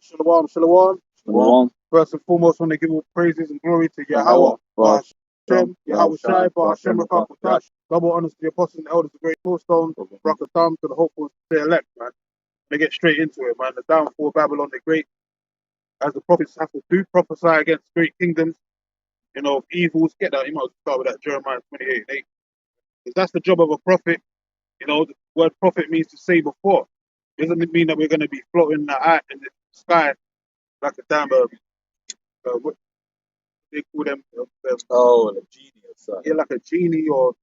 Shalom, shalom. Shalom. First and foremost, I want to give all praises and glory to Yahweh, Yahweh, Hashem, Yahweh Shai, Hashem, Yahweh, Rakakutash. Double honors to the apostles and the elders, the great millstone, Rakatam, to the hopeful, to the elect, man. They get straight into it, man. The downfall of Babylon the Great, as the prophets have to do, prophesy against great kingdoms, of evils. Get that, you might start with that, Jeremiah 28:8. Because that's the job of a prophet. The word prophet means to say before. It doesn't mean that we're going to be floating in the sky like a damn, what they call them? a genie or something. Yeah, like a genie, or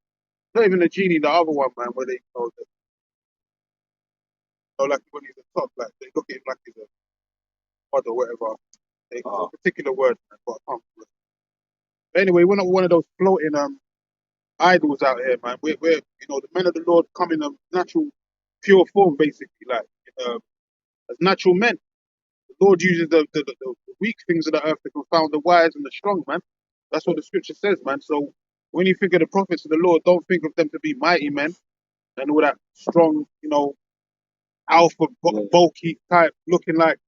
not even a genie, the other one, man, where they, like when he's a top, like they look at him like he's a god or whatever. It's a particular word, man, but I can't remember. But anyway, we're not one of those floating idols out here, man. We're the men of the Lord come in a natural, pure form, basically, like as natural men. The Lord uses the weak things of the earth to confound the wise and the strong, man. That's what the scripture says, man. So when you think of the prophets of the Lord, don't think of them to be mighty men and all that strong, alpha, bulky type, looking like,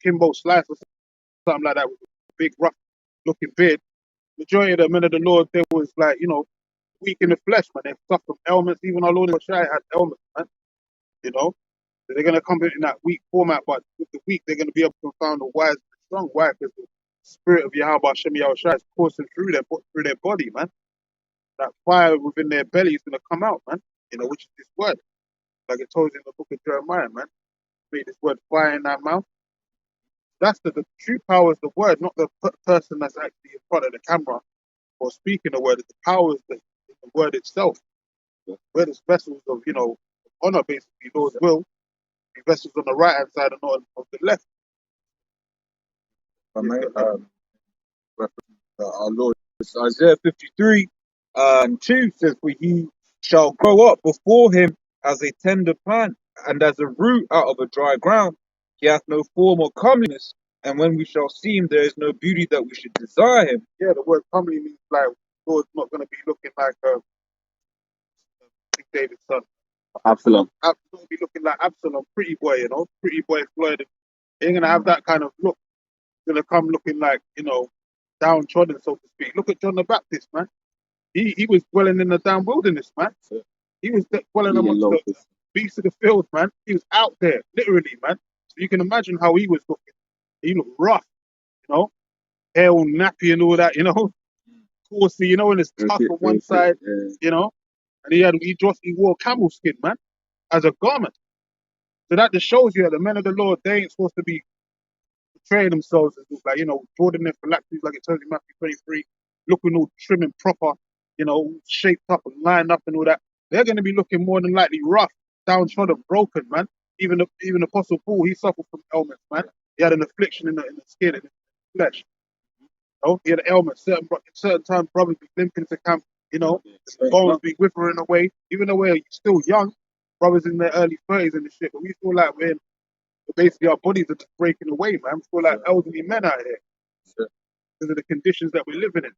Kimbo Slice or something like that with a big, rough looking beard. Majority of the men of the Lord, they was like, weak in the flesh, man. They suffer from ailments. Even our Lord Shai had ailments, man. So they're going to come in that weak format, but with the weak, they're going to be able to confound the wise and the strong. Why? Because the spirit of Yahweh Hashem Yahweh Shai is coursing through their body, man. That fire within their belly is going to come out, man. Which is this word. Like it told you in the book of Jeremiah, man. Made this word fire in that mouth. That's the true power is the word, not the person that's actually in front of the camera or speaking the word. The power is the word itself. We're the vessels of, honor, basically, Lord's will. The vessels on the right hand side and not on the left. Our Lord, Isaiah 53 and 2 says, "For he shall grow up before him as a tender plant, and as a root out of a dry ground. He hath no form or comeliness, and when we shall see him, there is no beauty that we should desire him." Yeah, the word comely means like Lord's not going to be looking like King David's son. Absalom. Not going to be looking like Absalom, pretty boy, pretty boy Floyd. He ain't going to have that kind of look. He's going to come looking like, downtrodden, so to speak. Look at John the Baptist, man. He was dwelling in the damn wilderness, man. He was dwelling amongst the beasts of the field, man. He was out there, literally, man. So you can imagine how he was looking. He looked rough, hair all nappy and all that, Horsey, and his tuck on one side, and he wore camel skin, man, as a garment. So that just shows you that the men of the Lord, they ain't supposed to be portraying themselves as like, broadening their phylacteries, like it tells you in Matthew 23, looking all trim and proper, shaped up and lined up and all that. They're going to be looking more than likely rough, downtrodden, broken, man. Even Apostle Paul, he suffered from ailments, man. He had an affliction in the skin, in the flesh. He had an ailment. Certain times, brothers be limping to camp, bones be whippering away. Even though we're still young, brothers in their early 30s and the shit, but we feel like basically our bodies are just breaking away, man. We feel like elderly men out here because of the conditions that we're living in.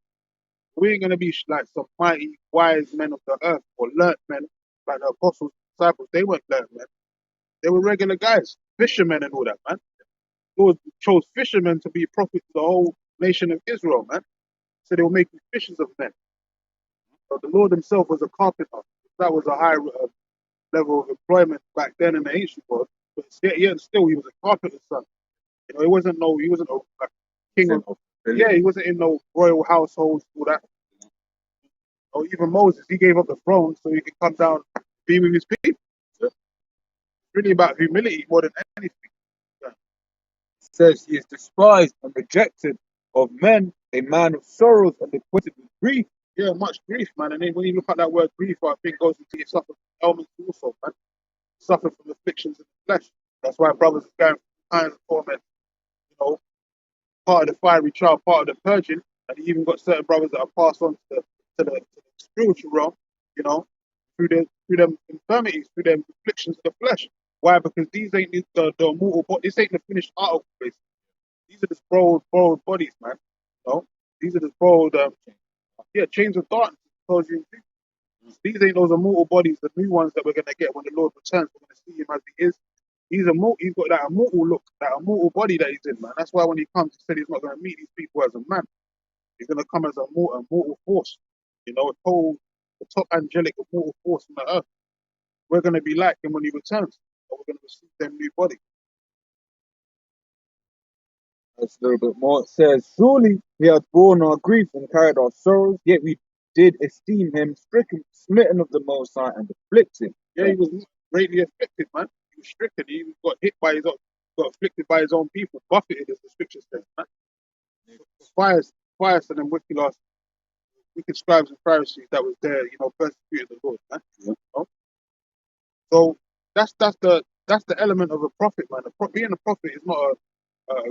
We ain't going to be like some mighty, wise men of the earth or learnt men like the apostles, disciples. They weren't learnt men. They were regular guys, fishermen and all that, man. Lord chose fishermen to be prophets to the whole nation of Israel, man. So they were making fishers of men. So the Lord himself was a carpenter. That was a high level of employment back then in the ancient world. But yet still, he was a carpenter's son. He wasn't a king of. Yeah, he wasn't in no royal household, all that. Or even Moses, he gave up the throne so he could come down and be with his people. It's really about humility more than anything. It says he is despised and rejected of men, a man of sorrows and acquainted with grief. Yeah, much grief, man. And then when you look at that word grief, I think goes into you suffer from ailments also, man. Suffer from afflictions in the flesh. That's why brothers are going through kinds of torment. Part of the fiery trial, part of the purging, and you even got certain brothers that are passed on to the spiritual realm, through them infirmities, through them afflictions of the flesh. Why? Because these ain't the mortal body. This ain't the finished article, basically. These are just borrowed bodies, man. These are just borrowed, chains of darkness. Tells you. These ain't those immortal bodies, the new ones that we're gonna get when the Lord returns. We're gonna see him as he is. He's got that immortal look, that immortal body that he's in, man. That's why when he comes, he said he's not going to meet these people as a man. He's going to come as a mortal force. You know, the top angelic immortal force on the earth. We're going to be like him when he returns. We're going to receive them new body. That's a little bit more. It says, surely he hath borne our grief and carried our sorrows, yet we did esteem him stricken, smitten of the Most High, and afflicted. Yeah, he was greatly afflicted, man. He was stricken. He got hit by his own, got afflicted by his own people, buffeted, as the scripture says, man. Fires and them wicked scribes and Pharisees that was there, you know, persecuting the Lord, man. Yeah. You know? So that's the element of a prophet, man. Being a prophet is not a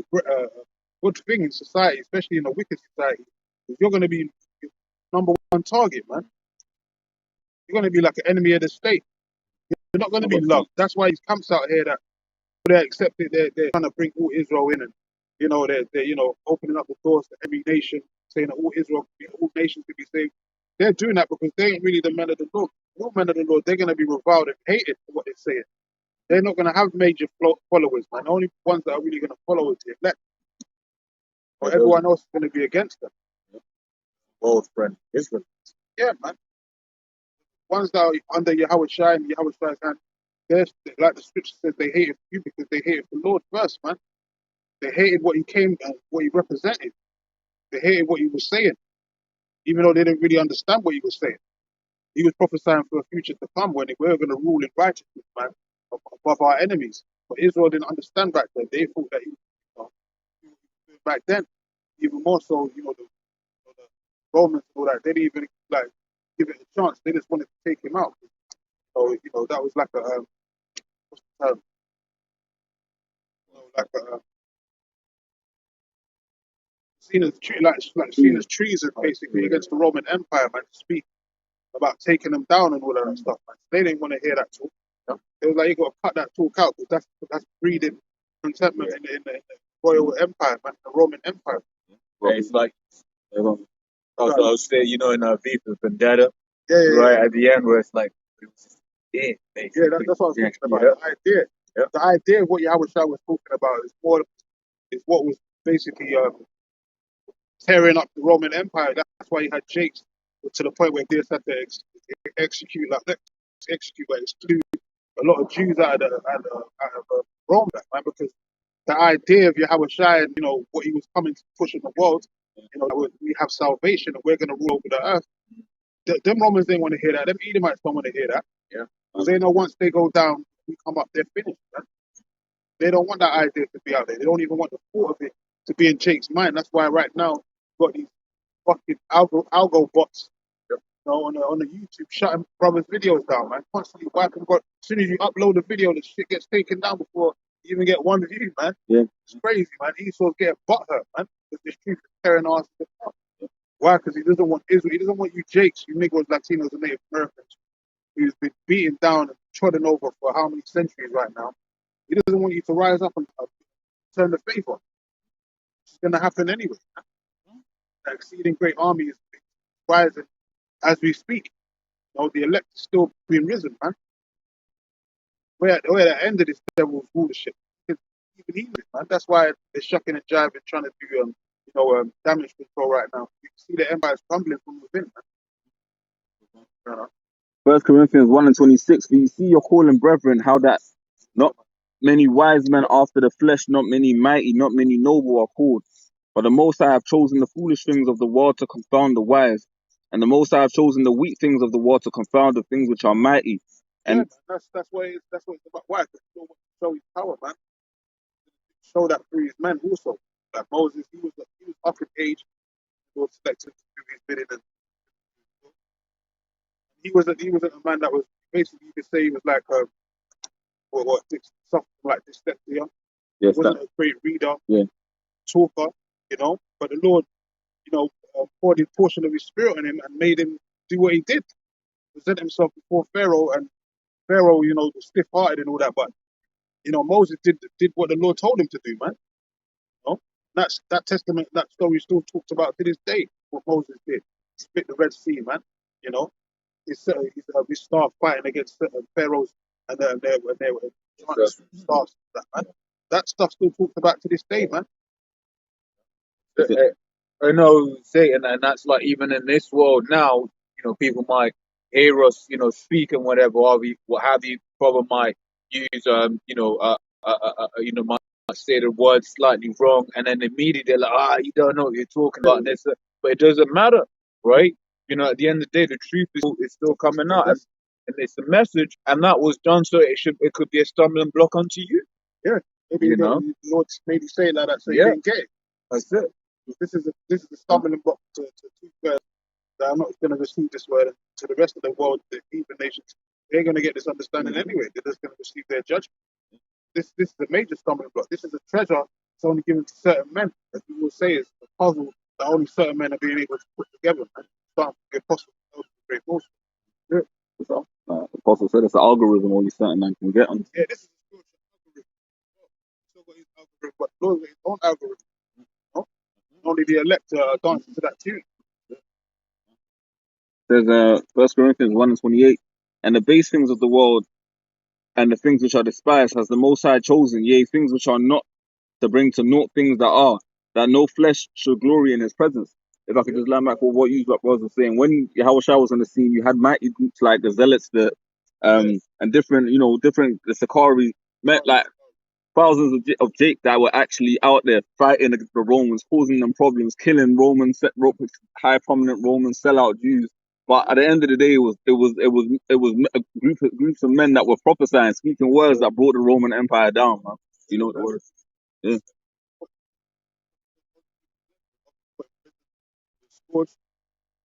good thing in society, especially in a wicked society. If you're going to be number one target, man, you're going to be like an enemy of the state. You're not going to be loved. That's why these camps out here that they accept it, they're trying to bring all Israel in, and you know they're opening up the doors to every nation, saying that all nations can be saved. They're doing that because they ain't really the men of the Lord. No men of the Lord, they're going to be reviled and hated for what they're saying. They're not going to have major followers, man. The only ones that are really going to follow is the elect. Or everyone else is going to be against them. World friend Israel. Yeah, man. Ones that are under Yahweh Shai and Yahweh Shai's hand, they're, like the scripture says, they hated you because they hated the Lord first, man. They hated what he came and what he represented. They hated what he was saying, even though they didn't really understand what he was saying. He was prophesying for a future to come when we were going to rule in righteousness, man, above our enemies. But Israel didn't understand back then. They thought that he was doing back then, even more so, the Romans and all that. They didn't even like give it a chance. They just wanted to take him out. So that was like a what's the term? Like a seen as seen as treason basically against the Roman Empire, man. To speak about taking them down and all that stuff, man. They didn't want to hear that talk. Yeah. It was like you got to cut that talk out because that's breeding contentment in the Royal Empire, man, the Roman Empire. Yeah, it's like I was there, in V for Vendetta, yeah, right at the end where it's like, it, basically. Yeah, that's what I was talking about. The idea, the idea of what Yahweh Shai was talking about is what was basically tearing up the Roman Empire. That's why he had Jakes to the point where they had to execute, exclude a lot of Jews out of Rome, man, because the idea of Yahweh Shai and what he was coming to push in the world, that we have salvation and we're going to rule over the earth. Them Romans didn't want to hear that. Them Edomites don't want to hear that. Yeah, because they know once they go down, we come up, they're finished, man. They don't want that idea to be out there. They don't even want the thought of it to be in Jake's mind. That's why right now you've got these fucking algo bots, on the YouTube shutting brothers' videos down, man. Constantly wiping. As soon as you upload a video, the shit gets taken down before you even get one view, man. Yeah, it's crazy, man. Esau's getting butthurt, man. Because this truth is tearing our shit up. Why? Because he doesn't want Israel. He doesn't want you Jakes, you Negroes, Latinos, and Native Americans, who's been beaten down and trodden over for how many centuries right now. He doesn't want you to rise up and turn the favor. It's going to happen anyway. The exceeding great army is rising as we speak. The elect is still being risen, man. We're at the end of this devil's rulership. Even he knows it, man. That's why they're shucking and jiving, trying to do damage control right now. You can see the empire is crumbling from within, man. First Corinthians 1:26. For you see your calling, brethren, how that not many wise men after the flesh, not many mighty, not many noble are called. But the Most High have chosen the foolish things of the world to confound the wise, and the Most High have chosen the weak things of the world to confound the things which are mighty. And that's what it's about. Why? Because he wants to show his power, man. Show that through his men also. Like Moses, he was up in age, he was selected to do his bidding, and he wasn't a man that was basically, you could say he was like something like dyslexia. yes, He wasn't a great reader, yeah, talker, but the Lord, poured a portion of his spirit on him and made him do what he did. Present himself before Pharaoh, and Pharaoh, was stiff-hearted and all that, but Moses did what the Lord told him to do, man. That testament, that story still talked about to this day. What Moses did, split the Red Sea, man. He started fighting against Pharaoh's and their chanting stars, that man. That stuff still talked about to this day, man. I know, Satan, and that's like even in this world now, people might hear us, speak and whatever, or what have you, probably might use, might say the word slightly wrong, and then immediately they're like, you don't know what you're talking about, and this, but it doesn't matter, right? At the end of the day, the truth is still coming out, and it's a message, and that was done so it could be a stumbling block unto you. Yeah, maybe the Lord maybe say it like that so you didn't get it. That's it. This is a stumbling block to two-thirds that are not going to receive this word. And to the rest of the world, the heathen nations, they're going to get this understanding anyway. They're just going to receive their judgment. This is a major stumbling block. This is a treasure that's only given to certain men. As we will say, is a puzzle that only certain men are being able to put together. And starting from the apostle to the great Moses. Yeah. So, the apostle said it's an algorithm only certain men can get on. Yeah, this is a spiritual algorithm. Still got his algorithm, but Lord got his own algorithm. Only the elect are dancing to that tune. There's 1 Corinthians 1:28, and the base things of the world and the things which are despised has the Most High chosen, yea, things which are not, to bring to naught things that are, that no flesh should glory in his presence. If I could just land back for what you brothers were saying, when Yahushua was on the scene, you had mighty groups like the Zealots, and different, the Sakari, met like thousands of Jake that were actually out there fighting the Romans, causing them problems, killing high prominent Roman sellout Jews. But at the end of the day, it was a groups of men that were prophesying, speaking words that brought the Roman Empire down, man. You know the words. Yeah.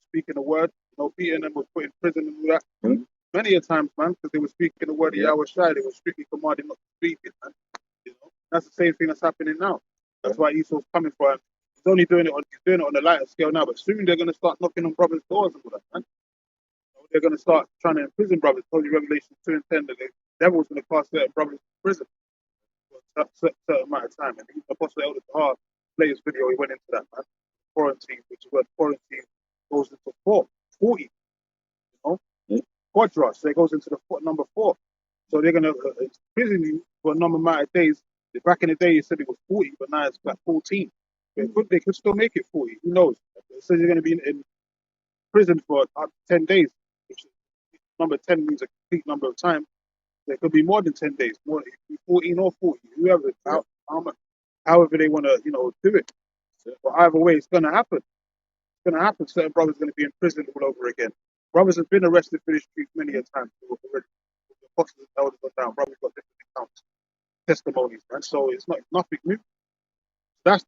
Speaking the word, beating them, was put in prison and all that. Mm-hmm. Many a times, man, because they were speaking the word of Yahweh Shai, they were strictly commanded not to speak it, man. That's the same thing that's happening now. That's why Esau's coming for him. He's doing it on a lighter scale now, but soon they're going to start knocking on brothers' doors and all that, man. They're going to start trying to imprison brothers. Told you Revelation 2 and 10 that the devil's going to cast certain brothers in prison for a certain amount of time. And even Apostle Elder Tahar played his video, he went into that, man. Quarantine, which is where quarantine goes into 40, quadra, so it goes into the number 4. So they're going to imprison you for a number amount of days. Back in the day, you said it was 40, but now it's like 14. They could still make it 40. Who knows? It says you're going to be in prison for 10 days. Which number 10 means a complete number of time. There could be more than 10 days, more 14 or 40, whoever, however they want to, do it. But either way, it's going to happen. It's going to happen. Certain brothers are going to be in prison all over again. Brothers have been arrested for this truth many a time already. The apostles and elders got down. Brothers got different accounts, testimonies, man. So it's nothing new. That's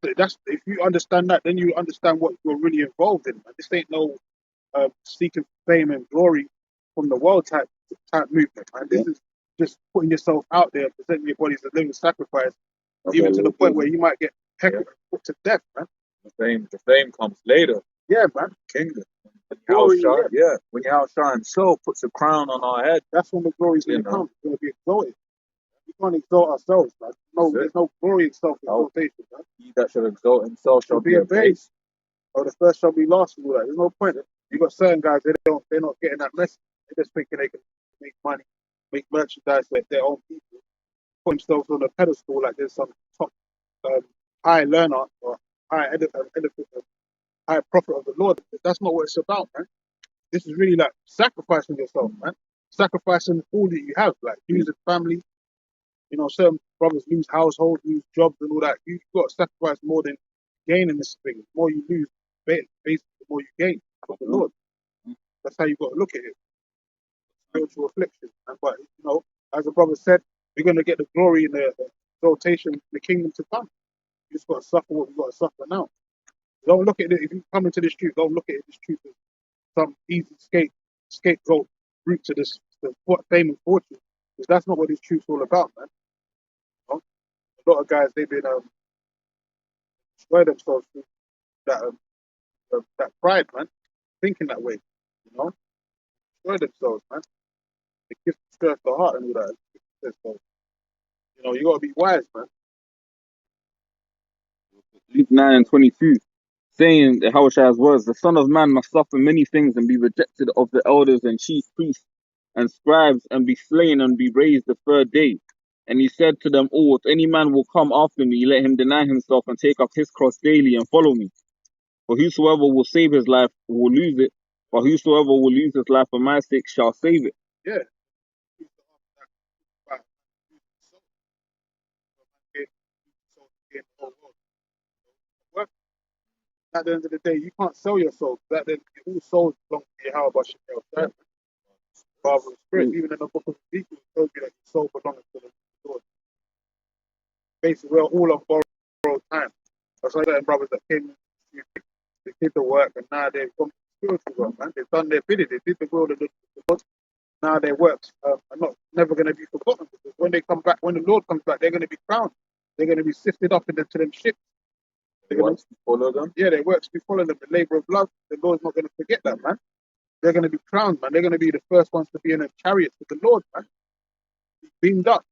if you understand that, then you understand what you're really involved in, man. This ain't no seeking fame and glory from the world type movement, man. This is just putting yourself out there, presenting your body as a living sacrifice, even to the point where you might get put to death, man. The fame comes later. Yeah, man. Kingdom. When Yahushua himself puts a crown on our head, that's when the glory's going to come. It's going to be exalted. We can't exalt ourselves, man. There's no glory in self-exaltation, man. He that shall exalt himself shall be abased. Or the first shall be last and all that. There's no point. You got certain guys, they're not getting that message. They're just thinking they can make money, make merchandise like their own people, put themselves on a pedestal like there's some top high learner or high high prophet of the Lord. That's not what it's about, man. This is really like sacrificing yourself, man. Sacrificing all that you have, like losing family. Certain brothers lose household, lose jobs and all that. You've got to sacrifice more than gaining this thing. The more you lose, basically, the more you gain for the Lord. That's how you've got to look at it. Spiritual affliction. But, as the brother said, we're going to get the glory and the exaltation, the kingdom to come. You just got to suffer what we've got to suffer now. Don't look at it, if you come into this truth, don't look at this truth as some easy scapegoat route to this fame and fortune. Because that's not what this truth's all about, man. A lot of guys, they've been destroy themselves through that pride, man. Thinking that way, destroy themselves, man. It gives stress the heart and all that. So, you got to be wise, man. Luke 9:22, saying the Hawashi's words, the Son of Man must suffer many things and be rejected of the elders and chief priests and scribes and be slain and be raised the third day. And he said to them all, if any man will come after me, let him deny himself and take up his cross daily and follow me. For whosoever will save his life will lose it, but whosoever will lose his life for my sake shall save it. Yeah. Right. Well, at the end of the day, you can't sell your soul. That then all souls belong to Yahweh Bashem, right? Father of spirits. Even in the book of Ezekiel, it tells you that your soul belongs to the Lord. Basically, we're all on borrowed time. That's why certain brothers that came in, they did the work, and now they've gone to the spiritual world, man. They've done their bidding. They did the will of the Lord. Now their works are not never going to be forgotten, because when they come back, when the Lord comes back, they're going to be crowned. They're going to be sifted up into them ships. They're going to follow them. Yeah, their works be following them. The labor of love. The Lord's not going to forget that, man. They're going to be crowned, man. They're going to be the first ones to be in a chariot with the Lord, man. Beamed up.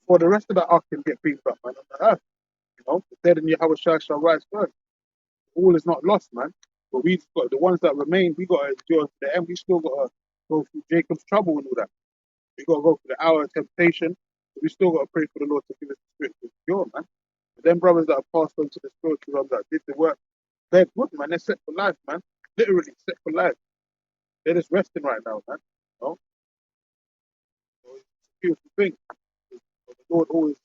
For the rest of the ark can get beamed up, man, on the earth. You know, the dead in Yahweh shall rise first. All is not lost, man. But we've got the ones that remain, we got to endure to the end. We still got to go through Jacob's trouble and all that. We got to go through the hour of temptation. But we still got to pray for the Lord to give us the spirit to endure, man. But them brothers that have passed on to the spiritual realm that did the work, they're good, man. They're set for life, man. Literally set for life. They're just resting right now, man. You know? So it's a beautiful thing. So the Lord always,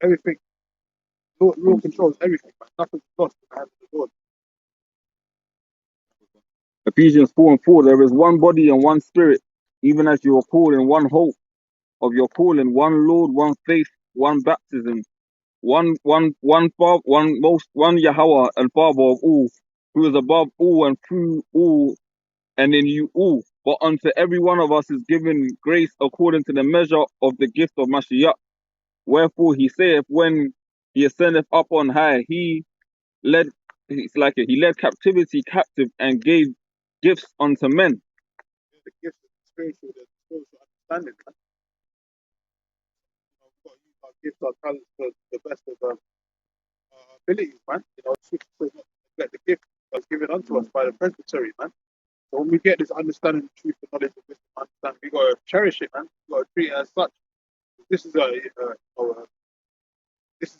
everything. The Lord controls everything, man. Nothing's lost in the hands of the Lord. Ephesians 4:4, there is one body and one spirit, even as you are called in one hope of your calling, one Lord, one faith, one baptism, one Father, one Yahweh and Father of all, who is above all and through all and in you all. But unto every one of us is given grace according to the measure of the gift of Mashiach. Wherefore he saith, when he ascendeth up on high, led he led captivity captive and gave gifts unto men. The gifts of the spiritual understanding, man. We've got to use our gifts, our talents to the best of our abilities, man. You know, scripture says not to neglect the gift that was given unto us by the presbytery, man. So when we get this understanding, truth, and knowledge of wisdom, understand, we got to cherish it, man. We got to treat it as such. This is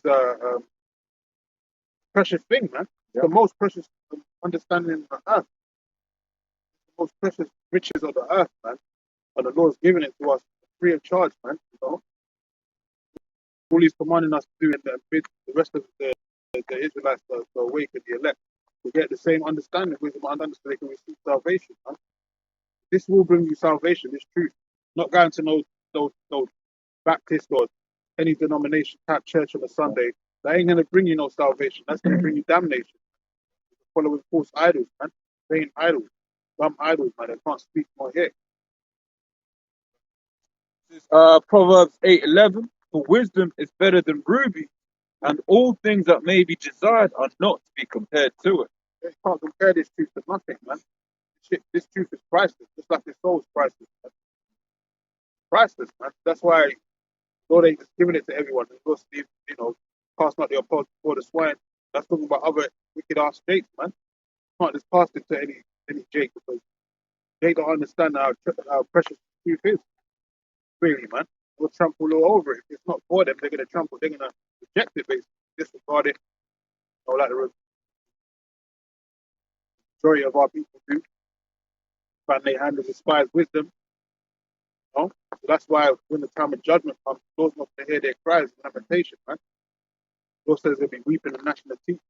a precious thing, man. It's the most precious understanding on earth. The most precious riches of the earth, man. And the Lord's giving it to us free of charge, man. You know, all He's commanding us to do, and bid the rest of the Israelites to awaken the elect to get the same understanding, wisdom, and understanding, so they can receive salvation, man. This will bring you salvation. This truth, not going to no Baptist or any denomination type church on a Sunday. That ain't gonna bring you no salvation. That's gonna bring you damnation. Following false idols, man. Vain idols, dumb idols, man. They can't speak nor hear. Proverbs 8:11. For wisdom is better than ruby, and all things that may be desired are not to be compared to it. You can't compare this truth to nothing, man. This truth is priceless, just like this soul is priceless, man. Priceless, man. That's why Lord ain't just giving it to everyone. Because, you know, cast not your pearls before the swine. That's talking about other wicked ass jakes, man. You can't just cast it to any jake, because they don't understand how precious the truth is. Really, man. They'll trample all over it. If it's not for them, they're gonna trample. They're gonna reject it, basically, disregard it. You know, like the majority of our people do. And they handle despise wisdom. You know? So that's why when the time of judgment comes, the Lord's not gonna hear their cries and lamentation, man. The Lord says they'll be weeping and gnashing their teeth.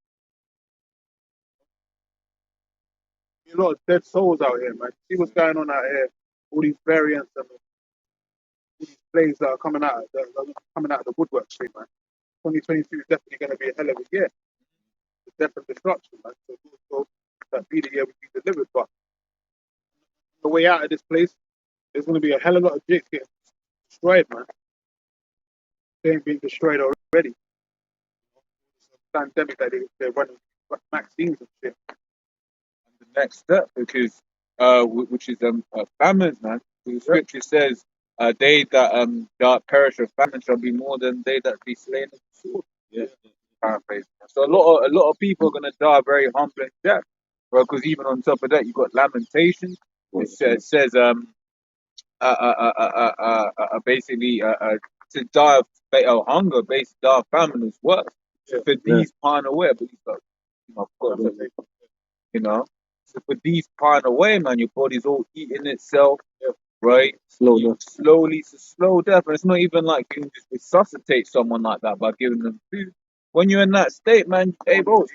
There's a lot of dead souls out here, man. See what's going on out here. All these variants and these plays that are coming out, of the woodwork street, man. 2022 is definitely going to be a hell of a year. The death and destruction, man. So that be the year we be delivered. But on the way out of this place, there's going to be a hell of a lot of jigs getting destroyed, man. They ain't being destroyed already. It's a pandemic that they're running vaccines and shit. And the next step, which is famines, man. The scripture says, they that perish of famine shall be more than they that be slain of the sword. Yeah. Paraphrase. So a lot of people are gonna die a very humbling death, bro. Because even on top of that, you got Lamentations. It says basically to die of hunger, basically die of famine is worse. So for these pine away, but he's like, you know, so for these pine away, man, your body's all eating itself, right? Slowly, it's a slow death. And it's not even like you can just resuscitate someone like that by giving them food. When you're in that state, man, hey, bro,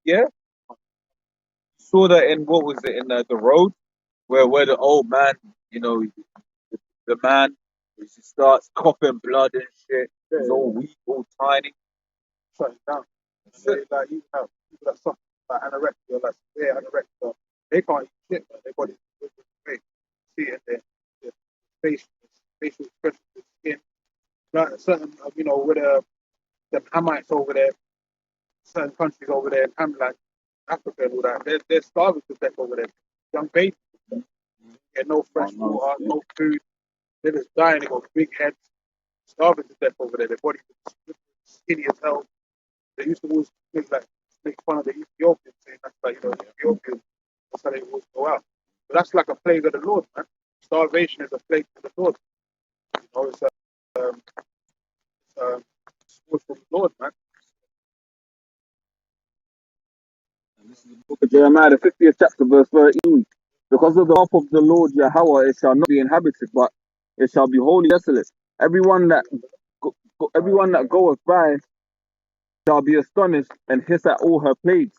yeah, saw that in what was it in the road where the old man, you know, the man, he just starts coughing blood and shit. He's all weak, all tiny. Shut it down. Like you have people that suffer like anorexia, like severe anorexia, they can't eat shit, man. Their body's great. See it in their facial expression, the skin. Like certain, with the Hamites over there, certain countries over there, like Africa and all that, they're starving to death over there. Young babies, get no fresh water, no food. They're just dying. They got big heads, starving to death over there. Their bodies are skinny as hell. They used to always make fun of the Ethiopians, saying that's like, the Ethiopians, that's how they always go out. But that's like a plague of the Lord, man. Starvation is a plague of the Lord. It's a sword from the Lord, man. And this is the book of Jeremiah, the 50th chapter, verse 13. Because of the wrath of the Lord Yahweh, it shall not be inhabited, but it shall be wholly desolate. Everyone that goeth by shall be astonished and hiss at all her plagues.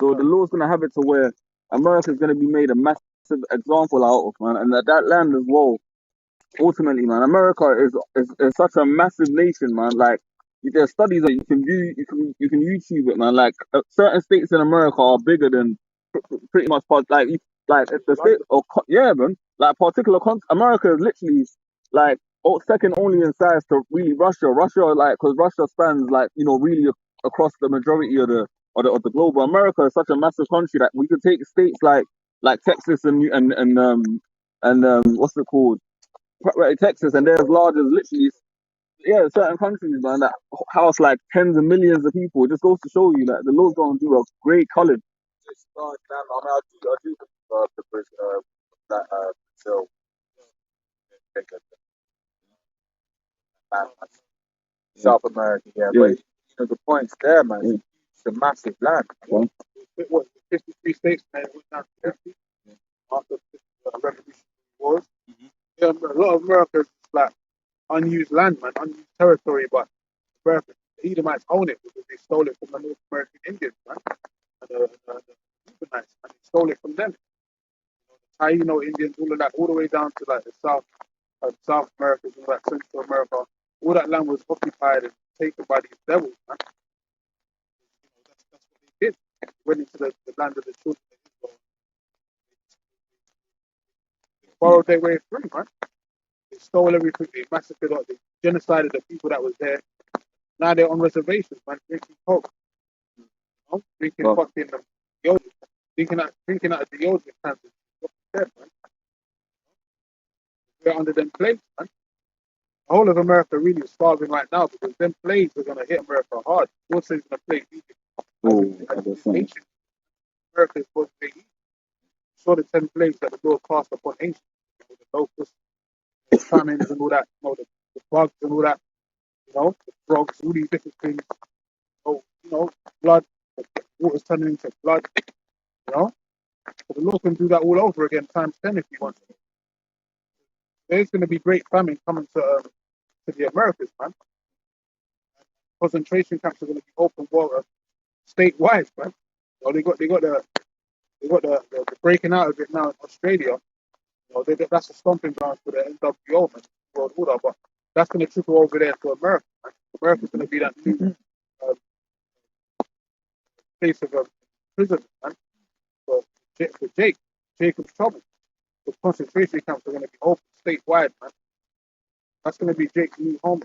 So the Lord's gonna have it to where America's gonna be made a massive example out of, man, and that land as well. Ultimately, man, America is such a massive nation, man. Like there's studies that you can view, you can YouTube it, man. Like certain states in America are bigger than pretty much like if the state or yeah, man. Like America is literally like second only in size to really Russia. Like because Russia spans like really across the majority of the globe. But America is such a massive country that we could take states like Texas and what's it called? Right, Texas, and they're as large as literally, certain countries, man, that house like tens of millions of people. It just goes to show you that the Lord's going to do a great college. It's not, man. I do the that Brazil. South America, but the point's there, man. It's a massive land. What, 53 states, man, it went down to 50 after the Revolutionary Wars. Yeah, a lot of America is like unused land, man, unused territory, but America, the Edomites own it because they stole it from the North American Indians, man, and the Cubanites, and they stole it from them. Taino Indians, all of that, all the way down to like the South America, all that Central America, all that land was occupied and taken by these devils, man. That's what they did. They went into the land of the children of Israel. They borrowed their way through, man. They stole everything. They massacred, they genocided the people that was there. Now they're on reservations, man, drinking coke, drinking fucking deodorant, drinking out of deodorant cans. Dead, man. We're under them plagues, man. The whole of America really is starving right now because them plagues are gonna hit America hard. Also, it's gonna plague Egypt. America is supposed to plague Egypt. Saw the 10 plagues that the Lord cast upon ancient, the locusts, the famines and all that, the bugs and all that, the frogs, all these different things. Blood, water's turning into blood, So the Lord can do that all over again, times 10 if he wants to. There's going to be great famine coming to the Americas, man. Concentration camps are going to be open water statewide, man. They got the breaking out of it now in Australia. That's a stomping ground for the NWO, man, World Order. But that's going to trickle over there to America, man. America's going to be that new place of prison, man. For Jacob's trouble. The concentration camps are going to be open statewide, man. That's going to be Jake's new home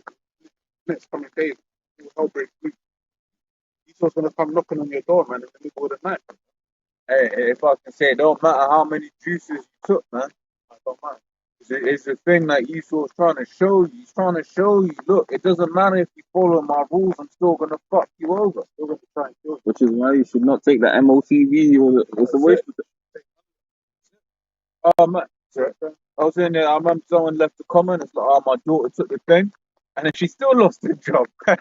next coming days. He will help break free. Esau's going to come knocking on your door, man, in the middle of the night. Hey, if I can say, it don't matter how many juices you took, man. I don't mind. It's the thing that Esau's trying to show you. He's trying to show you, look, it doesn't matter if you follow my rules, I'm still going to fuck you over. Still going to try and kill you. Which is why you should not take the MOTV or it's a waste of it. Man, So I was in there. I remember someone left a comment. It's like, "Oh, my daughter took the thing, and then she still lost her job." Yeah,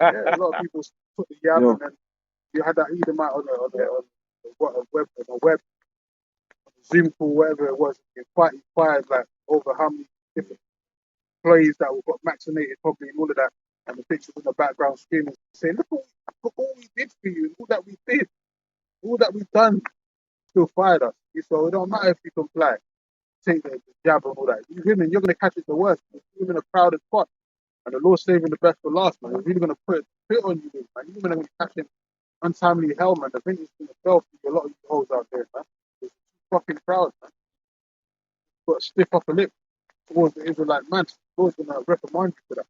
a lot of people put the yab, Yeah. and then you had that Edomite on the web, Zoom call, whatever it was. It fired like over how many different employees that got vaccinated, probably, and all of that. And the pictures in the background screaming, saying, look all we did for you, and all that we did, all that we've done, still fired us. So it don't matter if you comply, take the jab and all that. You women, you're going to catch it the worst. You women are crowded pot. And the Lord's saving the best for last, man. They're really going to put it on you, man. You women are going to catch it untimely hell, man. The vintage is going to fail for you. A lot of you hoes out there, man. It's fucking proud, man. Got to stiff upper lip towards the Israelite man. The Lord's going to reprimand you for that.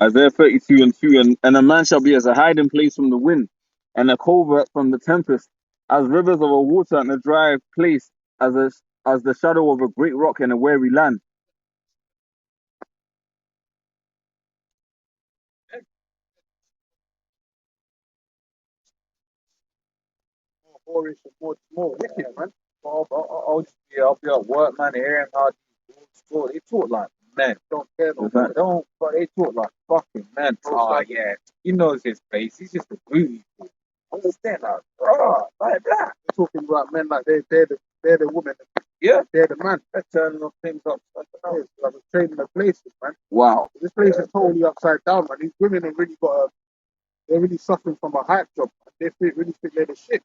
Isaiah 32:2, and a man shall be as a hiding place from the wind, and a covert from the tempest, as rivers of a water in a dry place, as the shadow of a great rock in a weary land. More whorish and more wicked, man. I'll be at work, man, hearing how these dudes talk. They talk like men. Don't care no Is more. that- Don't, but they talk like fucking men. Oh, yeah. He knows his face. He's just a booty. Understand? Like, bro, like that. They're talking about men like they're the woman. Yeah. They're the man. They're turning things up. Yes, like we're trading the places, man. Wow. This place is totally upside down, man. These women have really they're really suffering from a hype job. Really think they're the shit.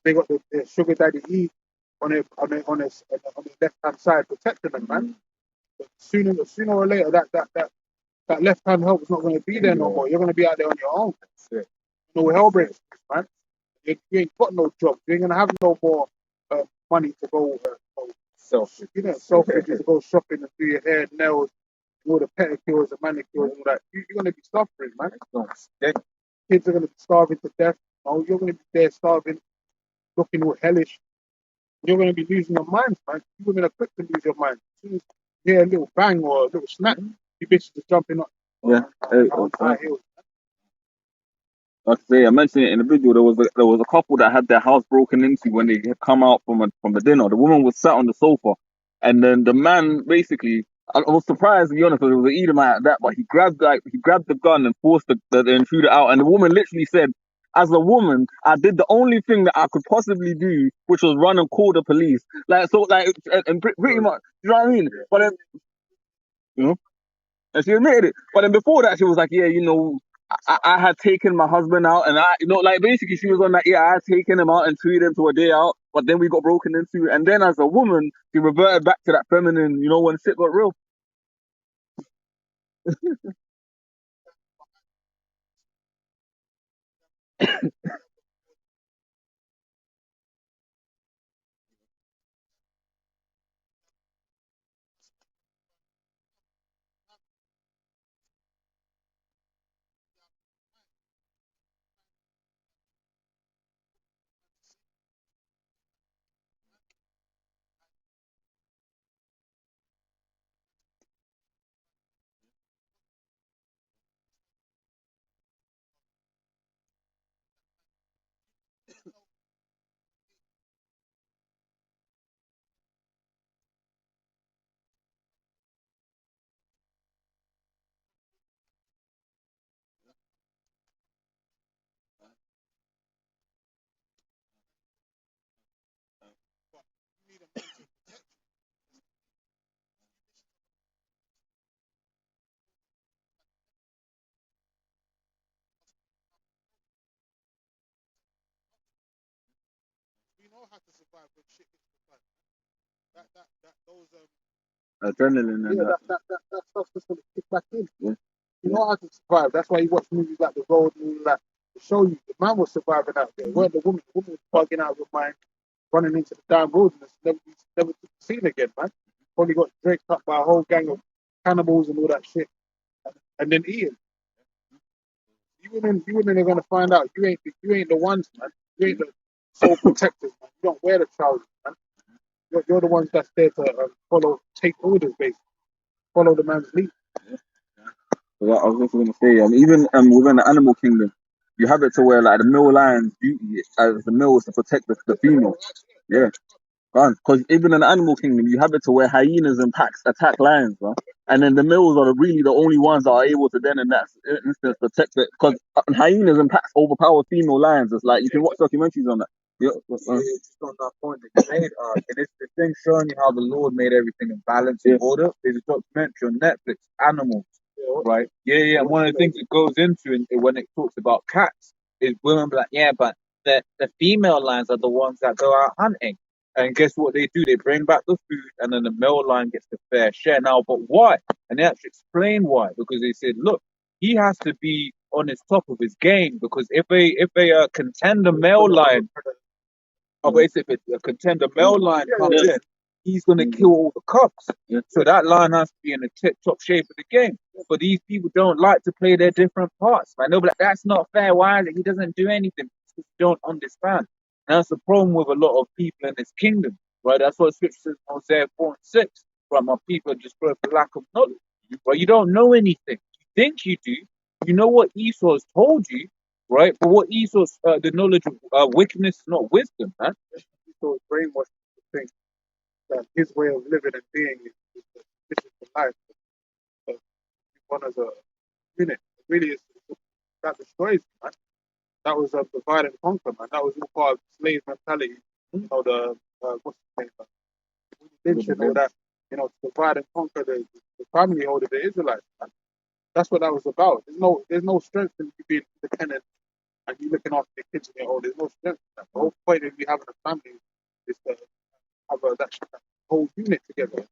They got the sugar daddy E on the left hand side protecting them, man. But sooner or later, that left hand help is not going to be there no more. You're going to be out there on your own. No hell breaks, man. You ain't got no job. You ain't going to have no more money to go selfish to go shopping and do your hair, nails, all the pedicures and manicures and all that. You're going to be suffering, man. Kids are going to be starving to death. Oh, you're going to be there starving, looking all hellish. You're going to be losing your minds, man. You women are quick to lose your mind. As soon as you hear a little bang or a little snap, you bitches are jumping up. Yeah. On high heels. Like I say, I mentioned it in the video. There was a couple that had their house broken into when they had come out from the dinner. The woman was sat on the sofa, and then the man basically. I was surprised, to be honest, because it was an Edomite at that, but he grabbed the gun and forced the intruder out, and the woman literally said, "As a woman, I did the only thing that I could possibly do, which was run and call the police." Like so, like and pretty much, you know what I mean? But then, you know. And she admitted it. But then before that, she was like, yeah, I had taken my husband out and like basically she was on that, yeah, I had taken him out and treated him to a day out, but then we got broken into. And then as a woman, she reverted back to that feminine, when shit got real. We know how to survive when shit hits the fan. Those Adrenaline and that stuff's just gonna kick back in. yeah. You know how to survive. That's why you watch movies like The Road and all that to show you the man was surviving out there. Weren't the woman? The woman was bugging out of her mind, running into the damn wilderness, never to be seen again, man. Probably got draked up by a whole gang of cannibals and all that shit, and then eaten. You women are gonna find out you ain't the ones, man. You ain't the sole protectors, man. You don't wear the trousers, man. You're the ones that's there to take orders, basically. Follow the man's lead. So I was just going to say, even within the animal kingdom, you have it to where like the male lion's duty as the male is to protect the female. Yeah. Because even in the animal kingdom, you have it to where hyenas and packs attack lions, man. And then the males are really the only ones that are able to then, in that instance, protect it. Because hyenas and packs overpower female lions. It's like you can watch documentaries on that. Yeah, Just on that point that you made, and it's the thing showing you how the Lord made everything in balance and order. There's a documentary on Netflix, Animals, right? Yeah. And one of the things it goes into when it talks about cats is women be like, yeah, but the female lions are the ones that go out hunting. And guess what they do? They bring back the food, and then the male lion gets the fair share. Now, but why? And they actually explain why. Because they said, look, he has to be on his top of his game. Because if a contender male lion, but if a contender male lion comes in, he's going to kill all the cubs. So that lion has to be in the tip top shape of the game. But these people don't like to play their different parts. Man, they'll be like, that's not fair. Why is it? He doesn't do anything. They don't understand. And that's the problem with a lot of people in this kingdom, right? That's what Scripture says in Hosea 4 and 6. Right, my people are destroyed for lack of knowledge. Right, you don't know anything. You think you do. You know what Esau has told you, right? But what Esau's the knowledge of wickedness is not wisdom, man. Esau's brainwashed to think that his way of living and being is the mission for life. But one as a unit, it really is that destroys you, man. That was a divide and conquer, man. That was all part of slave mentality. You know, the what's the name? Lynch and all that. You know, to divide and conquer the family hold of the Israelites, man. That's what that was about. There's no strength in you being independent and you looking after your kids and your own. There's no strength in that. The whole point of you having a family is to have that whole unit together.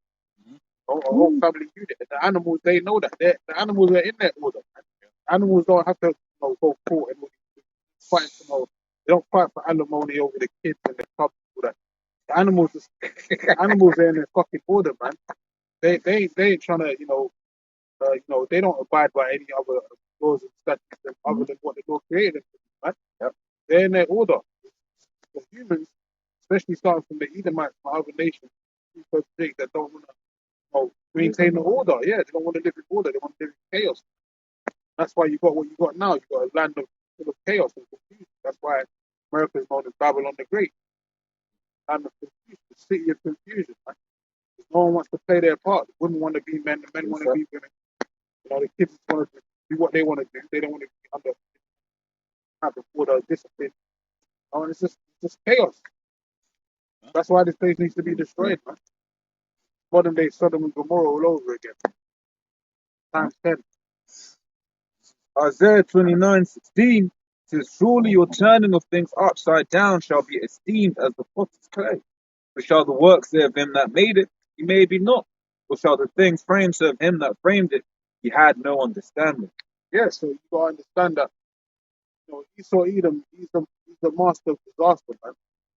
A whole family unit. And the animals, they know that. The animals are in their order, man. Animals don't have to go court and fight for they don't fight for alimony over the kids and the cubs and all that. The animals are in their fucking order, man. They ain't trying to, they don't abide by any other laws and statutes other than what the Lord created them to do, man. They're in their order. The humans, especially starting from the Edomites and other nations, people think that don't want to maintain the order. Yeah, they don't want to live in order. They want to live in chaos. That's why you got what you got now. You got a land full of chaos and confusion. That's why America is known as Babylon the Great. Land of confusion, the city of confusion, man. No one wants to play their part. The women want to be men, the men want to be women. The kids want to do what they want to do. They don't want to be under have the order of discipline. And it's just chaos. That's why this place needs to be destroyed, man. Modern day Sodom and Gomorrah all over again. Times 10. Isaiah 29:16 says, surely your turning of things upside down shall be esteemed as the potter's clay. But shall the work say of him that made it, he may be not. Or shall the things framed say of him that framed it, he had no understanding. Yeah, so you gotta understand that Esau Edom, he's the master of disaster, man.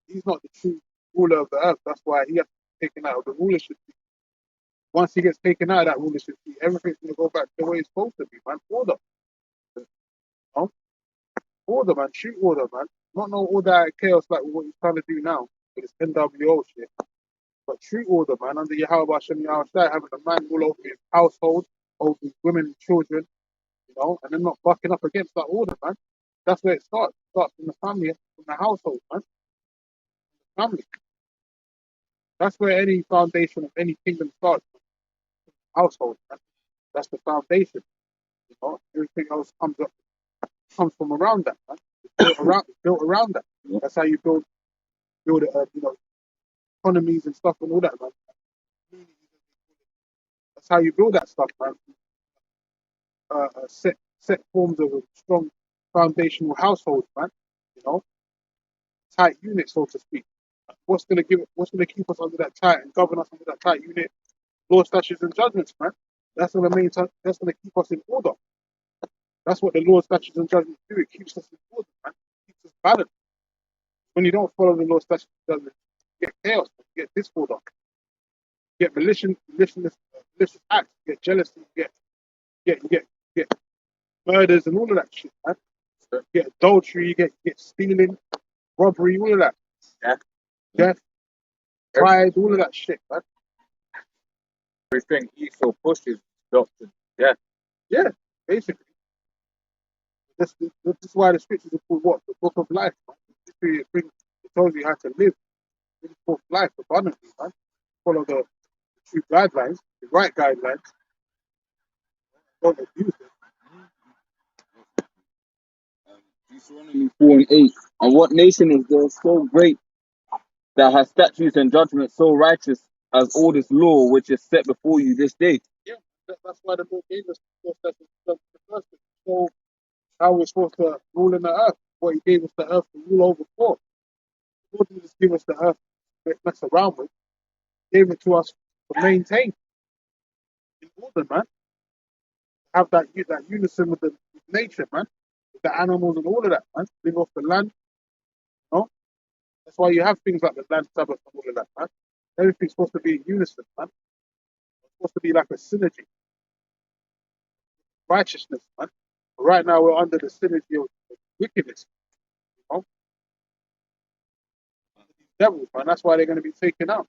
He's not the true ruler of the earth. That's why he has to be taken out of the rulership. Once he gets taken out of that rulership, everything's gonna go back to the way it's supposed to be, man. Order. Order, man. Shoot order, man. Not no order chaos like what he's trying to do now with this NWO shit. But true order, man, under Yahweh Hashem Yahushua, having a man rule over his household, over his women and children, and then not bucking up against that order, man. That's where it starts. It starts from the family, from the household, man. Family. That's where any foundation of any kingdom starts. Household, man. That's the foundation. Everything else comes from around that, man. It's built around that. That's how you build economies and stuff and all that, man. That's how you build that stuff, man. Set forms of a strong foundational household, man. Tight unit, so to speak. What's gonna keep us under that tight and govern us under that tight unit? Law, statutes, and judgments, man. That's gonna keep us in order. That's what the law, statutes, and judgments do. It keeps us in order, man. It keeps us balanced. When you don't follow the law, statutes, and judgments, you get chaos, you get disorder, you get malicious acts, you get jealousy, you get murders and all of that shit, man. You get adultery, you get stealing, robbery, all of that. Death, pride, all of that shit, man. Everything Esau pushes doctrine. Yeah, basically. This is why the scriptures are called what? The book of life, man. It tells you how to live. bring forth life abundantly, man. Follow the true guidelines, the right guidelines, don't abuse it. Deuteronomy 4 and 8. And what nation is there so great that has statutes and judgments so righteous as all this law which is set before you this day? Yeah, that's why the Lord gave us the first thing. So how we're supposed to rule in the earth, what He gave us the earth to rule over for. The Lord didn't just give us the earth to mess around with. He gave it to us to maintain in order, man. Have that unison with with nature, man. With the animals and all of that, man. Live off the land, you know. That's why you have things like the land Sabbath and all of that, man. Everything's supposed to be in unison, man. It's supposed to be like a synergy, righteousness, man. But right now we're under the synergy of wickedness, you know. These devils, man. That's why they're going to be taken out.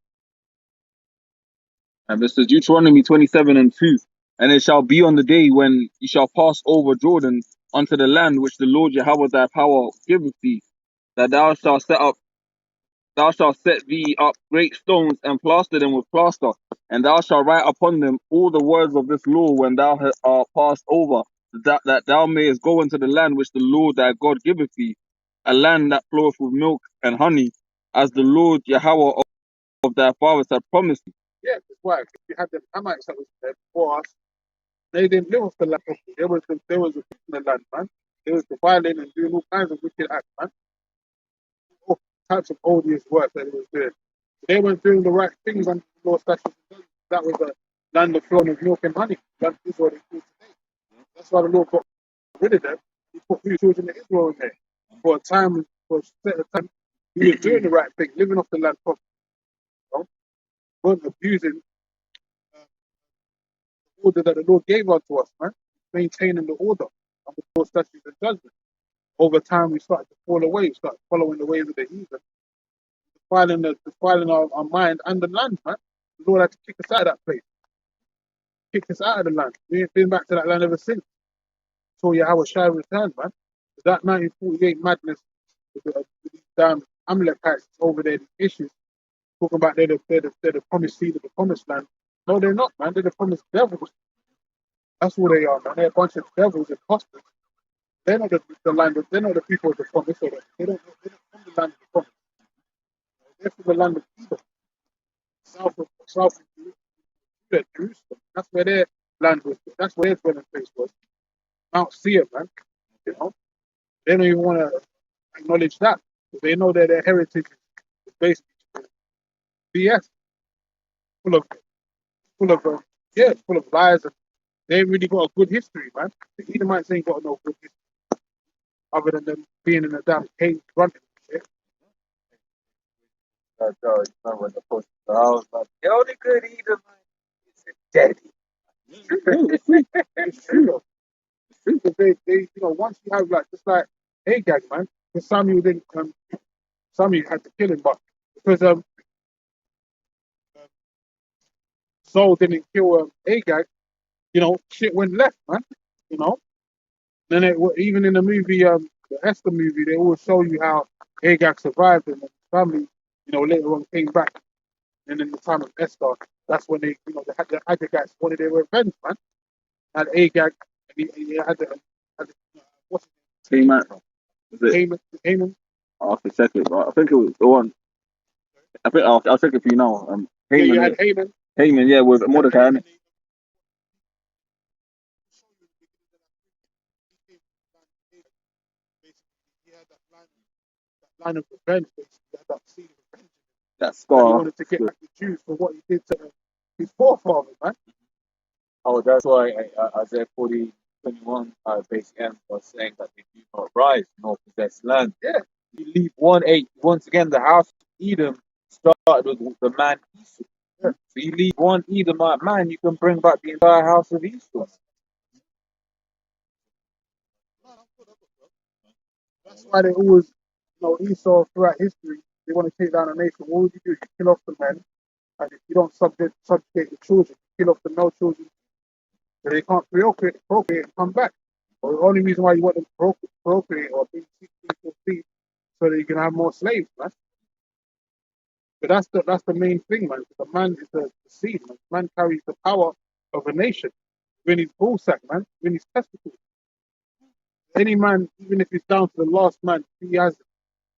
And this is Deuteronomy 27 and 2. And it shall be on the day when you shall pass over Jordan unto the land which the Lord Yahweh thy power giveth thee, that thou shalt set thee up great stones and plaster them with plaster, and thou shalt write upon them all the words of this law when thou art passed over, that thou mayest go into the land which the Lord thy God giveth thee, a land that floweth with milk and honey, as the Lord Yahweh of thy fathers had promised thee. Yeah, that's why. If you had the Hamites that was there before us, they didn't live off the land properly. There was a people in the land, man. They was defiling and doing all kinds of wicked acts, man. All types of odious work that they was doing. They weren't doing the right things under the law, statutes, and judgments. That was a land of flowing of milk and honey. That is what they call today. That's why the Lord got rid of them. He put few children of Israel in there. For a time, for a set of time, he was doing the right thing, living off the land properly. You know? Weren't abusing the order that the Lord gave unto us, man. Maintaining the order of the law, statutes, and judgments. Over time, we started to fall away, we started following the ways of the heathen, defiling our mind and the land, man. The Lord had to kick us out of that place, kick us out of the land. We ain't been back to that land ever since. So Yahweh Shai returned, man. That 1948 madness with these damn Amalekites over there, the issues, talking about they're the promised seed of the promised land. No, they're not, man. They're the promised devils. That's what they are, man. They're a bunch of devils, imposters. They're not the land. They're not the people of the promise. They're not from the land of the promise. They're from the land of Edom, south of Jerusalem. That's where their land was. That's where their dwelling place was. Mount Seir, man. You know, they don't even want to acknowledge that because they know that their heritage is basically BS, full of full of lies. And they ain't really got a good history, man. The Edomites ain't got no good history other than them being in a damn cave running. Shit. I remember when the post, I was like, the only good Edom is a daddy. It's true though. Because they, once you have like just like Agag, man, because Samuel had to kill him, but because Saul didn't kill Agag, shit went left, man. You know, then even in the movie, the Esther movie, they always show you how Agag survived and his family, later on came back. And in the time of Esther, that's when the Agagites wanted their revenge, man. Had Agag, and he had what's Hey man, is it? Haman. I'll have to check it, but I think it was the one. I think I'll check it for you now. Yeah, you Haman, had Haman. Haman, yeah, with Mordecai. And he had that line of revenge, basically. He had that seed of revenge. That That he scar. wanted to get back the Jews for what he did to his forefathers, man. Oh, that's why Isaiah 40:21 basically was saying that they do not rise nor possess land. Yeah. You leave 1:8. Once again, the house of Edom started with the man Esau. Yeah. So you leave one Edomite man, you can bring back the entire house of Esau. That's why they always, Esau throughout history, they want to take down a nation. What would you do? You kill off the men, and if you don't subjugate the children, you kill off the male children, so they can't procreate and come back. Well, the only reason why you want them to procreate or be 16, 14, so that you can have more slaves, man. But that's the main thing, man. Because a man is the seed, man. Man carries the power of a nation. When his ball sack, man, when his testicles. Any man, even if he's down to the last man, he has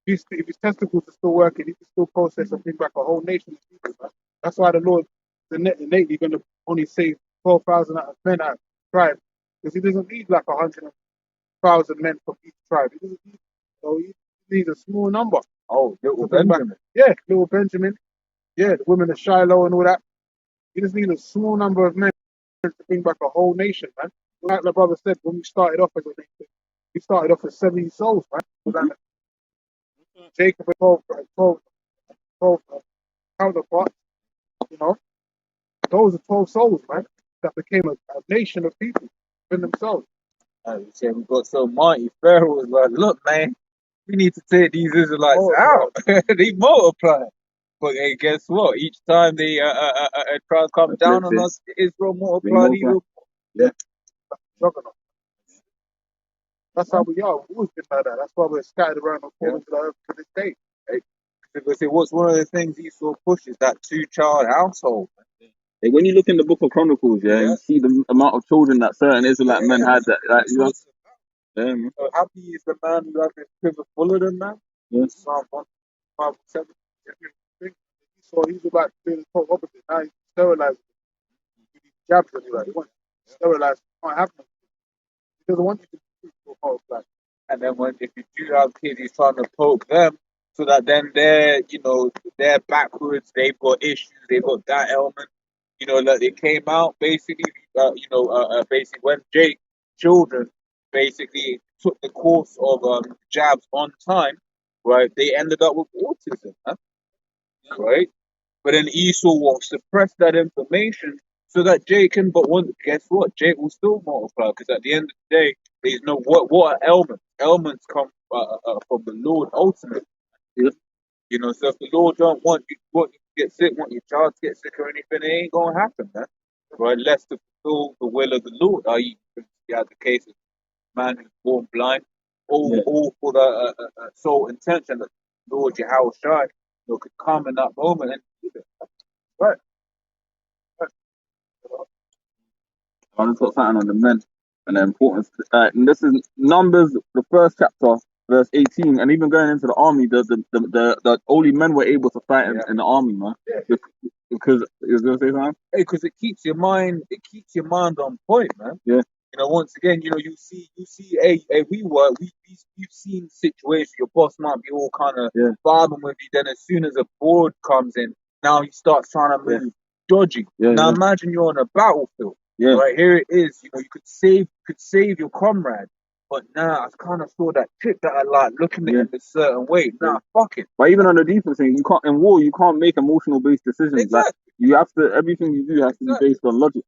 if his testicles are still working, he can still process and bring back a whole nation of people, man. That's why the Lord is innately going to only save 12,000 men out of the tribe, because he doesn't need like 100,000 men from each tribe. He doesn't need, he needs a small number Oh, little to bring back. Benjamin. Yeah, little Benjamin. Yeah, the women of Shiloh and all that. He just needs a small number of men to bring back a whole nation, man. Like the brother said, when we started off as a nation, we started off as 70 souls, man. Mhm. Jacob and 12 counterparts, you know. Those are 12 souls, man, that became a nation of people in themselves. And we said we got so mighty. Pharaoh was like, look, man, we need to take these Israelites Multiply. out. They multiply. But hey, guess what? Each time they try to come down on Listen, us, Israel they multiplied multiply. even. Yeah, juggernaut. That's how Huh? we are. We've always been like that. That's why we're scattered around the Yeah. corners of the earth to this day. Hey, because say what's one of the things Esau pushes that two-child household. Like, when you look in the Book of Chronicles, yeah, Yeah. you see the amount of children that certain Israelite men had. That, That's you know, what's yeah, man. so happy is the man who has his quiver fuller than man. Yeah. Psalm 157. He's about to do the total opposite. Now he's sterilized with these jabs that he like. He wants to sterilize. It can't happen. He doesn't want you to be truthful about that. And then when if you do have kids, he's trying to poke them so that then they're backwards. They've got issues. They've got that element. That they came out basically. Basically when Jake's children basically took the course of jabs on time, right? They ended up with autism, huh? Right? But then Esau will suppress that information so that Jake can. But guess what? Jake will still multiply because at the end of the day, there's no what are elements? Elements come from the Lord ultimately. Yeah. So if the Lord don't want you to get sick, want your child to get sick or anything, it ain't gonna happen, man. Right? Less to fulfill the will of the Lord. I.e., you have the case of man who's born blind, Yeah. all for the sole intention that Lord Yahweh Shai, could come in that moment and do it. Right. I want to talk something on the men and the importance. And this is Numbers, the first chapter, verse 18, and even going into the army, the only men were able to fight in the army, man. Yeah. Because you was gonna say something? Hey, because it keeps your mind on point, man. Yeah. Once again, you see, hey, we've seen situations. Your boss might be all kind of Yeah. vibing with you. Then as soon as a board comes in, now he starts trying to move dodgy. Yeah, Now yeah. imagine you're on a battlefield. Yeah. Right here it is. You could save your comrade. But now I kind of saw that chick that I like looking at him a certain way. Nah, fuck it. But even on the defense thing, you can't in war. You can't make emotional based decisions. Exactly. Like you have to. Everything you do has to be based on logic.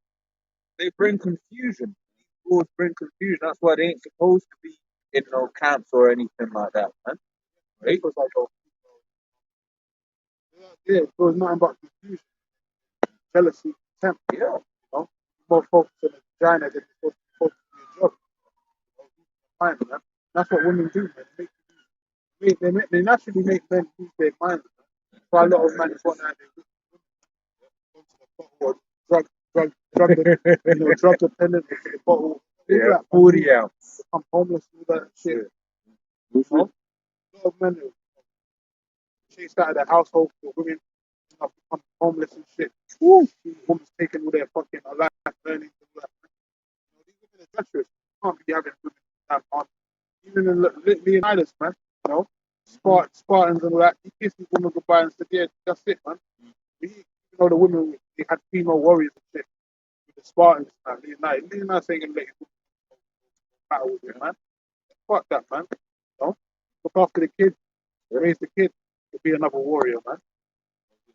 They bring confusion. These wars bring confusion. That's why they ain't supposed to be in no camps or anything like that, man. Right? It was like, yeah, it was nothing but confusion, jealousy, contempt. Yeah. More focused on the vagina than focused on your job. Mind, man. That's what women do, man. They naturally make men lose their minds. Quite a lot of men want that drug dependent to the bottle. Yeah, That, 40 ounce. become homeless, all that shit. Yeah. A lot of men chased out of their household for women become homeless and shit. Women's taking all their fucking life earnings and all that. These women are treacherous. You can't be having women that on. Even in Leonidas, man, Spartans and all that, he kissed his woman goodbye and said, yeah, that's it, man. Even though the women, they had female warriors and shit, with the Spartans, man, Leonidas ain't gonna let you battle with him, man. Fuck that, man. Look after the kids, raise the kids, to be another warrior, man.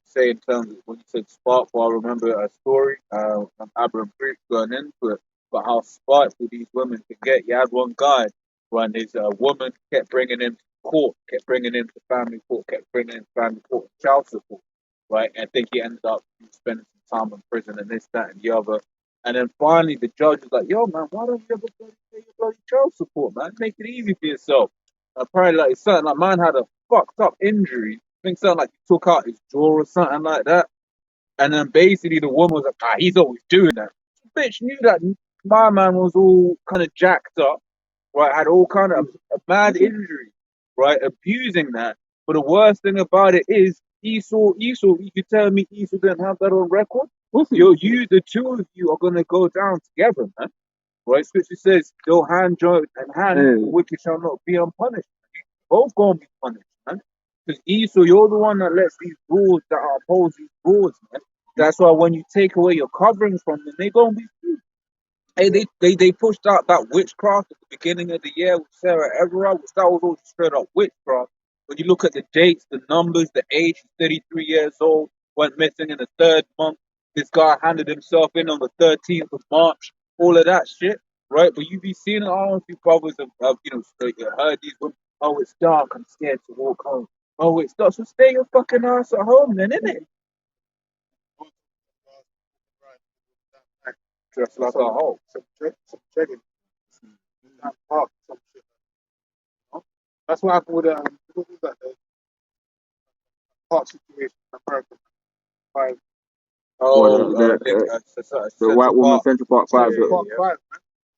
Say in terms of when you said spiteful, I remember a story from Abraham Creek going into it, but how spiteful these women can get. You had one guy when his woman kept bringing him to court, kept bringing him to family court, kept bringing him to family court, child support, right? And I think he ended up spending some time in prison and this, that, and the other. And then finally, the judge was like, "Yo, man, why don't you ever pay your bloody child support, man? Make it easy for yourself." And apparently, like it's something like man had a fucked up injury think something like he took out his jaw or something like that. And then basically the woman was like, he's always doing that. Bitch knew that my man was all kind of jacked up, right? Had all kind of a mad injury, right? Abusing that. But the worst thing about it is Esau, you tell me Esau didn't have that on record? The two of you are gonna go down together, man. Right? Scripture says, "They'll hand joint and hand, the wicked shall not be unpunished." Both gonna be punished, man. Because Esau, you're the one that lets these broads that are opposing broads, man. That's why when you take away your covering from them, they gonna be free. Hey, they pushed out that witchcraft at the beginning of the year with Sarah Everard, which that was all straight up witchcraft. When you look at the dates, the numbers, the age, 33 years old, went missing in the third month. This guy handed himself in on the 13th of March. All of that shit, right? But you be seeing all of you brothers have heard these women. Oh, it's dark. I'm scared to walk home. Oh, it's dark. So stay your fucking ass at home, then, innit? Just like a hoe. Some checking. Park, some shit. You know? That's what happened with what was that? The park situation in America. Five, Oh, the white woman Central Park 5. Park 5, man.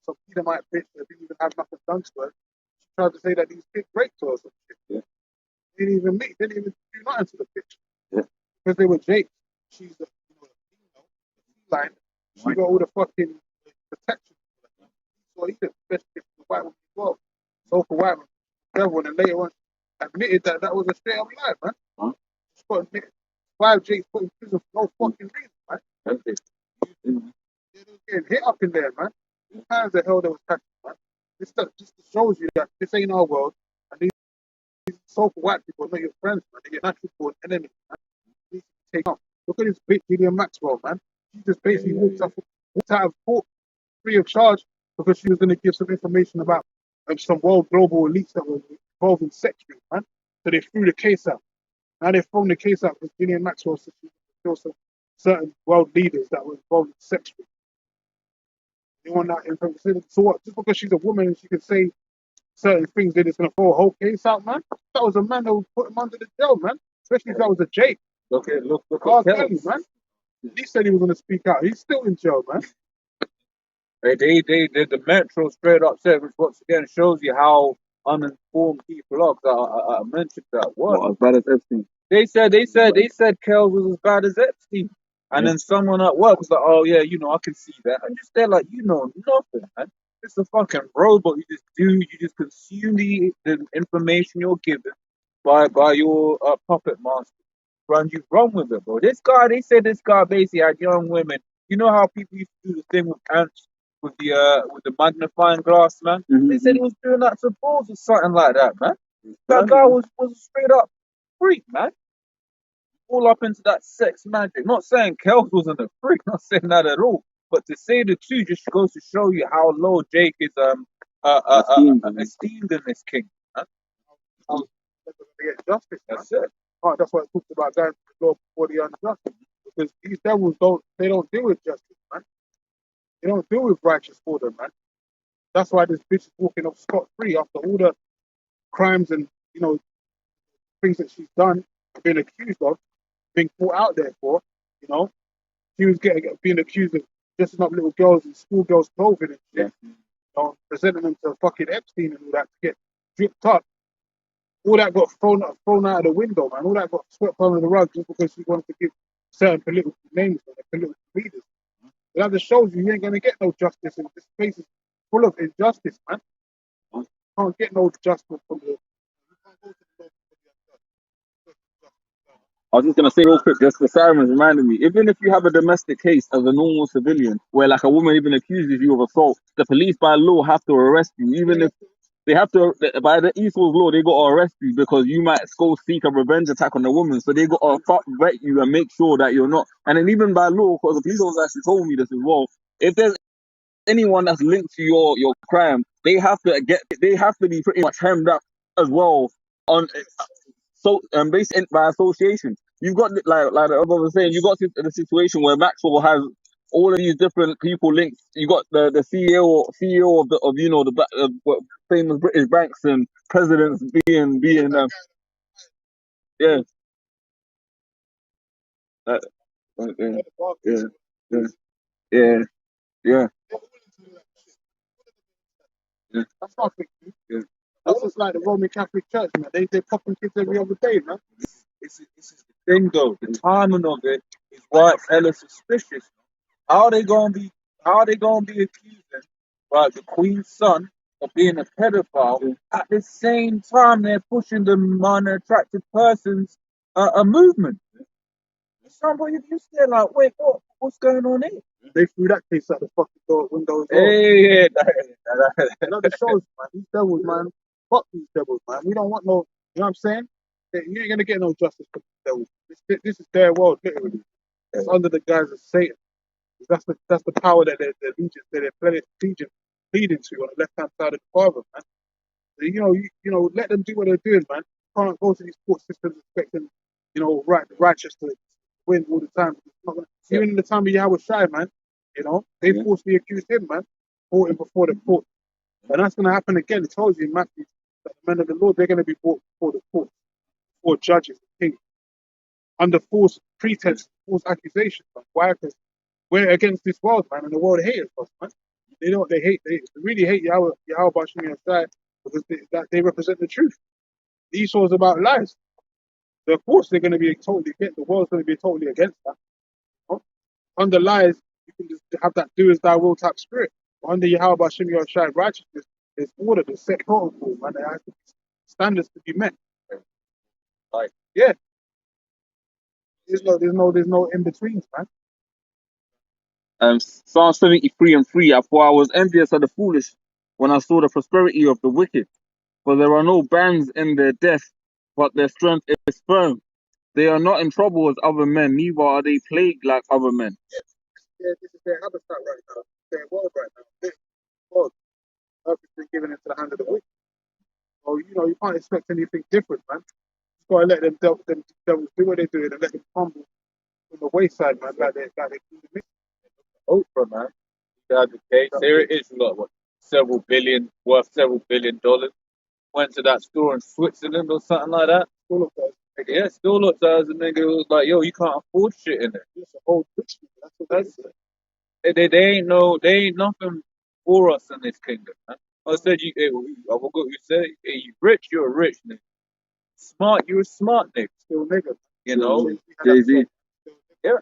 Some Edomite bitch that didn't even have nothing done to her. She tried to say that these kids raped her or some shit. Yeah. Didn't even do nothing to the bitch. Yeah. Because they were Jake. She's the line. She got all the fucking protection. So he's the best bitch for the white woman as well. So for white woman, devil, and then later on admitted that that was a straight up lie, man. Huh? She got admitted. 5 Jakes put in prison for no fucking reason, man. Okay. They was getting hit up in there, man. All kinds of hell they was catching, man. This stuff just shows you that this ain't our world, and these so-called white people are not your friends, man. They're your natural born enemies, man. You need to take off. Look at this bitch, Gideon Maxwell, man. She just basically walked out of court free of charge because she was going to give some information about some world global elites that were involved in sex rings, man. So they threw the case out. Now they've thrown the case out because Gideon Maxwell said she killed some certain world leaders that were involved in sex rings. They want that information. So what? Just because she's a woman and she can say certain things, they're just going to throw a whole case out, man? That was a man that would put him under the jail, man. Especially if that was a Jake. Look at Kelly, man. He said he was going to speak out. He's still in jail, man. They did the Metro straight up said, which once again shows you how uninformed people are. 'Cause I mentioned that. What? As bad as Epstein. They said Kells was as bad as Epstein. And then someone at work was like, oh yeah, I can see that. And just they're like, nothing, man. It's a fucking robot. You just consume the information you're given by your puppet master. And you run with it, bro. They said this guy basically had young women. You know how people used to do the thing with ants with the magnifying glass, man? Mm-hmm. They said he was doing that to balls or something like that, man. That guy was a straight up freak, man. All up into that sex magic. Not saying Kels wasn't a freak, not saying that at all. But to say the two just goes to show you how low Jake is esteemed in this kingdom. Huh? I was never going to get justice. That's it. That's why it talks about going to the law before the unjust. Because these devils don't deal with justice, man. They don't deal with righteous order, man. That's why this bitch is walking off scot free after all the crimes and things that she's done, been accused of, being put out there for. She was being accused of dressing up little girls in schoolgirls' clothing and shit. Presenting them to fucking Epstein and all that to get dripped up. All that got thrown out of the window, man. All that got swept under the rug just because she wanted to give certain political names and political leaders. But that just shows you ain't gonna get no justice, and this place is full of injustice, man. You can't get no justice from the. I was just gonna say real quick, just the sirens reminded me. Even if you have a domestic case as a normal civilian, where like a woman even accuses you of assault, the police by law have to arrest you. Even if they have to, by the Esau's law, they got to arrest you because you might go seek a revenge attack on the woman. So they got to vet you and make sure that you're not. And then even by law, because the police officer actually told me this as well. If there's anyone that's linked to your crime, they have to be pretty much hemmed up as well on. So based by association, you've got like the other was saying, you got the situation where Maxwell has all of these different people linked. You got the CEO of the famous British banks and presidents being yeah. That, Yeah, the bargain. yeah, yeah, yeah, yeah, They're willing to do that shit. yeah, That's nothing. yeah. That's just like the Roman Catholic Church, man. They popping kids every other day, man. This is the thing, though. The timing of it is why it's hella suspicious. How they gonna be? How they gonna be accusing, right, the Queen's son of being a pedophile at the same time they're pushing the minor attracted persons a movement? Somebody, you still like, wait, what's going on here? They threw that case out the fucking door window as well. Hey, You know the shows, man. These devils, man. Fuck these devils, man. We don't want no. You know what I'm saying? You ain't gonna get no justice for these devils. This is their world, literally. It's under the guise of Satan. That's the power that they're pleading to on the left hand side of the Father, man. So, you know, let them do what they're doing, man. You can't go to these court systems expecting, righteous to win all the time. It's not gonna, even in the time of Yahweh Shai, man, they falsely accused him, man, brought him before the court. And that's going to happen again. It tells you in Matthew that the men of the Lord, they're going to be brought before the court, before judges and kings, under false pretense, false accusations. Man. Why? Because we're against this world, man, and the world hates us, man. They really hate Yahweh Bashim and Shai because they represent the truth. Esau's about lies. So of course they're going to be totally against, the world's going to be totally against that. You know? Under lies, you can just have that do as thou will type spirit. But under Yahweh Bashim Shai righteousness, there's order, there's set protocol, man. There has to be standards to be met. like, Yeah. There's no in betweens, man. Psalm 73:3. For I was envious of the foolish when I saw the prosperity of the wicked. For there are no bands in their death, but their strength is firm. They are not in trouble as other men, neither are they plagued like other men. Yeah, this is their habitat right now. Their world right now. Their world. Earth has been given into the hand of the wicked. So, you can't expect anything different, man. You gotta let them devils do what they're doing and let them crumble from the wayside, man, like they do the mix. Oprah, man. You had the case. Here it is, look, what, worth several billion dollars. Went to that store in Switzerland or something like that. Still look like Yeah, still looked at as a nigga who was like, yo, you can't afford shit in there. it's a whole rich people. That's what That's they say. they ain't nothing for us in this kingdom, man. I said I forgot you said, hey, you rich, you're a rich nigga. Smart, you're a smart nigga. Still niggas. You know? Jay-Z. Yeah.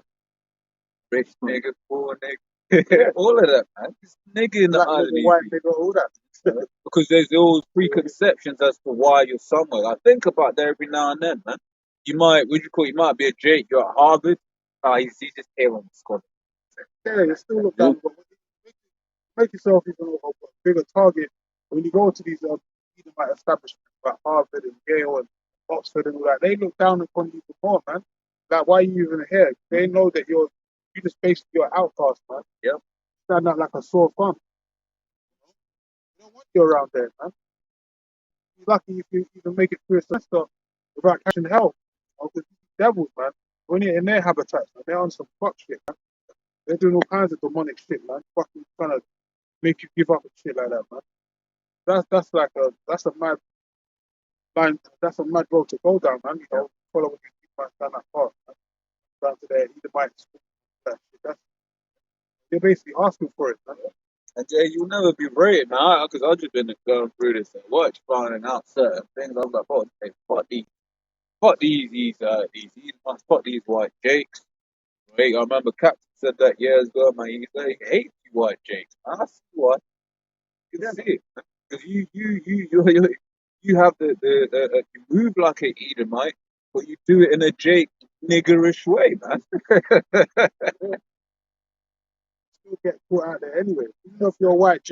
Rich nigga, poor nigga. All of that, man. This nigga in the Black eye of nigga, these white people. nigga, all that. Because there's all preconceptions as to why you're somewhere. I think about that every now and then, man. You might, you might be a Jake, you're at Harvard. He's just here on the scholar. Yeah, you still look down, but when you make yourself even a bigger target when you go to these Edomite establishments like Harvard and Yale and Oxford and all that. They look down upon you more, man. Like, why are you even here? They know that you just basically you're an outcast, man. Yep. Stand out like a sore thumb. They don't want you around there, man. You're lucky if you even make it through a semester without catching hell. Because these devils, man, when you're in their habitats, man, they're on some fuck shit, man. They're doing all kinds of demonic shit, man. Fucking trying to make you give up and shit like that, man. That's a mad line. That's a mad road to go down, man. Follow what you keep down that path, man. Down to there, either might that shit. They're basically asking for it, man. And Jay, you'll never be rated, man. Because I've just been going through this at work, finding out certain things. I'm like, oh, hey, fuck these white jakes. Right? I remember Captain said that years ago, man. He said he hates you white jakes. Man, I see why. You can see it. Because you have you move like an Edomite, but you do it in a Jake niggerish way, man. Still get caught out there anyway. Even if you're white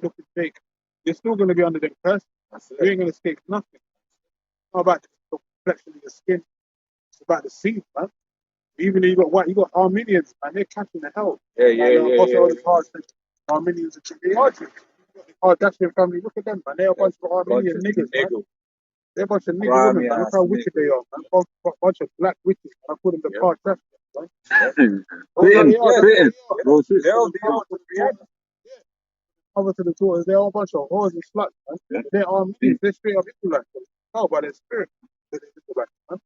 looking Jake, you're still gonna be under them curses. You ain't gonna escape nothing. It's not about the complexion of your skin. It's about the seed, man. Even though you got Armenians, man, they're catching the hell. Also, all these hard things. Armenians are they are true. Kardashian family, look at them, man. They're a bunch of Armenian niggas, man. They're a bunch of nigger women, man. Look how wicked they are, man. A bunch of black witches. I call them the Kardashians, man. Over to the daughters, they're all a bunch of whores and sluts, man. They're Armenians. They're straight up Israelites. Hell by their spirit. They're Israelites, man.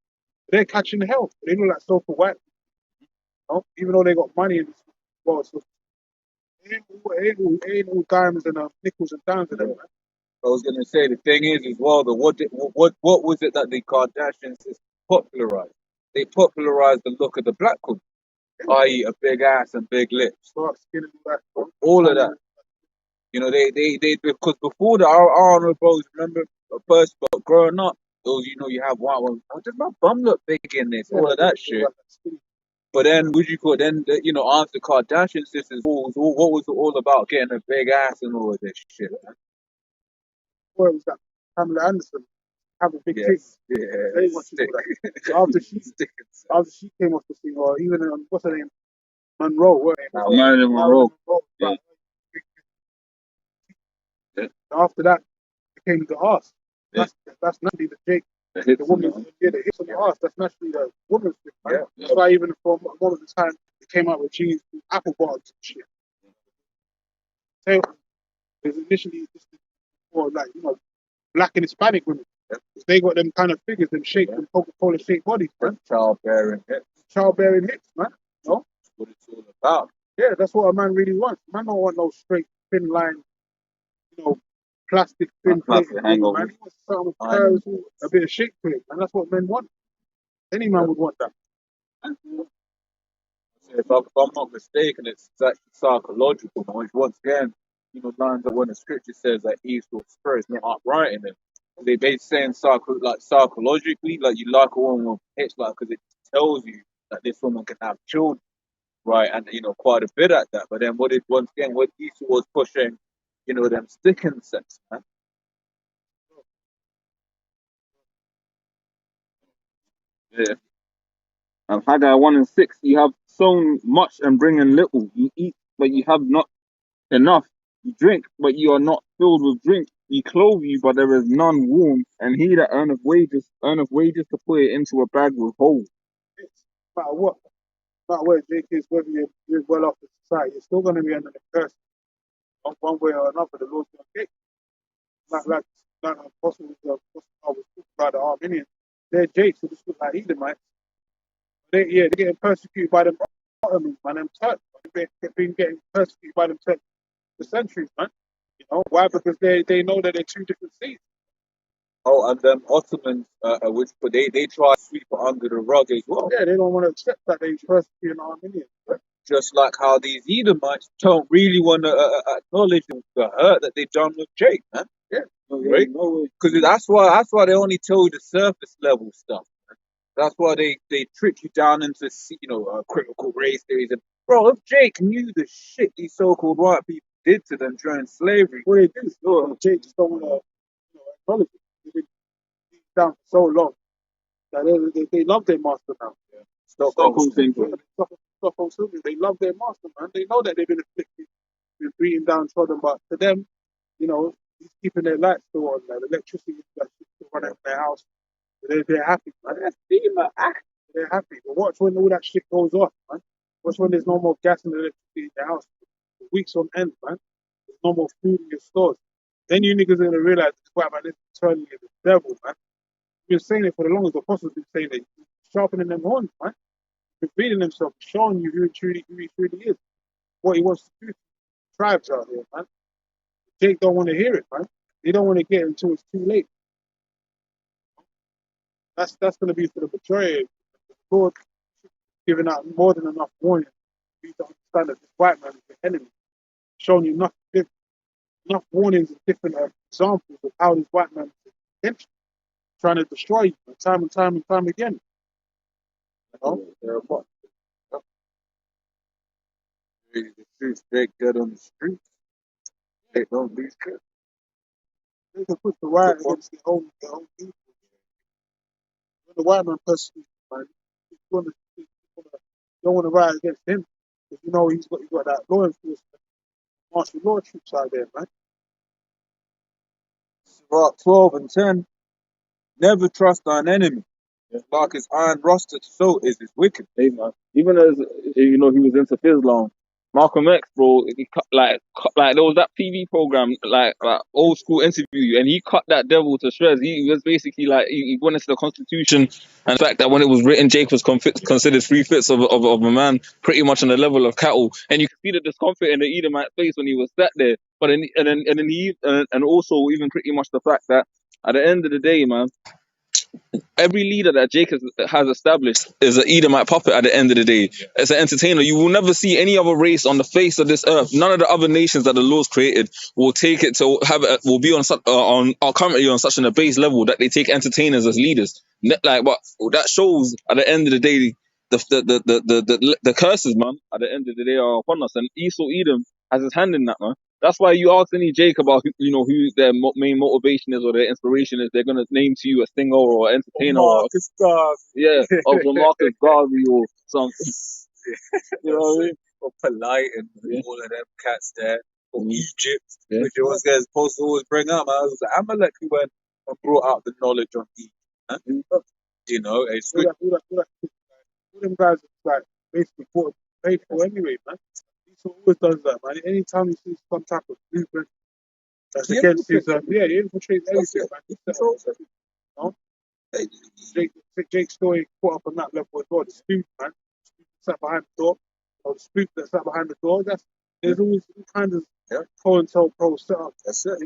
They're catching hell. They look like so-called white. know? Even though they got money in this world, so it ain't all diamonds and nickels and dimes in them, man. I was gonna say the thing is as well that what was it that the Kardashians popularized? They popularized the look of the black woman, i.e. a big ass and big lips, Dark skin and all that. all of that. You know, they because before that, I don't know, bros. Remember, first, but growing up, it was, you know, you have white ones. Oh, does my bum look big in this? All of that shit. But then, would you call then? You know, after the Kardashian sisters, what was it all about? Getting a big ass and all of this shit. What was that? Pamela Anderson having big tits. Yeah, They wanted all that. So after she came off the scene, or even what's her name, Monroe, what her name? Marilyn Monroe. Yeah. Yeah. After that, it became the arse. Yeah. That's naturally the Jake. The hits The on woman's the the hits on the arse. That's naturally the woman's thing, right? Yeah. That's why even for a moment of time it came out with jeans, with apple bottoms and shit. So it was initially just for like, you know, black and Hispanic women. They got them kind of figures, them shaped, them Coca-Cola shaped bodies, man. Childbearing hips. Childbearing hips, man. You know? That's what it's all about. Yeah, that's what a man really wants. Man don't want no straight, thin line, you know, plastic thin plate. plastic hangover. Man, he wants something with curves, a bit of shape to it, and that's what men want. Any man would want that. If I'm not mistaken, it's actually psychological. Which once again, you know, lines up when the scripture says that evil spirits not upright in them. They basically saying psychologically, like you like a woman with hips, like because it tells you that this woman can have children, right? And you know, quite a bit at that. But then once again what Esau was pushing, you know, them sticking sex, man. Yeah. And Haggai 1:6, you have sown much and bring in little. You eat, but you have not enough. You drink, but you are not filled with drink. You clothe you, but there is none warm. And he that earneth wages to put it into a bag with holes. No matter what, no matter where Jake is, whether you're well off in society, you're still going to be under the curse. One way or another, the Lord's going to take. Like Apostle was talking about the Armenians. They're Jakes who just look like Edomites. They're getting persecuted by them Ottomans, man, them Turks. They've been getting persecuted by them Turks for centuries, man. You know why? Because they know that they're two different seas. Oh, and them Ottomans, but they try to sweep it under the rug as well. Yeah, they don't want to accept that they're persecuting Armenians. Right? Just like how these Edomites don't really want to acknowledge the hurt that they've done with Jake, man. Yeah, right? Because that's why they only tell you the surface level stuff. Man. That's why they trick you down into critical race theories. And bro, if Jake knew the shit these so-called white people did to them during slavery, what they do, Jake just don't want to acknowledge it. They've been down for so long that they love their master now. Yeah. Stockholm syndrome. Stockholm syndrome. They love their master, man. They know that they've been afflicted, been beaten down, trodden, but to them, you know, he's keeping their lights still on, the electricity is still running in their house. They're happy, man. They're happy. But watch when all that shit goes off, man. Watch when there's no more gas and electricity in their house. For weeks on end, man. There's no more food in your stores. Then you niggas are gonna realize this white man is turning into the devil, man. We've been saying it for the longest. The apostles been saying it. Sharpening them horns, man. Revealing himself, showing you who he truly is. What he wants to do to tribes out here, man. Jake don't want to hear it, man. They don't want to get it until it's too late. That's going to be for the majority. The Lord giving out more than enough warning for you to understand that this white man is the enemy. Showing you enough warnings and different examples of how this white man is intentional, trying to destroy you time and time and time again. You know? the truth, Jake dead on the streets. They don't be good. They can put the riot against their own people. When the white man persecutes, man, you don't want to riot against him because you know he's got that law enforcement, martial law troops out there, man. Sirach 12:10. Never trust thine enemy. Like his iron rusted, so is his wicked. Even as he was into Islam, Malcolm X, bro, like there was that TV program, like old school interview, and he cut that devil to shreds. He was basically like he went into the Constitution and the fact that when it was written, Jake was considered 3/5 of a man, pretty much on the level of cattle, and you could see the discomfort in the Edomite face when he was sat there. But then he and also even pretty much the fact that at the end of the day, man, every leader that Jake has established is an Edomite puppet at the end of the day. As an entertainer, you will never see any other race on the face of this earth. None of the other nations that the Lord's created will take it to have it, will be on such are currently on such an abased level that they take entertainers as leaders. Like, but that shows at the end of the day the curses, man. At the end of the day, are upon us, and Esau Edom has his hand in that, man. That's why you ask any Jake about who their main motivation is or their inspiration is, they're gonna name to you a singer or an entertainer or Marcus Garvey. yeah, of Marcus Garvey or something. You know what I mean? Or Polite and Yeah. all of them cats there. Or Egypt, Yeah. which always gets supposed to always bring up. I was like, Amalek who went and brought out the knowledge on Egypt. Huh? You know, it's good. All them guys like basically faithful anyway, man. He always does that, man. Anytime you see some type of movement that's He against his, infiltrates he infiltrates everything, man. He controls it. You know? Hey, Jake's story caught up on that level as well. The spook, man. The spook that sat behind the door, or the spook that sat behind the door. There's always all kinds of pro setup. That's it.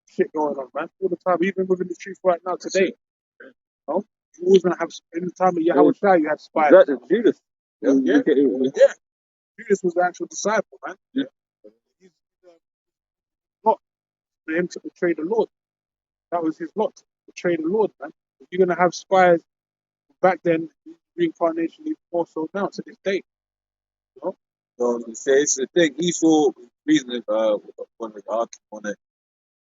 Shit going on, man. All the time, even within the truth right now today. You know? You're always gonna have in the time of Yahweh Shai, you have spies. Exactly, Judas. Yeah. Judas was the actual disciple, man. Yeah. He's not for him to betray the Lord. That was his lot, to betray the Lord, man. If you're gonna have spies back then, reincarnation even more so now to this day. You know? So it's the thing. Esau, reason on the argument on it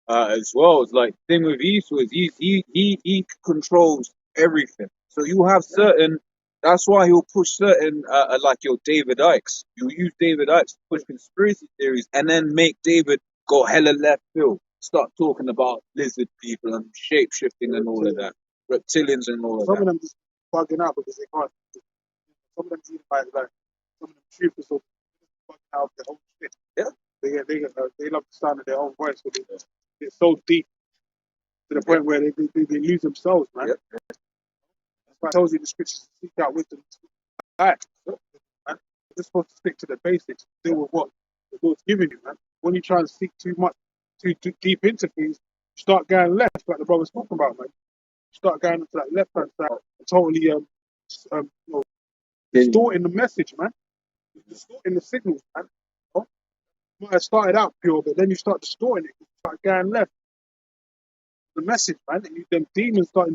as well. It's like the thing with Esau is he controls everything. So you have certain. That's why he'll push certain like your David Ikes. You use David Ikes to push conspiracy theories, and then make David go hella left field. Start talking about lizard people and shape shifting and all of that, reptilians and all of Some that. of them just bugging out because they can't. Some of them seem like some of them troopers are bugging out their own shit. Yeah. They love the sound of their own voice, but it's so deep to the point where they lose themselves, man. Yeah. That's why I told you the scriptures to seek out wisdom. Man. You're just supposed to stick to the basics, deal with what the Lord's giving you, man. When you try and seek too deep into things, you start going left, like the brother's talking about, man. You start going into that left hand side and totally distorting the message, man. You're distorting the signals, man. You know? You might have started out pure, but then you start distorting it. You start going left. The message, man, and them demons start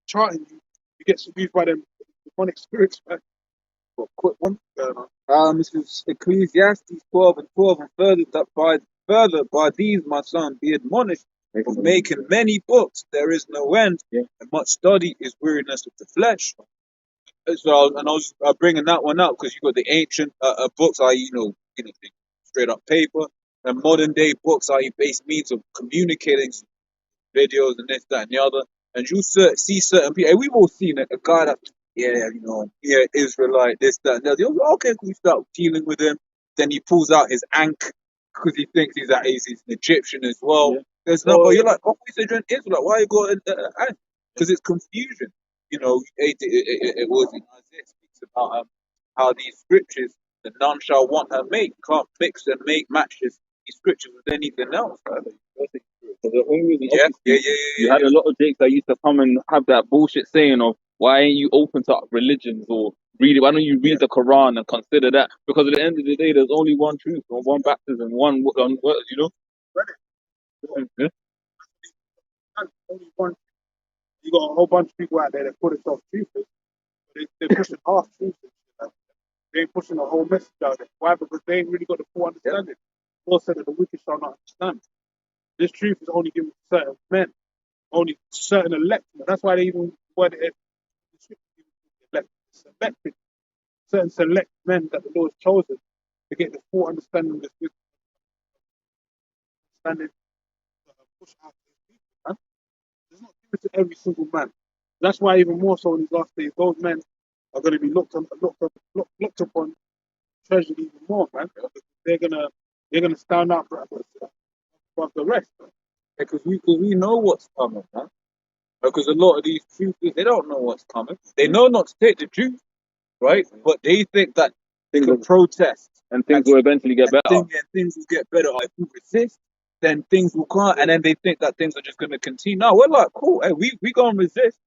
charting you. You get seduced by them demonic spirits, man. But quick one going on. This is Ecclesiastes 12 and 12, and further by these, my son, be admonished of making many books. There is no end, and much study is weariness of the flesh. So, I was bringing that one up because you got the ancient books, i.e., straight up paper, and modern day books, i.e., base means of communicating, videos and this, that, and the other. And you see certain people, and we've all seen it, a guy that, Israelite, this, that, and the other. You're like, okay, cool, you start dealing with him. Then he pulls out his ankh because he thinks he's an Egyptian as well. Yeah. There's no, but you're like, oh, you said you're an Israelite. Why you got an ankh? Because it's confusion. It was in Isaiah speaks about how these scriptures, the none shall want her mate, can't mix and make matches these scriptures with anything else. The only reason, you had Yeah. a lot of Jakes that used to come and have that bullshit saying of why ain't you open to religions or read it? Why don't you read the Quran and consider that? Because at the end of the day, there's only one truth, one baptism, one word, Yeah. Only one. You got a whole bunch of people out there that put themselves truthers. They're pushing half truth. They ain't pushing the whole message out there. Why? Because they ain't really got the full understanding. Lord said that the wicked shall not understand. This truth is only given to certain men, only certain elect. That's why they even word it selected, certain select men that the Lord has chosen to get the full understanding of this wisdom. Understanding push out to these people, man. It's not given to every single man. That's why even more so in these last days, those men are going to be looked upon, treasured even more, man. they're gonna stand up above the rest. Because we know what's coming, man. Because a lot of these truthers, they don't know what's coming. They know not to take the truth, right? But they think that they can protest and things will eventually get better. things will get better. If we resist, then things will come, and then they think that things are just going to continue. No, we're like, cool, hey, we gonna resist.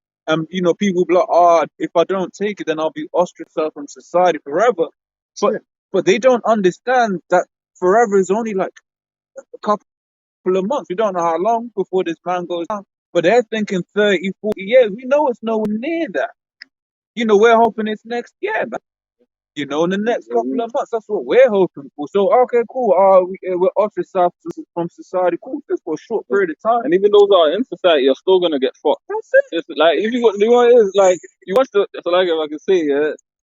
People be like, if I don't take it, then I'll be ostracized from society forever. But they don't understand that forever is only like a couple of months. We don't know how long before this man goes down. But they're thinking 30, 40 years. We know it's nowhere near that. We're hoping it's next year, man. In the next couple of months, that's what we're hoping for. So, okay, cool. We're ostracized from society. Cool, just for a short period of time. And even those that are in society are still gonna get fucked. That's it. It's like if you got the one is like you watch the so like if I can say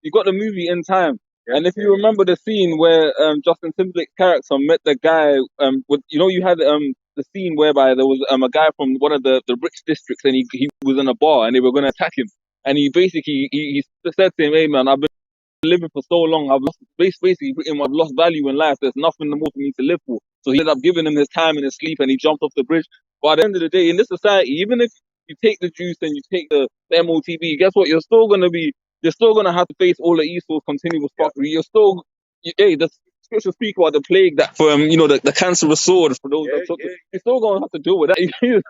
you got the movie In Time. And if you remember the scene where Justin Timberlake's character met the guy with you had the scene whereby there was a guy from one of the rich districts and he was in a bar and they were gonna attack him and he basically he said to him, "Hey man, I've been living for so long, I've lost basically I've lost value in life. There's nothing more for me to live for." So he ended up giving him his time and his sleep and he jumped off the bridge. But at the end of the day, in this society, even if you take the juice and you take the MOTB, guess what? You're still gonna have to face all the Esau's continuous fuckery. The scriptures speak about the plague that for the cancerous sword for those that took it. You're still gonna have to deal with that. All of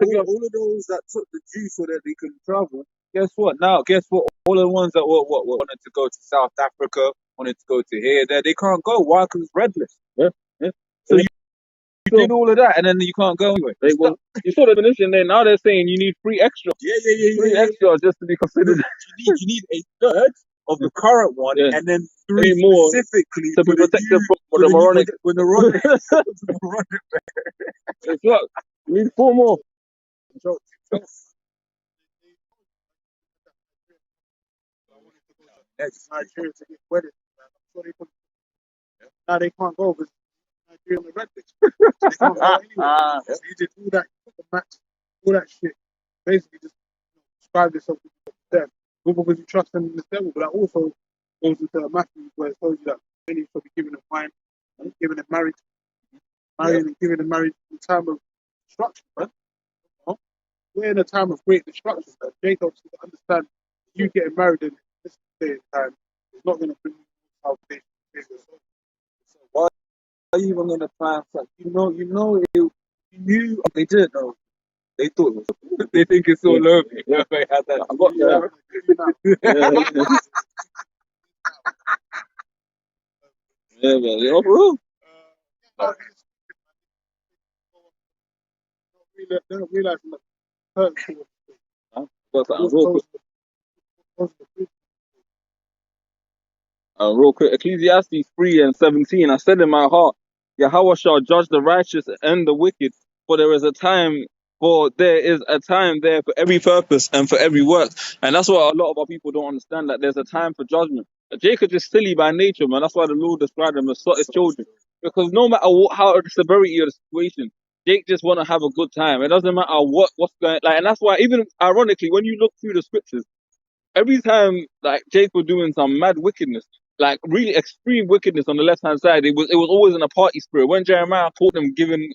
those that took the juice so that they could travel. Guess what? All the ones that wanted to go to South Africa, wanted to go to here, there, they can't go. Why? Because it's red list. Yeah. So you did all of that, and then you can't go anywhere. You saw the definition there. Now they're saying you need free extra. Free extra just to be considered. You need a third of the current one, and then three more specifically to be protected from the moronic. It's what? You need 4 more. Nigeria to get wedded. I'm sure now they can't go because Nigeria on the red list. They can't go anywhere. So you did all that match, all that shit. Basically, just describe yourself to them. Because you trust them in the devil, but that also goes into Matthew where it tells you that many shall be given a wine and given a marriage, and giving a marriage in time of destruction, man. We're in a time of great destruction. Jacob should understand you getting married in this day and time is not going to bring you salvation. So why are you even going to plan something? You knew they didn't know. They thought it was. They think it's all over. Yeah. They had that. I got yeah, bro. They don't realize that hurt real quick, Ecclesiastes 3:17. I said in my heart, Yahweh shall judge the righteous and the wicked, for there is a time there for every purpose and for every work. And that's what a lot of our people don't understand, that there's a time for judgment. Jacob is silly by nature, man. That's why the Lord described him as his children. Because no matter how the severity of the situation, Jake just want to have a good time. It doesn't matter what's going like, and that's why even ironically, when you look through the scriptures, every time like Jake was doing some mad wickedness, like really extreme wickedness on the left hand side, it was always in a party spirit. When Jeremiah caught them giving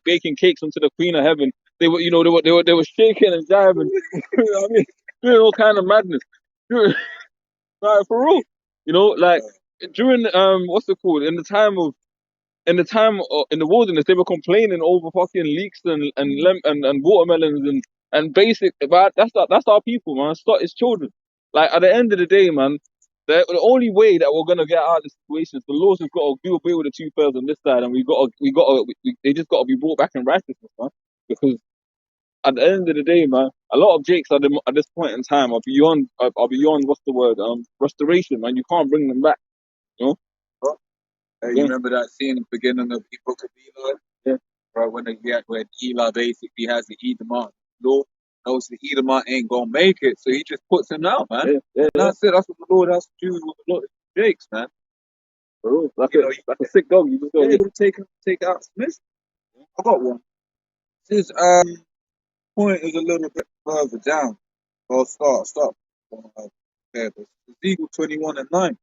baking cakes unto the Queen of Heaven, they were they were shaking and jiving. I mean, doing all kind of madness. Right, for real. Like during what's it called? In the wilderness, they were complaining over fucking leeks and watermelons and basic. But that's our people, man. It's children. Like at the end of the day, man, the only way that we're gonna get out of this situation is the Lord's have got to do away with the 2/3 on this side, and they just got to be brought back in righteousness, man. Because at the end of the day, man, a lot of Jakes at this point in time are beyond what's the word restoration, man. You can't bring them back, you know. You remember that scene in the beginning of the book of Eli? Yeah. Right, when Eli basically has the Edomite law, knows the Edomite ain't gonna make it, so he just puts him out, man. That's it. That's what the Lord has to do with a lot of Jakes, man. Bro, like a sick dog. You just go take out Smith. I got one. This point is a little bit further down. I'll start. Ezekiel 21:9.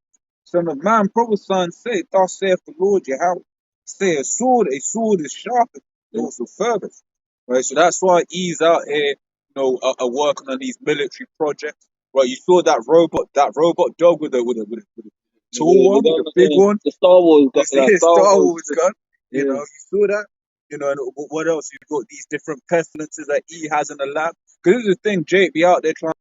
Son of man, prophesy and say, thus saith the Lord Yahweh, say a sword is sharper, but also furthest. Right? So that's why he's out here, working on these military projects. Right? You saw that robot dog with a tall one, with a big one. The Star Wars got You see that his Star Wars gun. Yeah. You saw that. And what else? You've got these different pestilences that he has in the lab. Because this is the thing, Jake be out there trying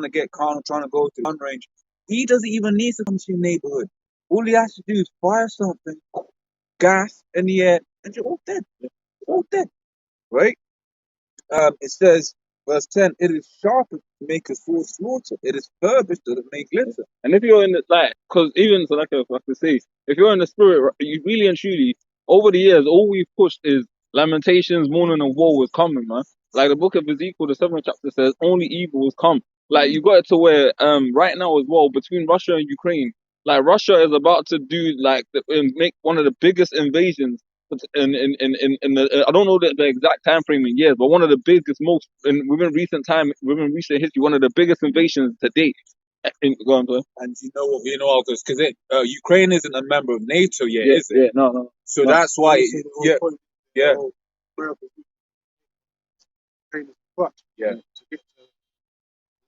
to get calm, trying to go to gun range. He doesn't even need to come to your neighborhood. All he has to do is fire something, gas in the air, and you're all dead. All dead. Right? It says, verse 10, it is sharper to make a sword slaughter. It is furthest to make glitter. And if you're in the, like, because even, so like I have to say, if you're in the spirit, right, you really and truly, over the years, all we've pushed is lamentations, mourning, and woe is coming, man. Like the book of Ezekiel, the 7th chapter says, only evil has come. Like, you got it to where, right now as well, between Russia and Ukraine, like, Russia is about to do, like, make one of the biggest invasions in the, I don't know the exact time frame in years, but one of the biggest, most, within recent history, one of the biggest invasions to date. Go on, bro. And because Ukraine isn't a member of NATO yet, is it? Yeah, no. So that's why, yeah. Yeah. To get to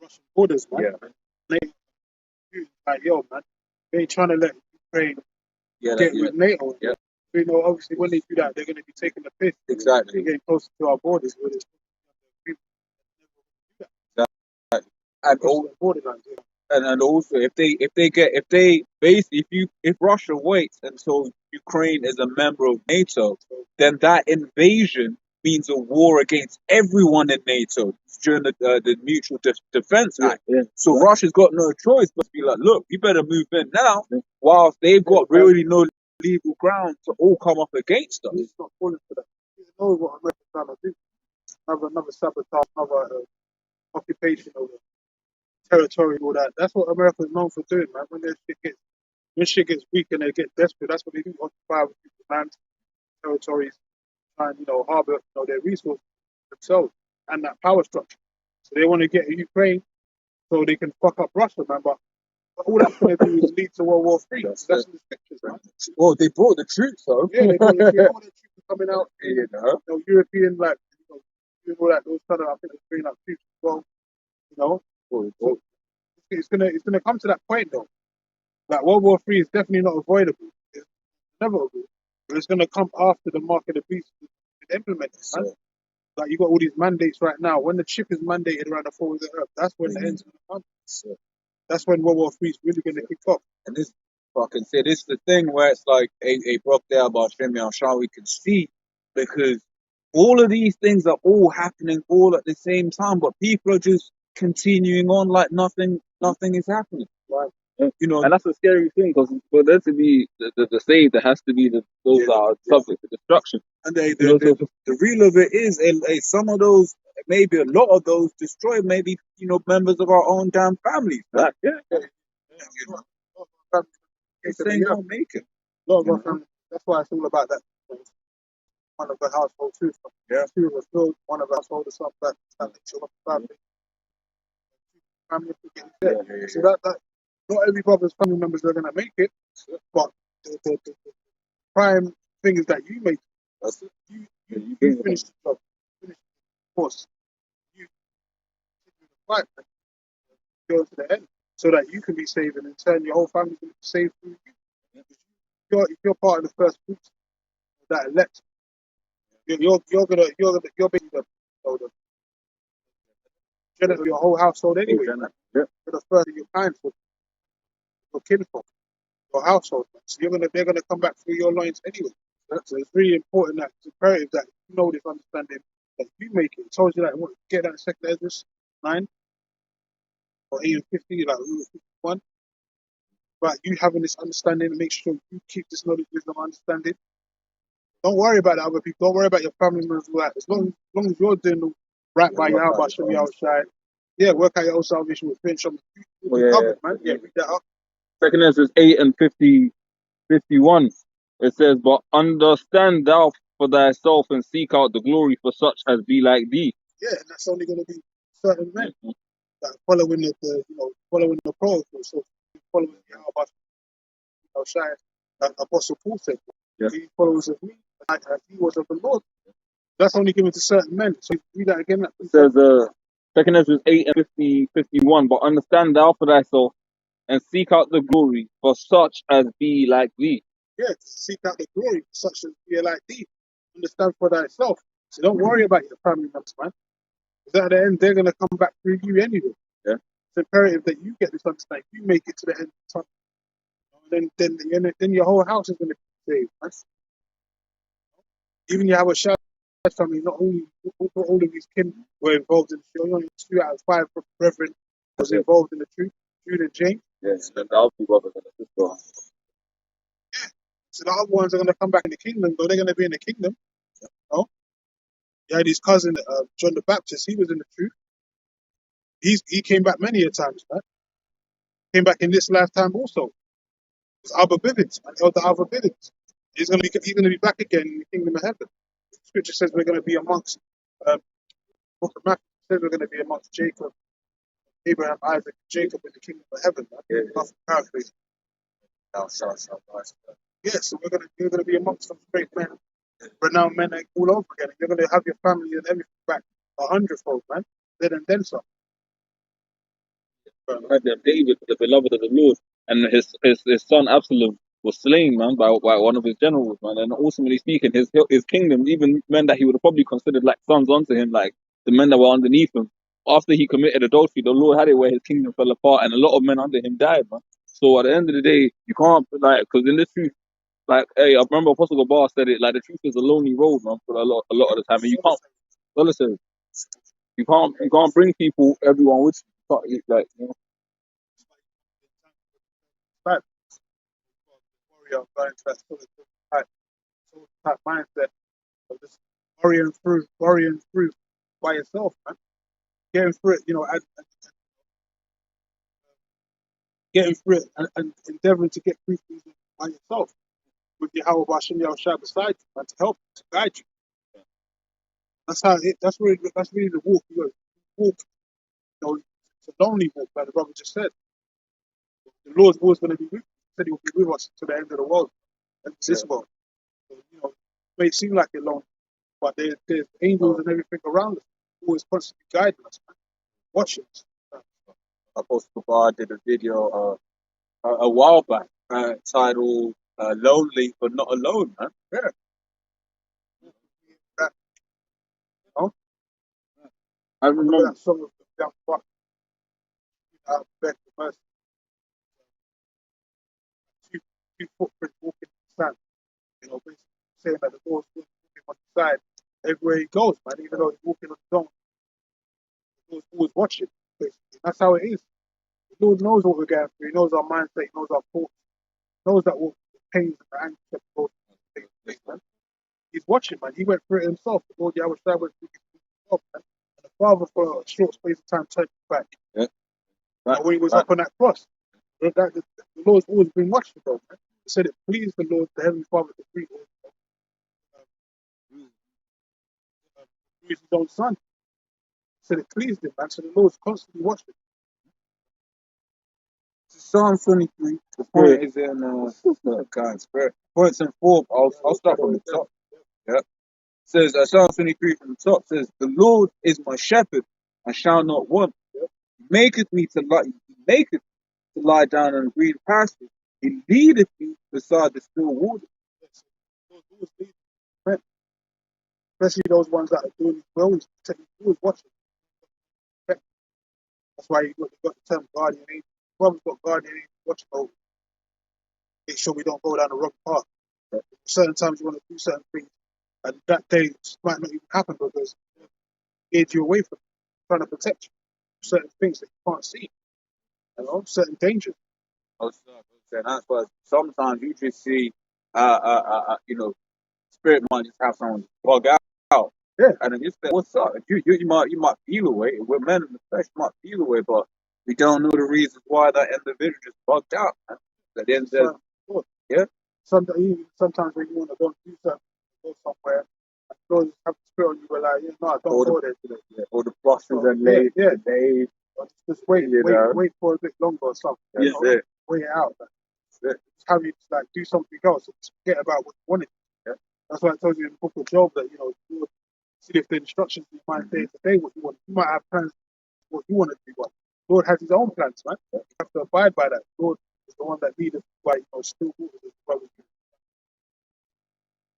Russian borders, man. Yeah. Like, yo, man, they ain't trying to let Ukraine Yeah, get with NATO. Yeah. Obviously, when they do that, they're going to be taking the piss. Exactly. They're getting closer to our borders. Where there's people Exactly. And close to the borderlines. Yeah. and also if Russia waits until Ukraine is a member of NATO, then that invasion means a war against everyone in NATO during the Mutual Defense Act. Yeah. So Russia's got no choice but to be like, look, you better move in now, whilst they've got really no legal ground to all come up against us. He's not falling for that. He knows what America's trying to do. Another sabotage, another occupation of territory, all that. That's what America's known for doing, man. When shit gets weak and they get desperate, that's what they do. Occupy other people's lands, territories, and harbor their resources themselves and that power structure. So they want to get Ukraine so they can fuck up Russia, man. But all that's going to do is lead to World War III. That's in the scriptures, man. Well, they brought the troops, though. Yeah, they brought the troops. All the troops are coming out. European, like, all that, those kind of, I think, they're bringing out troops as well. So it's gonna come to that point though. Like World War III is definitely not avoidable. It's inevitable. But it's gonna come after the mark of the beast is implemented. Man. Like you got all these mandates right now. When the chip is mandated around the four of the earth, that's when the end's gonna come. That's when World War III is really gonna kick off. And this is the thing where it's like a broke there about Shemi Al we can see, because all of these things are all happening all at the same time, but people are just continuing on like nothing is happening. Right. And that's a scary thing, because for there to be the saved, there has to be those that are subject to destruction. And the real of it is, some of those, maybe a lot of those destroyed, maybe members of our own damn families. Right? Yeah. It's saying don't make it. A lot of our families. That's why it's all about that. One of the household too. Yeah. Two of us build one of the household or something like that. Family. So that not every brother's family members are gonna make it, but the prime thing is that you make it. You finish the job, finish the course, you fight, go to the end, so that you can be saved, and in turn your whole family can be saved through you. If you're part of the first group that elect, you're being the general of your whole household anyway. You're the first of your kind for your kinfolk, your household. So they're gonna come back through your loins anyway. So it's really important that it's imperative that you know this understanding that you make it. It tells you that get that second Ezra 9 or 8 and 50, like rule of 51. But you having this understanding, make sure you keep this knowledge, wisdom, understanding. Don't worry about the other people. Don't worry about your family members. As long as you're doing right by your house, show me outside. Yeah, work out your own salvation with pinch on the covered, man. Yeah, read that up. Second Ezra 8 and 51. It says, but understand thou for thyself and seek out the glory for such as be like thee. Yeah, and that's only going to be certain men that following the protocol. So following the Apostle Paul said. Yeah. He follows of me, as he was of the Lord. That's only given to certain men. So read that again. It says, 2 Ezra 8 and 51, but understand thou for thyself and seek out the glory for such as be like thee. Yeah, to seek out the glory, such as be like thee. Understand for thyself. So don't worry about your family members, man. Because at the end, they're going to come back through you anyway. Yeah. It's imperative that you get this understanding. You make it to the end of time. Then your whole house is going to be saved. Man. Even you have a Shad family, not all of these kin were involved in the truth. Only 2 out of 5 brethren was involved in the truth. Jude and James. Yes, and the other brothers and the sister. So the other ones are going to come back in the kingdom, though they're going to be in the kingdom. No? You had his cousin, John the Baptist, he was in the truth. He came back many a times, man. Came back in this lifetime also. It's Abba Bivens, man. Elder Abba Bivens. He's going to be back again in the kingdom of heaven. Scripture says we're going to be amongst, book of Matthew says we're going to be amongst Jacob, Abraham, Isaac, Jacob in the kingdom of heaven. Man. Yeah. Nothing paraphrasing. Yeah, so we're gonna be amongst some great men, renowned men all over again. And you're gonna have your family and everything back 100-fold, man. Then some. David, the beloved of the Lord, and his son Absalom was slain, man, by one of his generals, man. And ultimately speaking, his kingdom, even men that he would have probably considered like sons unto him, like the men that were underneath him, after he committed adultery, the Lord had it where his kingdom fell apart, and a lot of men under him died, man. So at the end of the day, you can't like, because in the truth, like, hey, I remember Apostle Gabar said it, like the truth is a lonely road, man, for a lot of the time, and you can't. Well, listen, you can't bring people, everyone with you, like, you know. Warrior going to that sort of type mindset of just worrying through by yourself, man. Getting through it, getting through it and endeavoring to get through things by yourself with Yahweh Bashem Yahushua beside you, man, to help you, to guide you. That's really the walk. Walk, it's a lonely walk, like the brother just said. The Lord's always going to be with you. He said he will be with us to the end of the world, and this world. So, it may seem like you're lonely, but there's angels and everything around us, always constantly guiding us, man, watching us. Apostle Gabar did a video a while back titled "Lonely but Not Alone," man. Yeah. I remember that song of the young buck, beg for mercy. Two footprints walking in the sand, basically saying that the Lord's walking on the side everywhere he goes, man, even though he's walking on his own. The Lord's always watching, basically. That's how it is. The Lord knows what we're going through. He knows our mindset. He knows our thoughts. He knows that what the pains and the anguish that we go through, man. He's watching, man. He went through it himself. The Lord Yahweh Shai went through it himself, man. And the Father, for a short space of time, turned his back. Yeah. Right. When he was up on that cross. The Lord's always been watching, bro, man. He said it pleased the Lord, the Heavenly Father, to breathe his own son. He said it pleased him, man. So the Lord's constantly watching. Psalm 23. The point is in God's spirit. Points in 4. I'll start from the top. Yeah. It says Psalm 23 from the top says, "The Lord is my shepherd, I shall not want. He maketh me to lie down in green pastures. He leadeth me beside the still waters." Especially those ones that are doing it well. He's always watching. That's why you got the term guardian angel. Brother's got guardian angel watching over. Make sure we don't go down the wrong path. Certain times you want to do certain things, and that day might not even happen because it aids you away from trying to protect you. Certain things that you can't see, certain dangers. That's why sometimes you just see, spirit might just have someone bug out. Yeah. And then you say, "What's up?" You might feel away. We're men in the flesh, might feel away, but we don't know the reasons why that individual just bugged out. Man. At the end of yeah. Sometimes when you want to go do something, go somewhere, and those have the spirit on you, like, don't go there today. Yeah. All the buses are late. Yeah. Today. Just wait for a bit longer or something. Wait it out. Man. have you to like do something else and forget about what you wanted. Yeah? That's why I told you in the book of Job that Lord, see if the instructions you might say today what you want. You might have plans what you want to do, but Lord has His own plans, man. You have to abide by that. Lord is the one that leads us by still waters as well.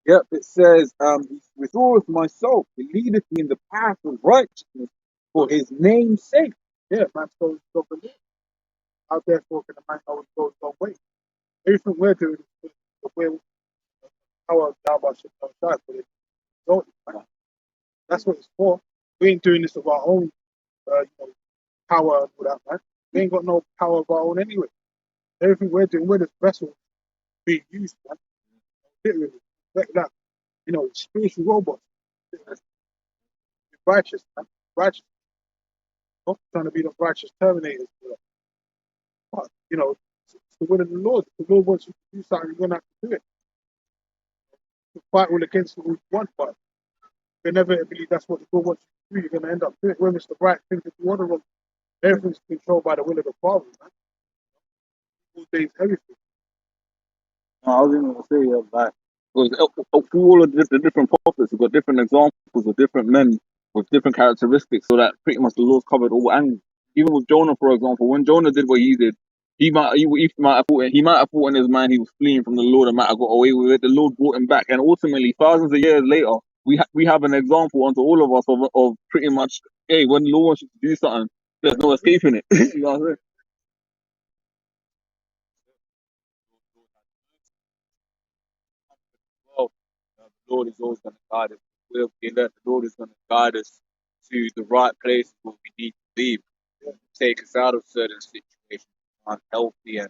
Yep, it says, He restoreth my soul, He leadeth me in the path of righteousness for His name's sake. Yeah, man. So believe. How therefore can a man know his goes one way? Everything we're doing is the will, power of Yahweh should not die for it. That's what it's for. We ain't doing this of our own power and all that, man. We ain't got no power of our own anyway. Everything we're doing, we're this vessel being used, man. Literally. Like, spiritual robots. Righteous, man. Righteous. Not trying to be the righteous terminators. But, it's the will of the Lord. If the Lord wants you to do something, you're going to have to do it. You fight all against what we want, but inevitably that's what the Lord wants you to do. You're going to end up doing it. Whether it's the right thing to do or the wrong, everything's controlled by the will of the Father, man. All days, everything. I was even going to say, like, through all of the different prophets, we've got different examples of different men with different characteristics, so that pretty much the Lord's covered all angles. Even with Jonah, for example, when Jonah did what he did, he might have thought in his mind he was fleeing from the Lord and might have got away with it. The Lord brought him back, and ultimately, thousands of years later, we have an example unto all of us of pretty much, hey, when the Lord wants you to do something, there's no escaping it. You know what I'm saying? Well, the Lord is always going to guide us. We'll be that the Lord is going to guide us to the right places where we need to be, take us out of certain situations, unhealthy and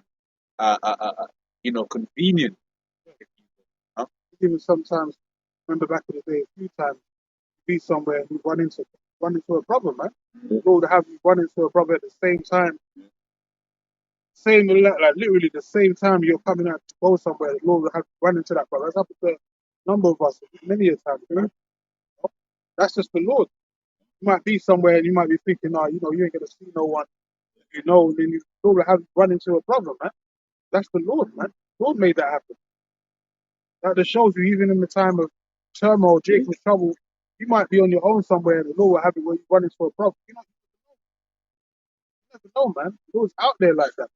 convenient. If you will, huh? Even sometimes, remember back in the day, a few times, be somewhere and you run into a problem, man. The Lord will have you run into a problem at the same time. Same, like literally the same time you're coming out to go somewhere, the Lord will have you run into that problem. That's happened to a number of us many a time, you know? That's just the Lord. You might be somewhere and you might be thinking, oh, you ain't gonna see no one, and then the Lord will have you run into a problem, man. That's the Lord, man. The Lord made that happen. That just shows you, even in the time of turmoil, Jacob's trouble, you might be on your own somewhere and the Lord will have you where you run into a problem. You never know, man. The Lord's out there like that.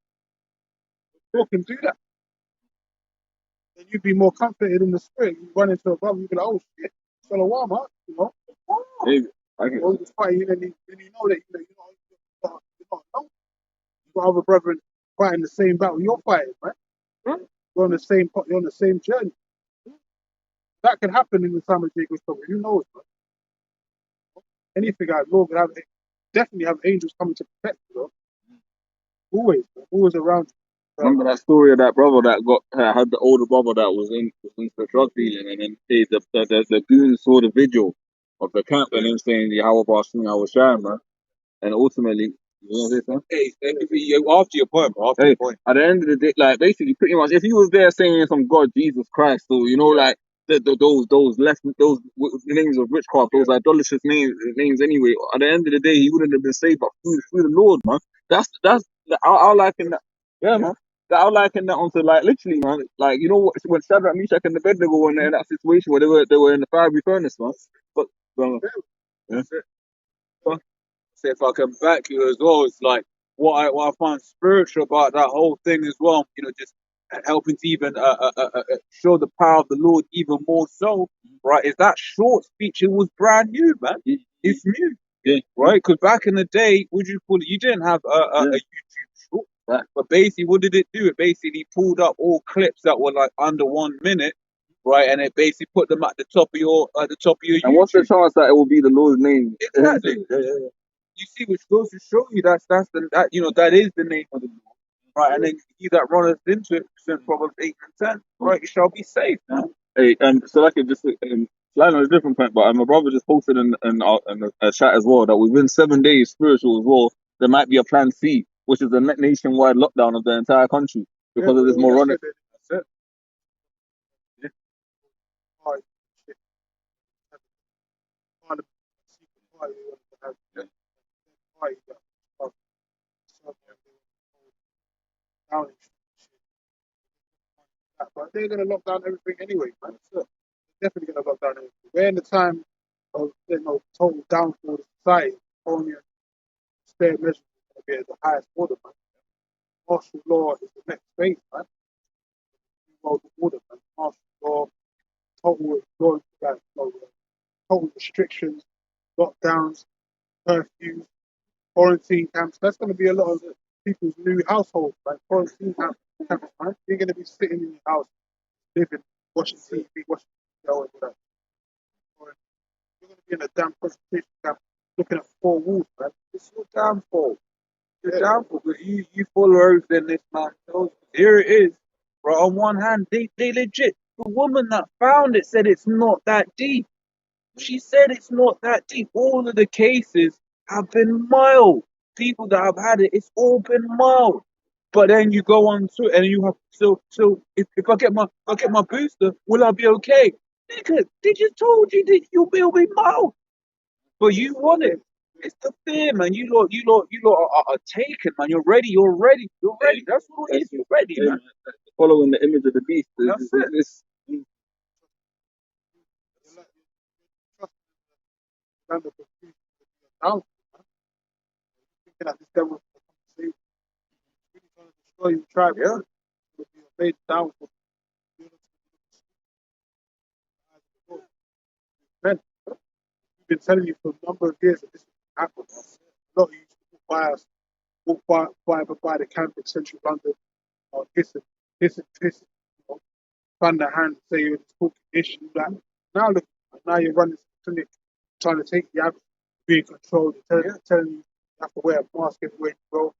The Lord can do that. Then you'd be more comforted in the spirit. You run into a problem, you'd be like, oh shit, it's been a while, man. Hey, I can. Just fighting, and then you know that you're not alone. You got other brethren fighting the same battle you're fighting, right? You're on the same journey. That can happen in the time of Jacob's trouble. Who knows, man? Anything out, Lord will definitely have angels coming to protect you, bro. Always around you. Remember that story of that brother that had the older brother that was into drug dealing, and then the goon saw the video of the camp and him saying, "How about I was sharing, man?" And ultimately, you know what I'm saying? After your point, bro. After your point. At the end of the day, like basically, pretty much, if he was there saying some God, Jesus Christ, or like the names of witchcraft, those idolatrous names anyway. At the end of the day, he wouldn't have been saved, but through the Lord, man. That's I'll liken that. Yeah, man. I'll liken that onto like literally, man. Like when Shadrach, Meshach, and Abednego were in that situation where they were in the fiery furnace, man. But yeah. So if I can back you as well, it's like what I find spiritual about that whole thing as well. Just helping to even show the power of the Lord even more so. Right? Is that short speech? It was brand new, man. It's new. Yeah. Right? Because back in the day, would you call it? You didn't have a YouTube short. Right. But basically, what did it do? It basically pulled up all clips that were like under 1 minute, right? And it basically put them at the top of your YouTube. And what's the chance that it will be the Lord's name? Exactly. You see, which goes to show you that is the name of the Lord, right? And then he that runneth into it, Proverbs 8 and 10, right? You shall be saved. Hey, so like it just slide on a different point, but my brother just posted in a chat as well that within 7 days spiritual as well, there might be a plan C, which is a nationwide lockdown of the entire country because of this moronic. That's it. Yeah. Oh, shit. Parliament, secret party they wanted to have. Party that down and shit. they're gonna lock down everything anyway, man. So they're definitely gonna lock down everything. We're in the time of total downfall of society. Only spare measures is gonna be at the highest order, man. Martial law is the next phase, man. World order, man. Martial law, total going like, total restrictions, lockdowns, curfews, quarantine camps. That's going to be a lot of people's new households, like quarantine camps, man. You're going to be sitting in your house, living, watching TV, watching show and that. You're going to be in a damn concentration camp, looking at four walls, man. It's your downfall. Your Yeah, downfall. But you follow everything this man tells you. Here it is. Right, on one hand, they legit, the woman that found it said it's not that deep. She said it's not that deep. All of the cases have been mild. People that have had it, it's all been mild. But then you go on to it and you have so if I get my booster, will I be okay? Nigga, they just told you that you'll be mild. But you want it. It's the fear, man. You lot are taken, man. You're ready. You're ready. You're ready. That's what it is. You're ready, man. Following the image of the beast. That's it. you're like, trust the land of confusion down, man. Thinking that this devil is going to come to save you. He's really trying to destroy your tribe, Yeah. It's going to be a major downfall. Men, we've been telling you for a number of years that this will happen. A lot of you used to walk by the camp in central London, hissing, fan the hand, say you're talking issue. Like, now look, now you're running to the clinic, trying to take the average, being controlled, telling you you have to wear a mask everywhere you go,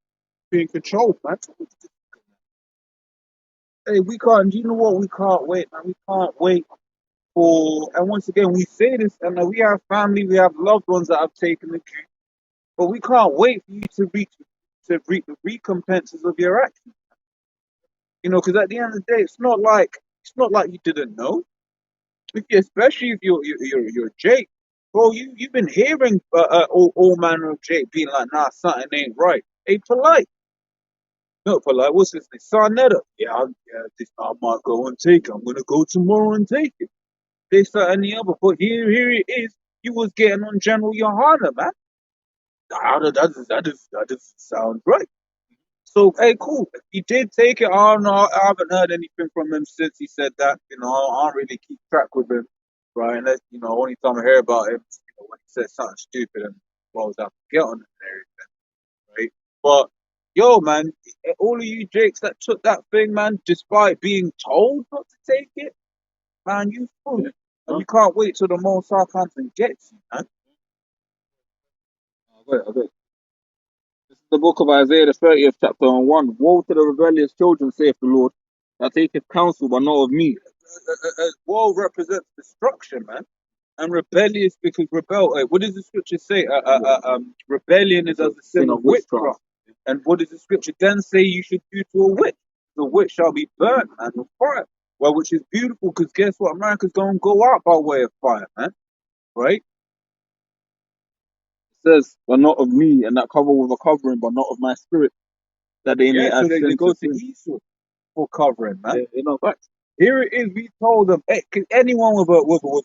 being controlled, man. Hey, we can't. You know what? We can't wait, man. We can't wait for. And once again, we say this, and we have family, we have loved ones that have taken the truth, but we can't wait for you to reap the recompenses of your actions. You know, because at the end of the day, it's not like you didn't know. Especially if you're Jake, bro. You've been hearing all manner of Jake being like, nah, something ain't right. Hey, polite, not polite. What's his name? Sarnetta. Yeah, I might go and take it. I'm gonna go tomorrow and take it. This, that, and the other. But here it is. You was getting on General Yohana, man. That doesn't sound right. So, hey, cool. He did take it. I don't know. I haven't heard anything from him since he said that. You know, I don't really keep track with him, right? And that, you know, only time I hear about him, when he said something stupid and well, I was out to get on him and everything, right? But yo, man, all of you jakes that took that thing, man, despite being told not to take it, man, you fool. And you can't wait till the Most High comes and gets you, man. Okay. This is the book of Isaiah, the 30th chapter and 1. Woe to the rebellious children, saith the Lord, that taketh counsel, but not of me. Woe represents destruction, man. And rebellious because what does the scripture say? Rebellion is as a sin of witchcraft. And what does the scripture then say you should do to a witch? The witch shall be burnt, man, with fire. Well, which is beautiful because guess what? America's going to go out by way of fire, man. Right? It says, but not of me, and that cover with a covering, but not of my spirit, that they may Yeah, so add they sin go to to sin. Esau for covering, man. Yeah, you know, facts. Here it is. We told them, hey, 'cause anyone with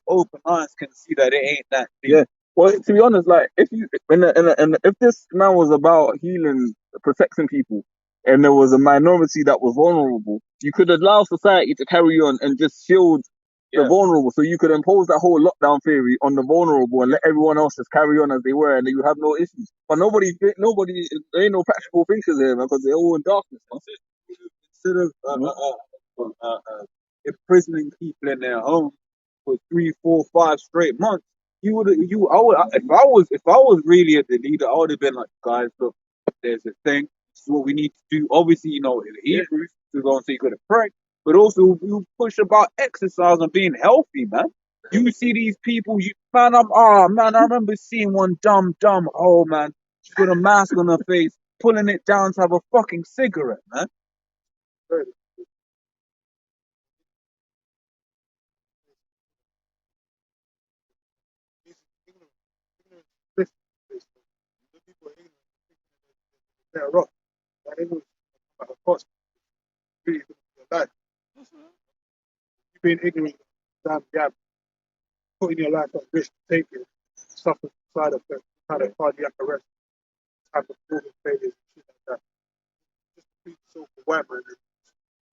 open eyes can see that it ain't that deep. Yeah. Well, to be honest, like if you if this man was about healing, protecting people, and there was a minority that was vulnerable, you could allow society to carry on and just shield the Yeah. vulnerable. So you could impose that whole lockdown theory on the vulnerable and let everyone else just carry on as they were, and then you have no issues. But nobody, there ain't no practical thinkers here, man, because they're all in darkness, man. Instead of imprisoning people in their home for 3, 4, 5 straight months, if I was really the leader, I would have been like, guys, look, there's a thing. This is what we need to do. Obviously, you know, in the Hebrews, we're going to say you got to pray, but also we push about exercise and being healthy, man. You see these people, man, I remember seeing one dumb, oh man, she's got a mask on her face, pulling it down to have a fucking cigarette, man. People are ignorant, they're rough. That ignorance at a cost, really, your life. being ignorant, damn gab, putting your life at risk, taking, suffering side effects, kind of cardiac arrest, type of organ failures, and shit like that. Just to beat yourself for white man. And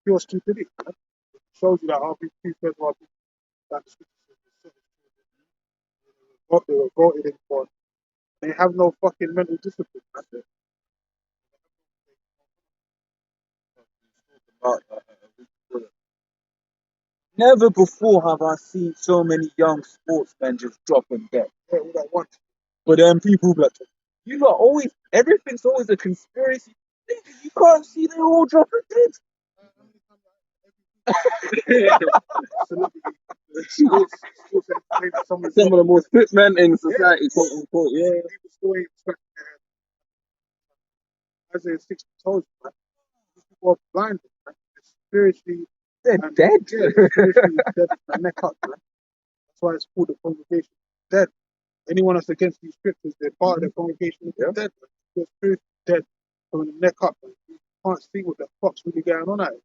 pure stupidity, man. It shows you that our people, two-thirds of our people, that the scriptures say, they were voted in for. They have no fucking mental discipline, man. Never before have I seen so many young sportsmen just dropping dead. Yeah, all that one. But then people be like, you lot always, everything's always a conspiracy. You can't see they're all dropping dead. Celebrity, sports entertainment, someone's Some of the dropping most dead. fit men in society, quote unquote. Yeah. People still ain't expecting their head. As in 60 toes, man. These people are blinded, man. They're spiritually They're and dead. yeah, they're spiritually dead from the neck up, man. That's why it's called the congregation dead. Anyone that's against these scriptures, they're part of the congregation, they're dead, man. They're spiritually dead from the neck up, man. You can't see what the fuck's really going on out here.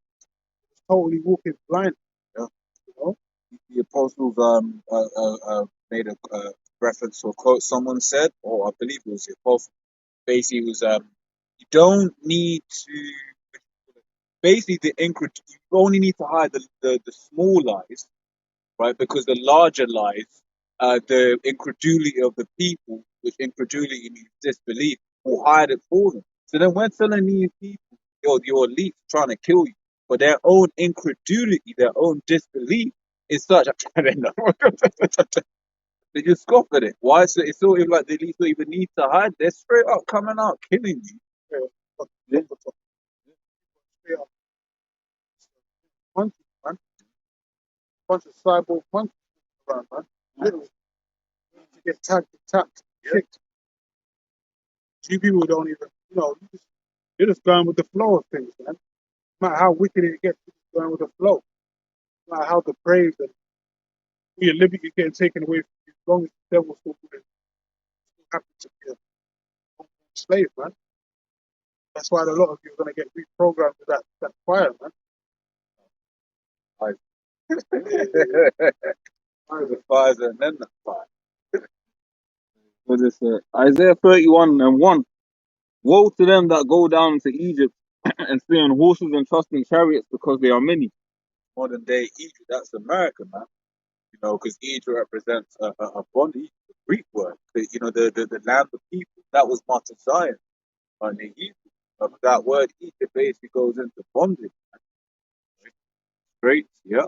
It's totally walking blind, Yeah. you know? The apostles made a reference to a quote someone said, or I believe it was the apostle. Basically, it was you don't need to. Basically, you only need to hide the small lies, right? Because the larger lies, the incredulity of the people, which incredulity means disbelief, will hide it for them. So then we're telling these people, your elite trying to kill you, but their own incredulity, their own disbelief is such. I don't know. They just scoff at it. Why? So it's sort of like the elites don't even need to hide. They're straight up coming out killing you. Yeah, fucking straight up monkeys, man. Bunch of cyborg monkeys around, man. Literally. To get tagged and tapped, kicked. Few people don't even, you're just going with the flow of things, man. No matter how wicked it gets, you're just going with the flow. No matter how depraved and your liberty getting taken away from you, as long as the devil's still good, still happy to be a slave, man. That's why a lot of you are going to get reprogrammed with that fire, man. The fires and then the fire. What does it say? Isaiah 31:1. Woe to them that go down to Egypt and stay on horses and trust in chariots because they are many. Modern day Egypt, that's America, man. Because Egypt represents a bondage, a Greek word. The land of people, that was Mount Zion. And in Egypt, that word Egypt basically goes into bondage. Great, yeah.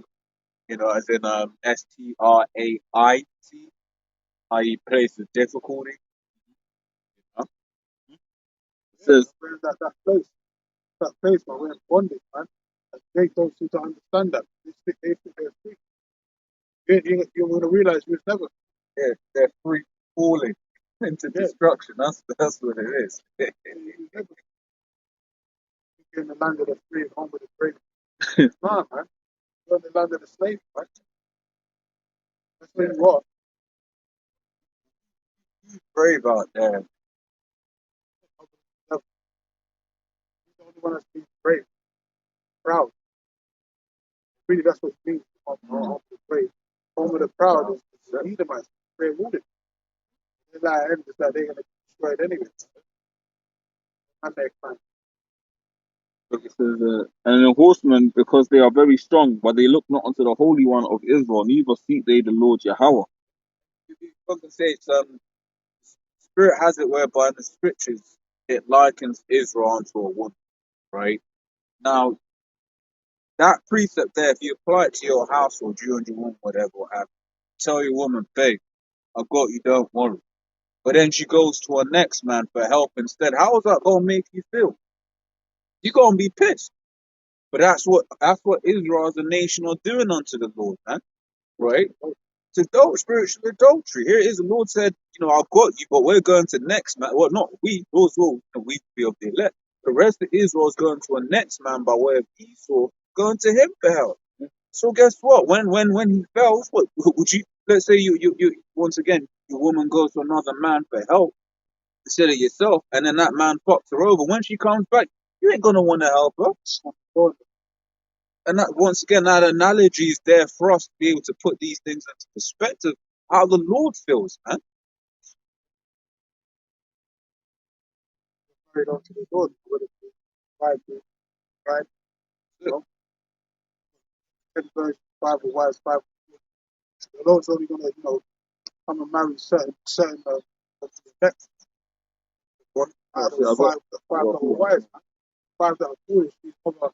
As in Strait, i.e. place of difficulty. It says, We're in that place, man. We're in bondage, man. And they don't seem to understand that. They think they're free. You're going to realize you're never. Yeah, they're free falling into destruction. That's what it is. You're never in the land of the free and home of the brave. Nah, man. You're in the land of the slave, man. That's where you are. Brave out there. You're the only one that's being brave, proud. Really, that's what it means. Home of the brave. Home of the proud is the Edomites. They're rooted. They're like, and it's like they're going to destroy it anyway. And they're fine. it says, and the horsemen, because they are very strong, but they look not unto the Holy One of Israel, neither seek they the Lord Yahweh. You can say it's Spirit has it whereby in the scriptures it likens Israel unto a woman, right? Now that precept there, if you apply it to your household, you and your woman, whatever, tell your woman, babe, I got you, don't worry. But then she goes to her next man for help instead. How is that gonna make you feel? You're gonna be pissed. But that's what Israel as a nation are doing unto the Lord, man. Right? It's spiritual adultery. Here it is. The Lord said, I've got you, but we're going to next man. Well, not we. Those will we be of the elect. The rest of Israel is going to a next man by way of Esau, going to him for help. So guess what? When he fails, what would you? Let's say you once again your woman goes to another man for help instead of yourself, and then that man fucks her over. When she comes back, you ain't gonna want to help her. And that, once again, that analogy is there for us to be able to put these things into perspective, how the Lord feels, man. Carried on to the Lord, whether it's five, right? You know, 10 versions, five of wives, five. The Lord's only gonna, come and marry certain of the elect. One out of the five that are wise, man. Five that are foolish. These other,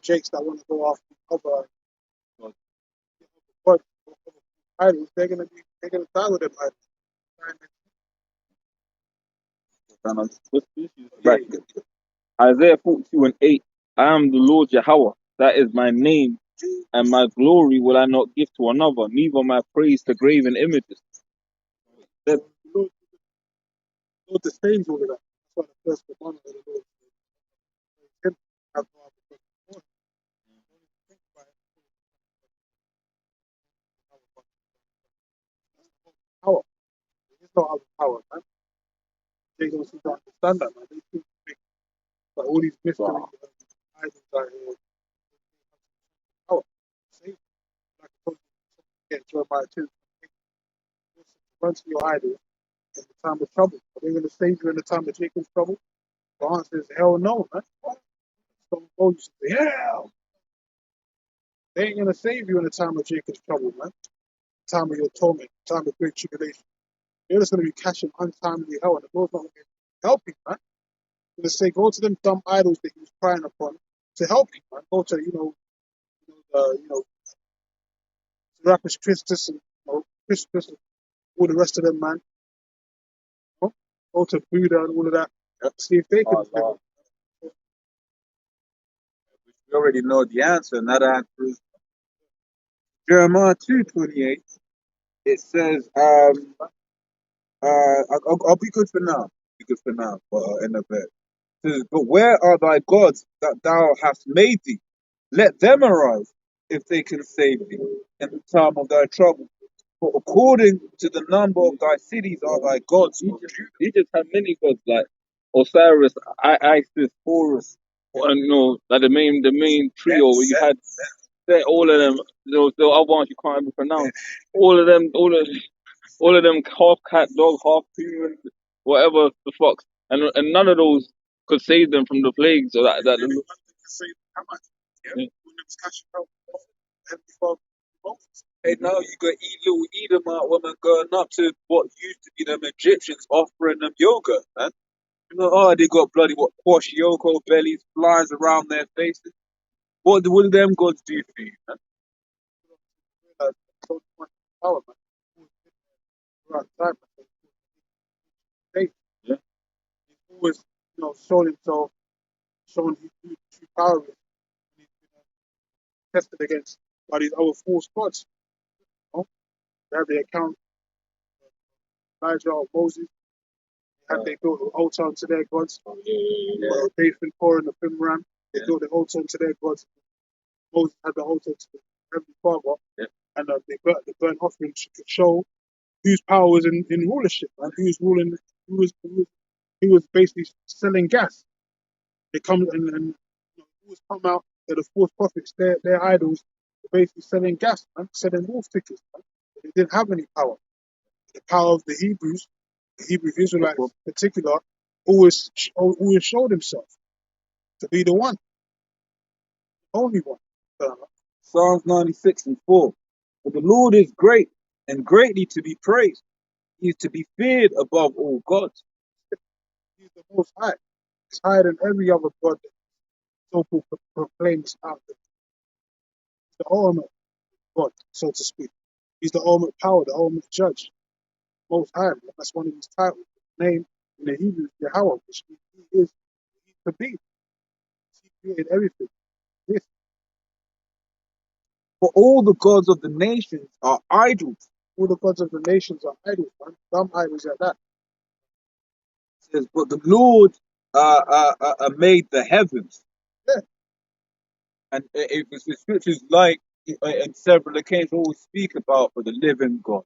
Jakes that want to go after other God, idols. They're gonna die with them idols. Right. Isaiah 42:8. I am the Lord Yahweh. That is my name, and my glory will I not give to another, neither my praise to graven images. The Lord disdains all of that. That's why the first commandment of the Lord is him. Have no other God before him. Don't even think about it. Power. There is no other power, man. They don't seem to understand that, man. They seem to think that all these mysteries and idols are power. See? Like I told you, Jeremiah 2. Run to your idols in the time of trouble. Are they going to save you in the time of Jacob's trouble? The answer is hell no, man. So Moses said, hell. They ain't going to save you in the time of Jacob's trouble, man. The time of your torment, the time of great tribulation. You're just going to be catching untimely hell, and the Lord's not going to help you, man. He's going to say, go to them dumb idols that he was crying upon to help you, man. Go to, Serapis Christus and Christus and all the rest of them, man. Go to Buddha and all of that. See if they can deliver. We already know the answer, and that answer is Jeremiah 2:28. It says, I'll be good for now. Be good for now, but in a bit. It says, but where are thy gods that thou hast made thee? Let them arise, if they can save thee in the time of thy trouble. For according to the number of thy cities are thy gods. He just had many gods like Osiris, Isis, Horus, and like the main trio where you had all of them. The other ones you can't even pronounce. All of them half cat, dog, half human, whatever the fuck, and none of those could save them from the plagues or that. Yeah. Hey, now you got little Edomite women going up to what used to be them Egyptians offering them yogurt, man. They got bloody posh yoko bellies, flies around their faces. What do them gods do for you, man? So much power, man. Throughout time, Yeah. he's always, shown himself, shown his true power, and he's been tested against by these other false gods. They have the account of Elijah or Moses, and they built an altar unto their gods. Dathan, Korah, and the Ram, they built the altar unto their gods. Moses had the altar to the Heavenly Father, and the burnt offering to show whose power was in rulership, and who's ruling, who was basically selling gas. They come and who was come out, they're the false prophets, their idols, were basically selling gas, man, selling wolf tickets, man. They didn't have any power. The power of the Hebrew Israelites in particular, always showed himself to be the one, only one. Psalms 96:4. For the Lord is great and greatly to be praised. He is to be feared above all gods. He's the most high. He's higher than every other god that so-called proclaims out there. He's the ultimate God, so to speak. He's the ultimate power, the ultimate judge. Most high. That's one of his titles. His name in the Hebrew is Yahweh, which means he is to be. He created everything. This. For all the gods of the nations are idols. All the gods of the nations are idols, man. Dumb idols at that. It says, but the Lord made the heavens. Yeah. And it was the scriptures like in several occasions always speak about for the living God.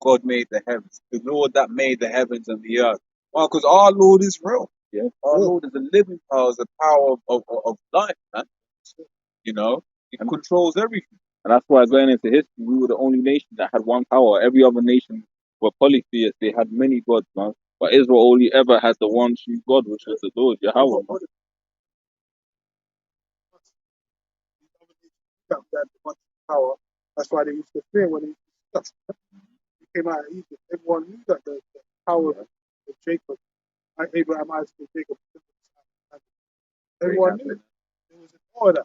God made the heavens. The Lord that made the heavens and the earth. Well, because our Lord is real. Yeah. Our Lord is a living power, is a power of life, man. You know? He controls everything. And that's why going into history, we were the only nation that had one power. Every other nation were polytheists. They had many gods, man. But Israel only ever had the one true God, which was the Lord, Yahweh, man. That much power. That's why they used to fear when they came out of Egypt. Everyone knew that the power of Jacob, Abraham, Isaac, and Jacob. Everyone knew it. There was an order.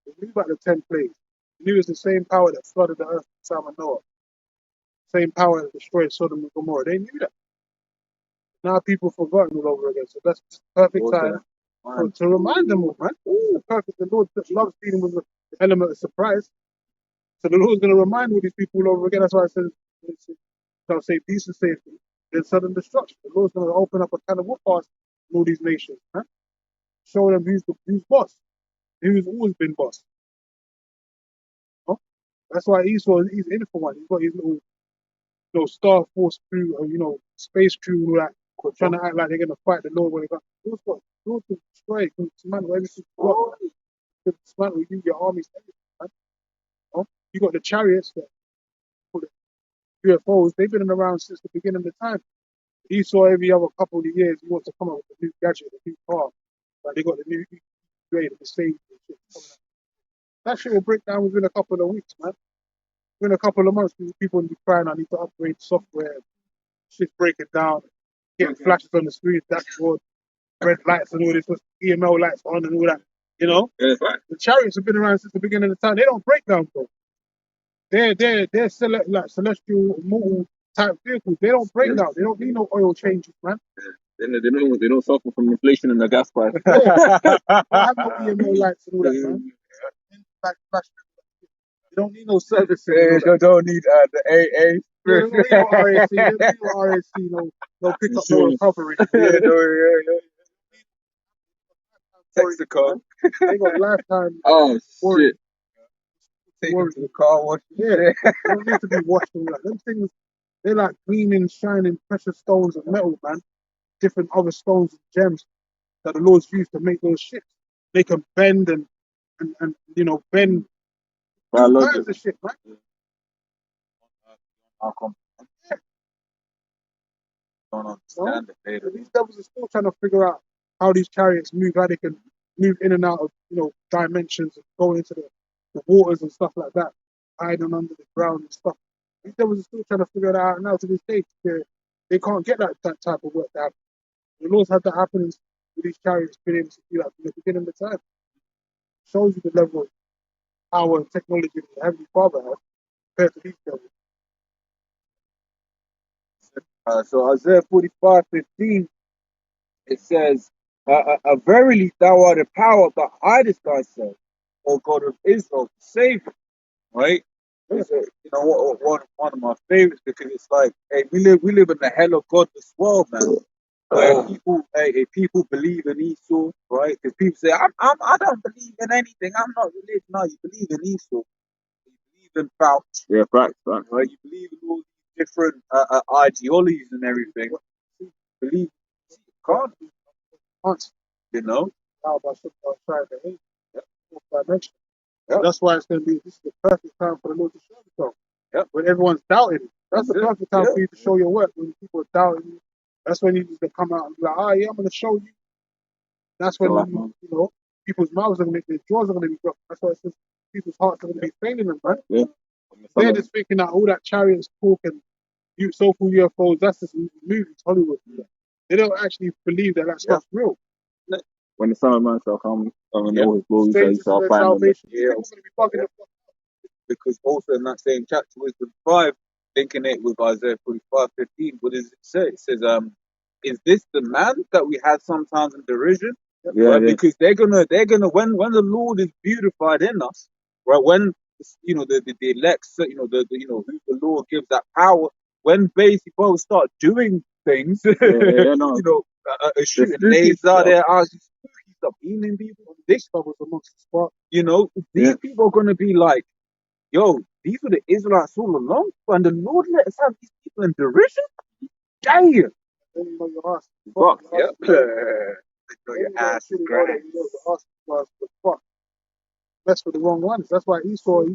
They knew about the 10 plagues. They knew it was the same power that flooded the earth at the time of Noah. Same power that destroyed Sodom and Gomorrah. They knew that. Now people forgotten all over again. So that's the perfect time to remind them all, man. It's perfect. The Lord loves dealing with the element of surprise. So the Lord's going to remind all these people all over again. That's why I said, shall say peace and safety, then sudden destruction. The Lord's going to open up a kind of whoop ass in all these nations, man. Show them who's boss, who's always been boss. Huh? That's why Esau, he's in it for one. He's got his little Star Force crew, space crew, and all that, trying to act like they're going to fight the Lord when they got. Lord can destroy, can dismantle everything you got. Can dismantle you, your armies, everything, man. Huh? You got the chariots that UFOs, they've been around since the beginning of the time. Esau, every other couple of years, he wants to come up with a new gadget, a new car. Like they got the new grade of the same shit. That shit will break down within a couple of weeks, man. Within a couple of months, people will be crying, I need to upgrade software. Shit's breaking down. Getting flashes on the screen, dashboard, red lights and all this, EML lights on and all that. You know? Yeah, right. The chariots have been around since the beginning of the time. They don't break down, bro. They're celestial, mortal type vehicles. They don't break down. They don't need no oil changes, man. They don't suffer from inflation in the gas price. Yeah. They have no EML lights and all that, man. Flash. You don't need no service. You don't need the AA. Yeah, they don't need no RAC. They don't need no RAC, no pickup, no recovery. Texaco. They got lifetime. Oh, shit. Take it to the car wash. Yeah. They don't need to be washed and all that. Them things, they're like gleaming, shining precious stones of metal, man. Different other stones and gems that the Lord's used to make those ships. They can bend and bend all kinds of shit, man. Don't understand it later. These devils are still trying to figure out how these chariots move, how they can move in and out of dimensions and go into the waters and stuff like that, hiding under the ground and stuff. These devils are still trying to figure that out now to this day. They can't get that type of work to happen. The Lord's had that happen with these chariots being able to do that from the beginning of the time. Shows you the level of power and technology that the Heavenly Father has compared to these devils. So Isaiah 45:15, it says, verily thou art a power that hidest thyself, O God of Israel, to save you. Right? It's one of my favorites, because it's like, hey, we live in the hell of godless world, man. Where people believe in Esau, right? Because people say, I don't believe in anything. I'm not religious. No, you believe in Esau. You believe in facts. Yeah, facts. Right? You believe in all these different ideologies and everything. Believe can't, you know? How about trying to hate? Dimension. Yep. That's why it's going to be. This is the perfect time for the Lord to show himself. Yep. When everyone's doubting it, that's the perfect time for you to show your work. When people are doubting you, that's when you need to come out and be like, "Oh yeah, I'm going to show you." That's when people's mouths are going to be, their jaws are going to be dropped. That's why it says people's hearts are going to be failing them, man. Yeah. They're just thinking that all that chariots talk and so-called UFOs, that's just movies, Hollywood. They don't actually believe that stuff's real. When the Son of Man shall come and all his glory, so you shall find salvation. them. Because also in that same chapter, wisdom 5, linking it with Isaiah 45:15, what does it say? It says, is this the man that we had sometimes in derision? Yeah, right? yeah. Because they're gonna when the Lord is beautified in us, right? When the elect, who the Lord gives that power, when basically people start doing things, shooting lasers out their eyes, spooky stuff, healing people, this bubbles amongst the spot. These people are gonna be like, yo, these were the Israelites all along, and the Lord let us have these people in derision. Damn. Then you know your ass. Fuck, yep. You know your ass is grass. You know the ass is fuck. mess with the wrong ones. That's why Esau,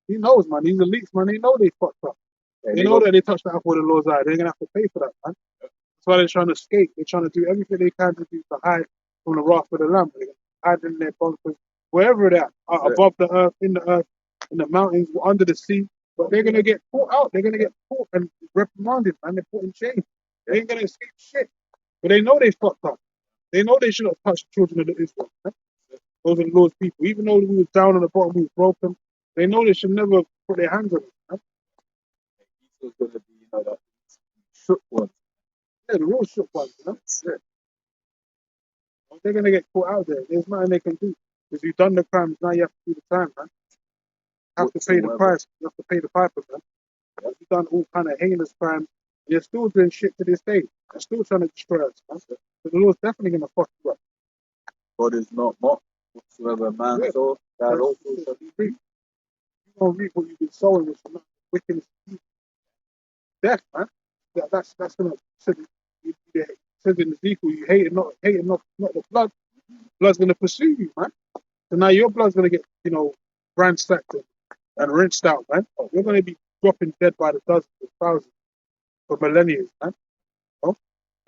he knows, man. These elites, man, they know they fucked up. And They they know got that they touched the apple of the Lord's eye. They're gonna have to pay for that, man. That's why they're trying to escape. They're trying to do everything they can to do to hide from the wrath of the Lamb. They're hide in their bunkers, wherever they're at, above the earth, in the mountains, under the sea. But they're gonna get caught out. They're gonna get caught and reprimanded, man. They're put in chains. They ain't gonna escape shit. But they know they fucked up. They know they shouldn't have touched the children of Israel. Man. Those are the Lord's people. Even though we was down on the bottom, we was broken. They know they should never put their hands on us. Man. Esau's gonna be, that shook one. Yeah, the real shook ones, you know? Yeah. They're gonna get caught out there. There's nothing they can do. Because you've done the crimes, now you have to do the time, man. You have to pay the price. You have to pay the piper, man. You've done all kind of heinous crimes. You're still doing shit to this day. They're still trying to destroy us, man. So the Lord's definitely gonna fuck you up. God is not mocked. Whatsoever man Yeah. sow, that also shall be reaped. You don't reap what you've been sowing, which is not wickedness, death, man. That's gonna says in Ezekiel, you hate not the blood. Blood's gonna pursue you, man. So now your blood's gonna get, ransacked and rinsed out, man. You're gonna be dropping dead by the dozens and thousands for millennia, man. Oh,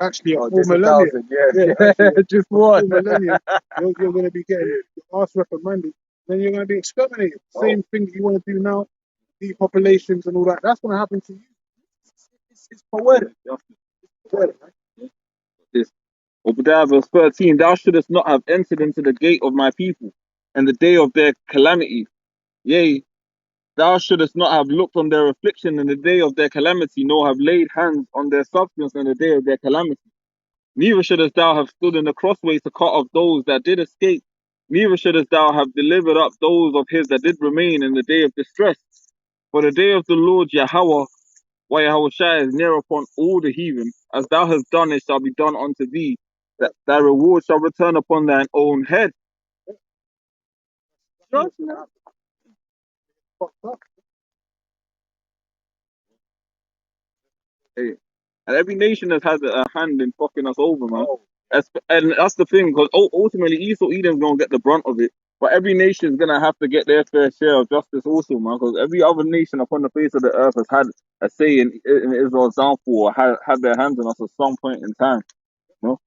actually, a full Just millennia. 1,000, yeah. Actually, Just a full one. millennia. You're gonna be getting your ass reprimanded. Then you're gonna be exterminated. Same thing that you want to do now, depopulations and all that. That's gonna happen to you. It's poetic. This Obadiah verse 13, thou shouldest not have entered into the gate of my people and the day of their calamity. Yea, thou shouldest not have looked on their affliction in the day of their calamity, nor have laid hands on their substance in the day of their calamity. Neither shouldest thou have stood in the crossways to cut off those that did escape. Neither shouldest thou have delivered up those of his that did remain in the day of distress. For the day of the Lord Yahweh, why Yahweh Shai is near upon all the heathen. As thou hast done, it shall be done unto thee. That thy reward shall return upon thine own head. That's what's gonna happen. Fucked up. Hey, and every nation has had a hand in fucking us over, man. And that's the thing, because ultimately Esau Edom's gonna get the brunt of it. But every nation is gonna have to get their fair share of justice also, man. Because every other nation upon the face of the earth has had a say in Israel's downfall, or had their hands on us at some point in time. You know?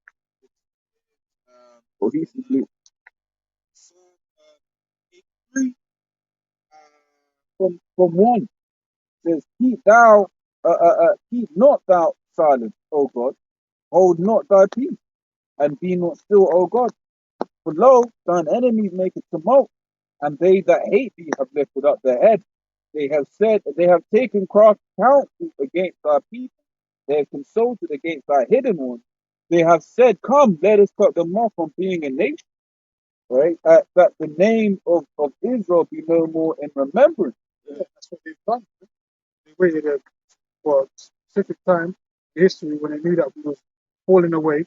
Cohesively. From one says, keep not thou silent, O God, hold not thy peace, and be not still, O God. For lo, thine enemies make a tumult, and they that hate thee have lifted up their head. They have taken craft counsel against thy people. They have consulted against thy hidden ones. They have said, come, let us cut them off from being a nation, right? That the name of Israel be no more in remembrance. Yeah, that's what they've done. They waited for a specific time in history when they knew that we was falling away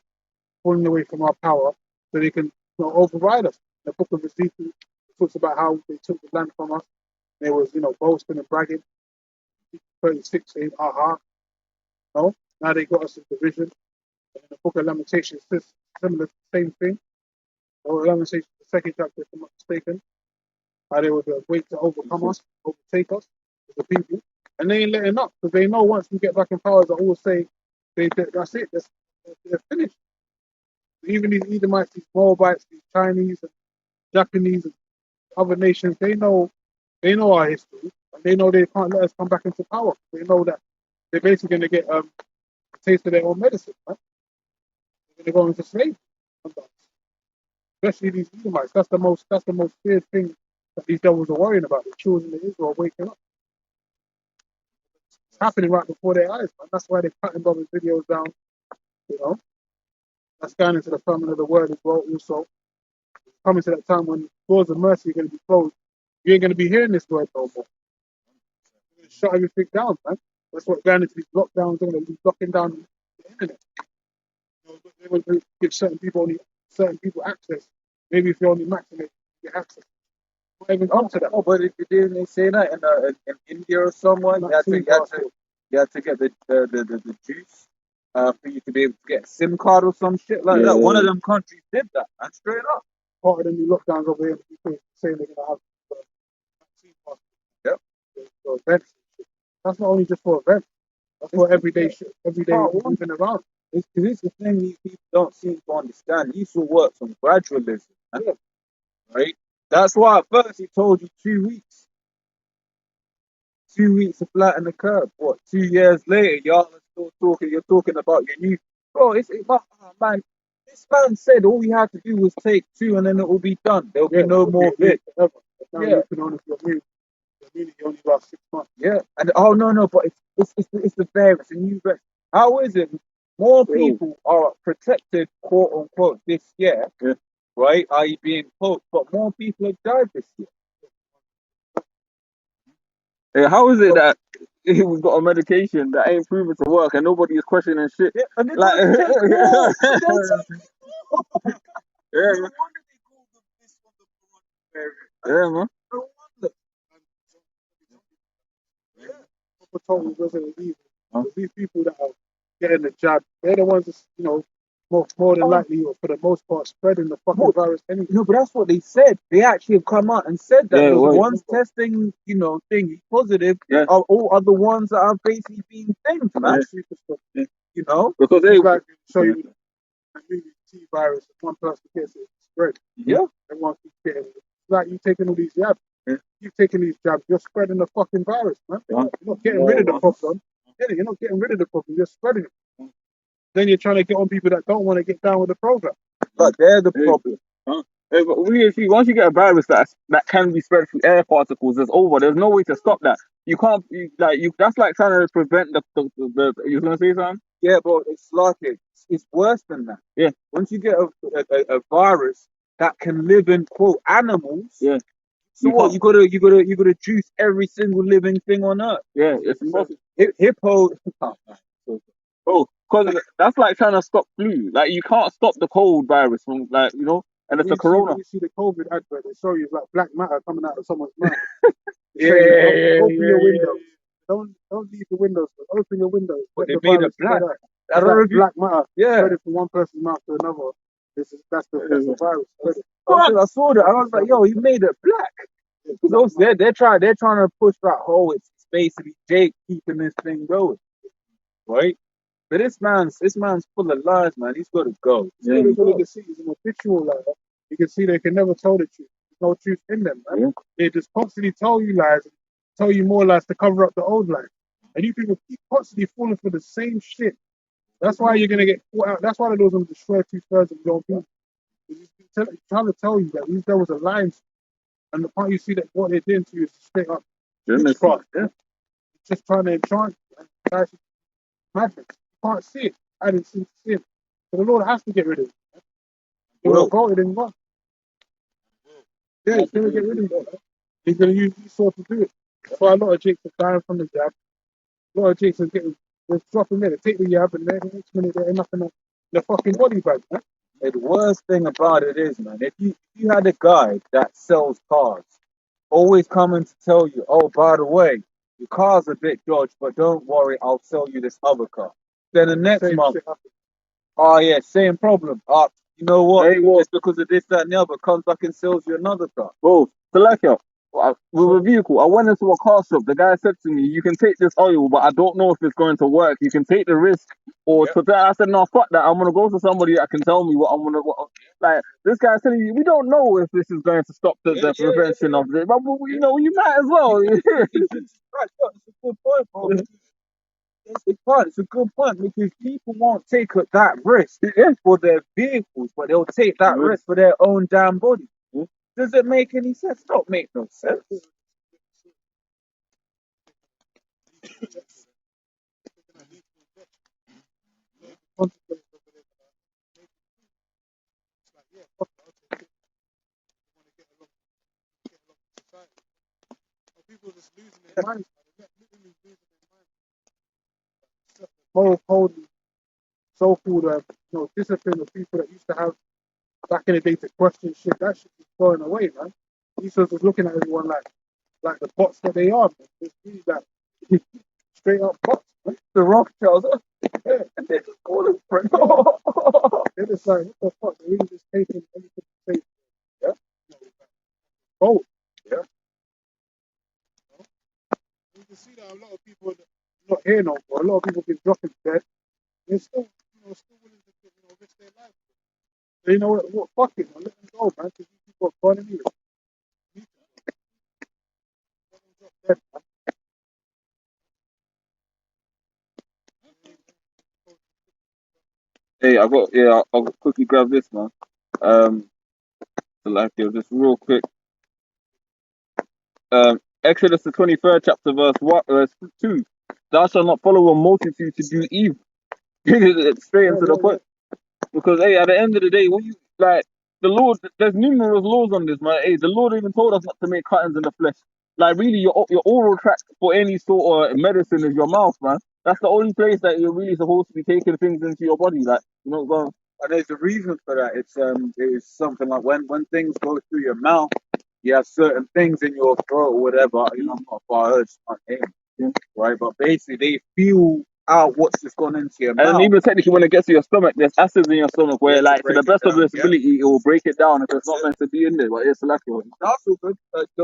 from our power, so they can override us. The book of Ezekiel talks about how they took the land from us. They was, boasting and bragging. 36 saying, aha, no. Now they got us in division. And in the book of Lamentations says similar same thing. Or Lamentations, the second chapter, if I'm not mistaken. How they would wait to overcome us, overtake us, as a people. And they ain't letting up because they know once we get back in power, they always say, that's it, they're finished. Even these Edomites, these Moabites, these Chinese, and Japanese, and other nations, they know our history. And they know they can't let us come back into power. They know that they're basically going to get a taste of their own medicine. Right? They're going to go into slavery. Especially these Edomites. That's the most feared thing that these devils are worrying about. The children of Israel waking up. It's happening right before their eyes, man. That's why they're cutting brothers' videos down. You know, that's going into the famine of the word as well. Also, coming to that time when doors of mercy are going to be closed. You ain't going to be hearing this word no more. You're going to shut everything down, man. That's what going into these lockdowns. They're going to be locking down the internet. They're going to give certain people access. Maybe if you're only maximum, you get access. Not even come to that. Oh, but if you didn't say that in India or someone, you had to get the juice for you to be able to get a SIM card or some shit like that. One of them countries did that, and straight up. Part of the new lockdowns over here, people saying they're going to have for events. That's not only just for events. That's for everyday shit, everyday Part one. moving around. It's because it's the thing these people don't seem to understand. Esau works on gradualism, Yeah. right? That's why at first he told you 2 weeks. 2 weeks to flatten the curve. What? 2 years later, y'all are still talking. You're talking about your new bro. Man. This man said all we had to do was take 2, and then it will be done. There'll be no more bit. Forever. Now Yeah. you can only your immunity only lasts 6 months. Yeah, and oh no, but it's the bear. It's a new bear. How is it? More people are protected, quote unquote, this year, right? I.e., being poked, but more people have died this year. Yeah, how is it that we've got a medication that ain't proven to work and nobody is questioning shit? Yeah, and they Like, don't take more. yeah, They don't take more. yeah, No wonder they call them this one the coronavirus. yeah, man. No wonder. For total Resident Evil. Huh? These people that are getting the jab, they're the ones that's, more than likely, or for the most part, spreading the fucking What? virus anyway. No, but that's what they said. They actually have come out and said that Yeah, the wait. ones testing, thing positive Yeah. are all other ones that are basically being thinged, man. That's super stuff. Yeah. You know? Because they, It's like show you the T virus. If one person gets it, it's spread. Yeah. Everyone keeps getting it. It's like you taking all these jabs. Yeah. You taking these jabs, you're spreading the fucking virus, man. Yeah. You're not getting rid of the problem. You're not getting rid of the problem. You're spreading it. Then you're trying to get on people that don't want to get down with the program. But they're the problem. Hey, but see, once you get a virus that can be spread through air particles, it's over. There's no way to stop that. You can't that's like trying to prevent the you was gonna say something? Yeah, but it's like it's worse than that. Yeah. Once you get a virus that can live in quote animals, Yeah. so what? You gotta juice every single living thing on earth. Yeah, it's impossible. Hippo. Oh, because that's like trying to stop flu. Like you can't stop the cold virus from and it's a corona. When you see the COVID advert, they show you like black matter coming out of someone's mouth. Yeah, Open your windows. Don't leave the windows. Open your windows. But they the made virus it black. spread out. I don't know if Black matter. Yeah. Spread it from one person's mouth to another. That's the virus. Spread it. I saw that. I was like, yo, he made it black. Because they're trying to push that whole it's basically Jake keeping this thing going. Right? But this man's full of lies, man. He's gotta go. Yeah, you can see he's an habitual liar. You can see they can never tell the truth. There's no truth in them, man. Yeah. They just constantly tell you lies, tell you more lies to cover up the old lies. And you people keep constantly falling for the same shit. That's why you're gonna get caught out. That's why those going to destroy 2/3 of your own people. He's trying to tell you that these devils are lying, and the part you see that what they're doing to you is straight up witchcraft. Yeah. Just trying to enchant you. Guys, madness. You can't see it. I didn't seem to see it. So the Lord has to get rid of it. He will vote in God. Yeah, he's going to get rid of it. He's going to use these sorts to do it. That's why a lot of Jakes are dying from the jab. A lot of Jakes are they're dropping there. They take the jab, and then the next minute they're enough in the fucking body bag, man. The worst thing about it is, man, if you had a guy that sells cars, always coming to tell you, oh, by the way, your car's a bit dodged, but don't worry, I'll sell you this other car. Then the next month, oh yeah, same problem. You know what? Hey, well, just because of this, that, and the other, comes back and sells you another car. Bro, Seleka, with a vehicle, I went into a car shop. The guy said to me, "You can take this oil, but I don't know if it's going to work. You can take the risk." Or to that, I said, "No, fuck that. I'm gonna go to somebody that can tell me what I'm gonna." Like this guy said, "We don't know if this is going to stop the prevention of it, but you might as well." It's a good point, bro. It's a good point because people won't take that risk for their vehicles, but they'll take that risk for their own damn body. Does it make any sense? Don't make no sense. People just losing their minds. Holding so-called discipline of people that used to have back in the day to question shit. That shit is going away, man. These are just looking at everyone like the bots that they are. Man. It's really like straight up bots. Man. The Rothschilds, Yeah. and they just call them friends. They're just like, what the fuck? They're really just taking anything to say. Yeah. Bold. Yeah. see that a lot of people are not here no more. A lot of people been dropping dead. They're still, still willing to, risk their lives. But you know what? Fuck it, man. Let them go, man. Because these people are gone anyway. Let them drop dead, man. Hey, I'll quickly grab this, man. So like, just real quick. Exodus the 23rd chapter, verse 2. Thou shalt not follow a multitude to do evil. Straight into the point. Because hey, at the end of the day, when you like the Lord, there's numerous laws on this, man. Hey, the Lord even told us not to make cuttings in the flesh. Like really, your oral tract for any sort of medicine is your mouth, man. That's the only place that you're really supposed to be taking things into your body, like go. And there's a reason for that. It's something like when things go through your mouth, you have certain things in your throat or whatever. I'm not far urged on him, right? But basically, they feel out what's just gone into your mouth. And even technically, when it gets to your stomach, there's acids in your stomach where, like, to the best of its ability, it will break it down if it's not meant to be in there. But it's like that's all good.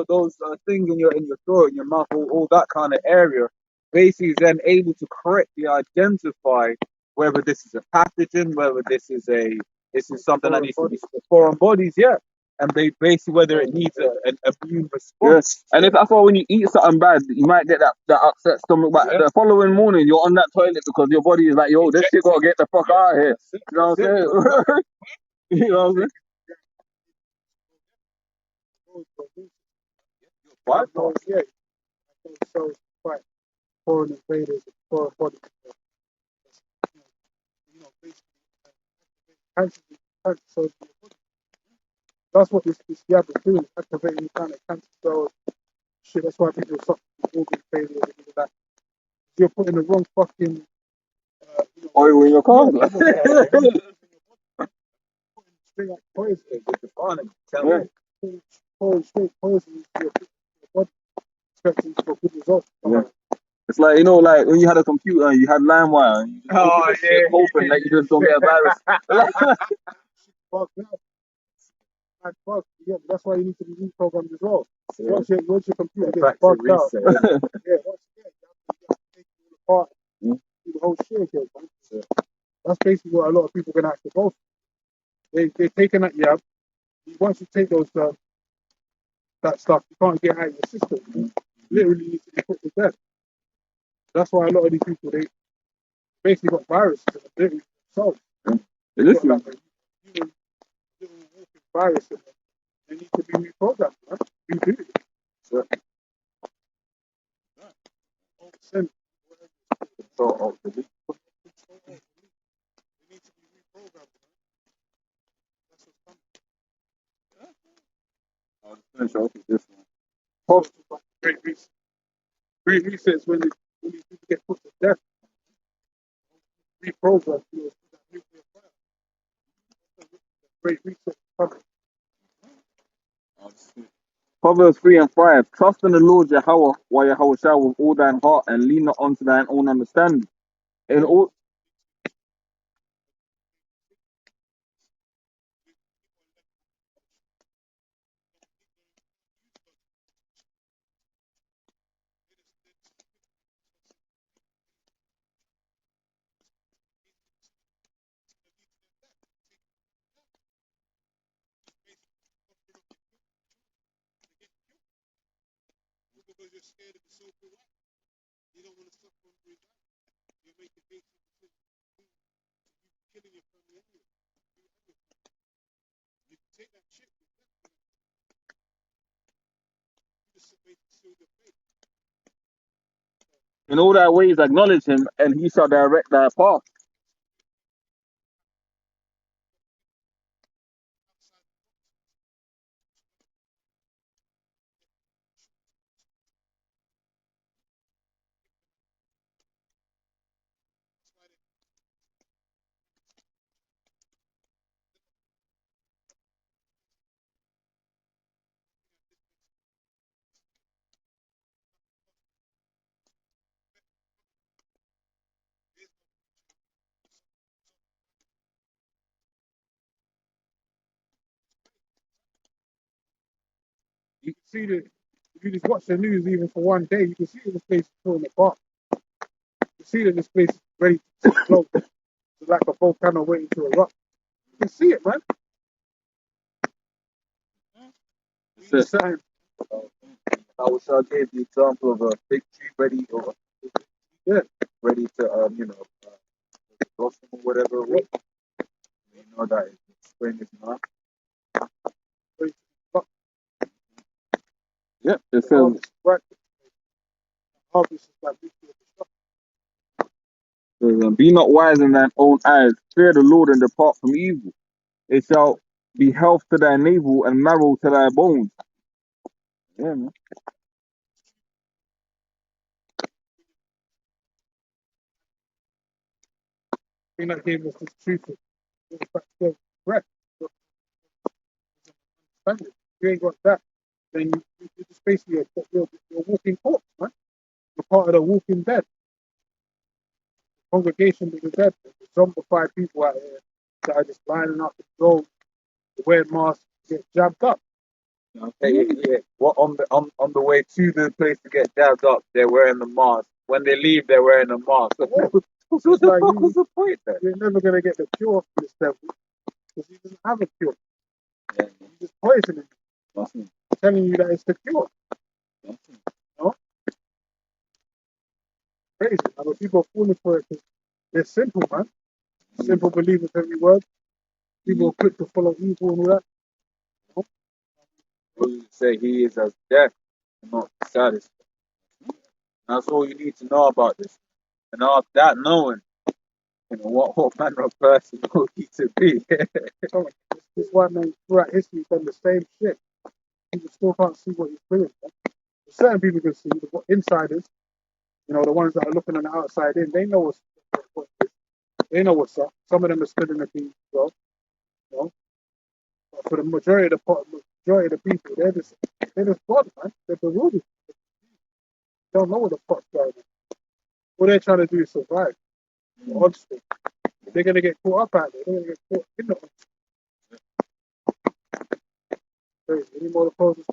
Those things in your throat, in your mouth, all that kind of area, basically is then able to correctly identify whether this is a pathogen, whether this is something that needs to be foreign bodies, and they basically whether it needs an immune response. Yes. And if that's why when you eat something bad, you might get that upset stomach. But the following morning, you're on that toilet because your body is like, yo, this shit gotta get the fuck out of here. You know what I'm saying? You know what I'm saying? Yeah. So quite foreign invaders and foreign bodies. Basically, cancer, cancer cells in your body. That's what this jab is doing, activating kind of cancer cells. Shit, that's why people suffer from organ failure and all that. You're putting the wrong fucking oil in your car. Straight up poison. Yeah. Straight poison into your body, expecting for good results. Yeah. It's like, like when you had a computer and you had LimeWire and you just open the shit hoping that you just don't get a virus. Yeah, but that's why you need to be reprogrammed as well. Once your computer gets bugged out, once again, you have to take it all apart, do the whole shit again, man. That's basically what a lot of people are gonna have to go through. They're taking that, once you take those that stuff, you can't get out of your system. You literally need to be put to death. That's why a lot of these people, they basically got viruses in them, literally themselves. They've got like a human little walking virus in them. They need to be reprogrammed, man. Rebooted. So, send control of delete. They need to be reprogrammed, man. That's what's coming. I'll just finish off with this one. Great reset. Great reset is when these people get put to death. Reprogrammed to that nuclear fire. Great reset is coming. Proverbs 3:5. Trust in the Lord Yahweh, while Yahweh shall with all thine heart, and lean not unto thine own understanding. In all Because you're scared of the so-called right. You don't want to suffer on your life. You're making basic decisions. You're killing your family anyway. You can take that shit. You just basically seal your fate. in all thy ways acknowledge him, and he shall direct thy path. You can see that If you just watch the news even for one day, you can see that this place is falling apart. You can see that this place is ready to explode. It's like a volcano waiting to erupt. You can see it, man. That's it. Something. I wish I gave the example of a big tree ready or Yeah. ready to blossom or whatever. Yep. You know that spring is not. Yeah, it says, Harvest, right? Harvest is like nuclear destruction. be not wise in thine own eyes, fear the Lord and depart from evil. It shall be health to thy navel and marrow to thy bones. Yeah, man. The thing that gave us this truth is the breath. If you ain't got that, then you're just basically you're walking corpse, man. You're part of the walking dead. Congregation of the dead. There's zombified people out here that are just lining up the road, wear masks, get jabbed up. Okay, yeah. What on the way to the place to get jabbed up, they're wearing the mask. When they leave, they're wearing a mask. So what It's the like fuck was the point there? you're never gonna get the cure for this devil because he doesn't have a cure. Yeah, He's just poisoning you, Nothing. telling you that it's the cure. Nothing. No, crazy. But people are falling for it because they're simple, man. Simple believers every word. People are quick to follow evil and all that. No? you say he is as death and not satisfied. That's all you need to know about this. And after that knowing, what manner of person will he to be? This white man throughout history done the same shit. People still can't see what he's doing. Man. Certain people can see, the insiders, the ones that are looking on the outside in, they know what they know what's up. Some of them are spilling the beans as well. But for the majority of the people, they're just bored, man. They're bewildered. They don't know what the fuck's going on. What they're trying to do is survive. Honestly, they're gonna get caught up out there. They're gonna get caught in the crazy. Any more opposers?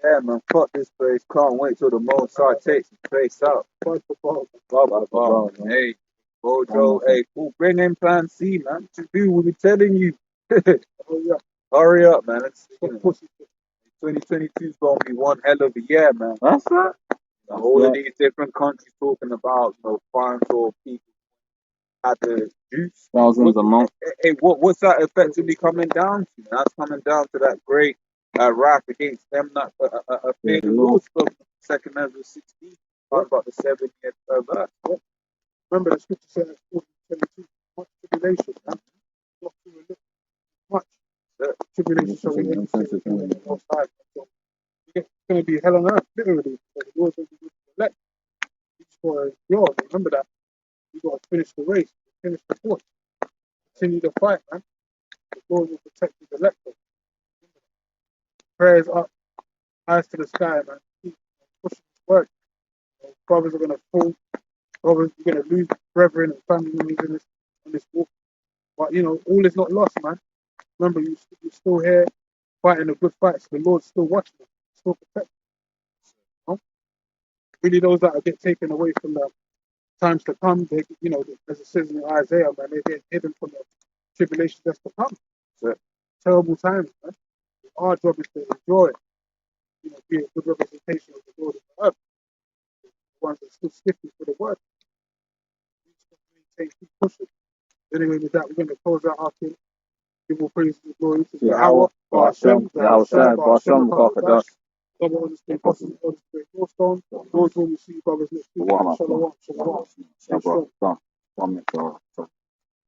Yeah, man, fuck this place. Can't wait till the Most High takes the place out. Bye for ball. Blah. Hey, Bojo, hey, cool. Bring in Plan C, man. To do, we'll be telling you. Oh yeah. Hurry up, man. It's, Stop pussy. 2022 is gonna be one hell of a year, man. That's right. All of these different countries talking about, foreign soil people at the juice. Thousands a month. Hey, what's that effectively coming down to? That's coming down to that great wrath against them, not paying the laws from 2 Ezra 16. Talking about the 70th verse. Remember the scripture said in 22, much tribulation, man. Not too little, much tribulation shall we enter into the Most High. So it's going to be hell on earth, literally. So the Lord's going to be elect. Each for yours. Remember that. You got to finish the race, finish the course, continue the fight, man. The Lord will protect his elect. Prayers up, eyes to the sky, man. Keep pushing his word. Brothers are going to fall. Brothers, you're going to lose brethren and family members on this walk. But, all is not lost, man. Remember, you're still here fighting a good fight. So the Lord's still watching you, still protecting you. Really, those that get taken away from the times to come, they, as it says in Isaiah, man, they get hidden from the tribulation that's to come. So, terrible times, man. Our job is to enjoy, be a good representation of the Lord in the earth. The ones that still stiffy for the word. Keep pushing. Anyway, with that, we're going to close out our thing. Give all praise and glory to Yahweh, Hashem, Hashem, Kakadash, double underscore possible underscore millstone. Those when we see brothers next week. Shalom, shalom. Stay strong.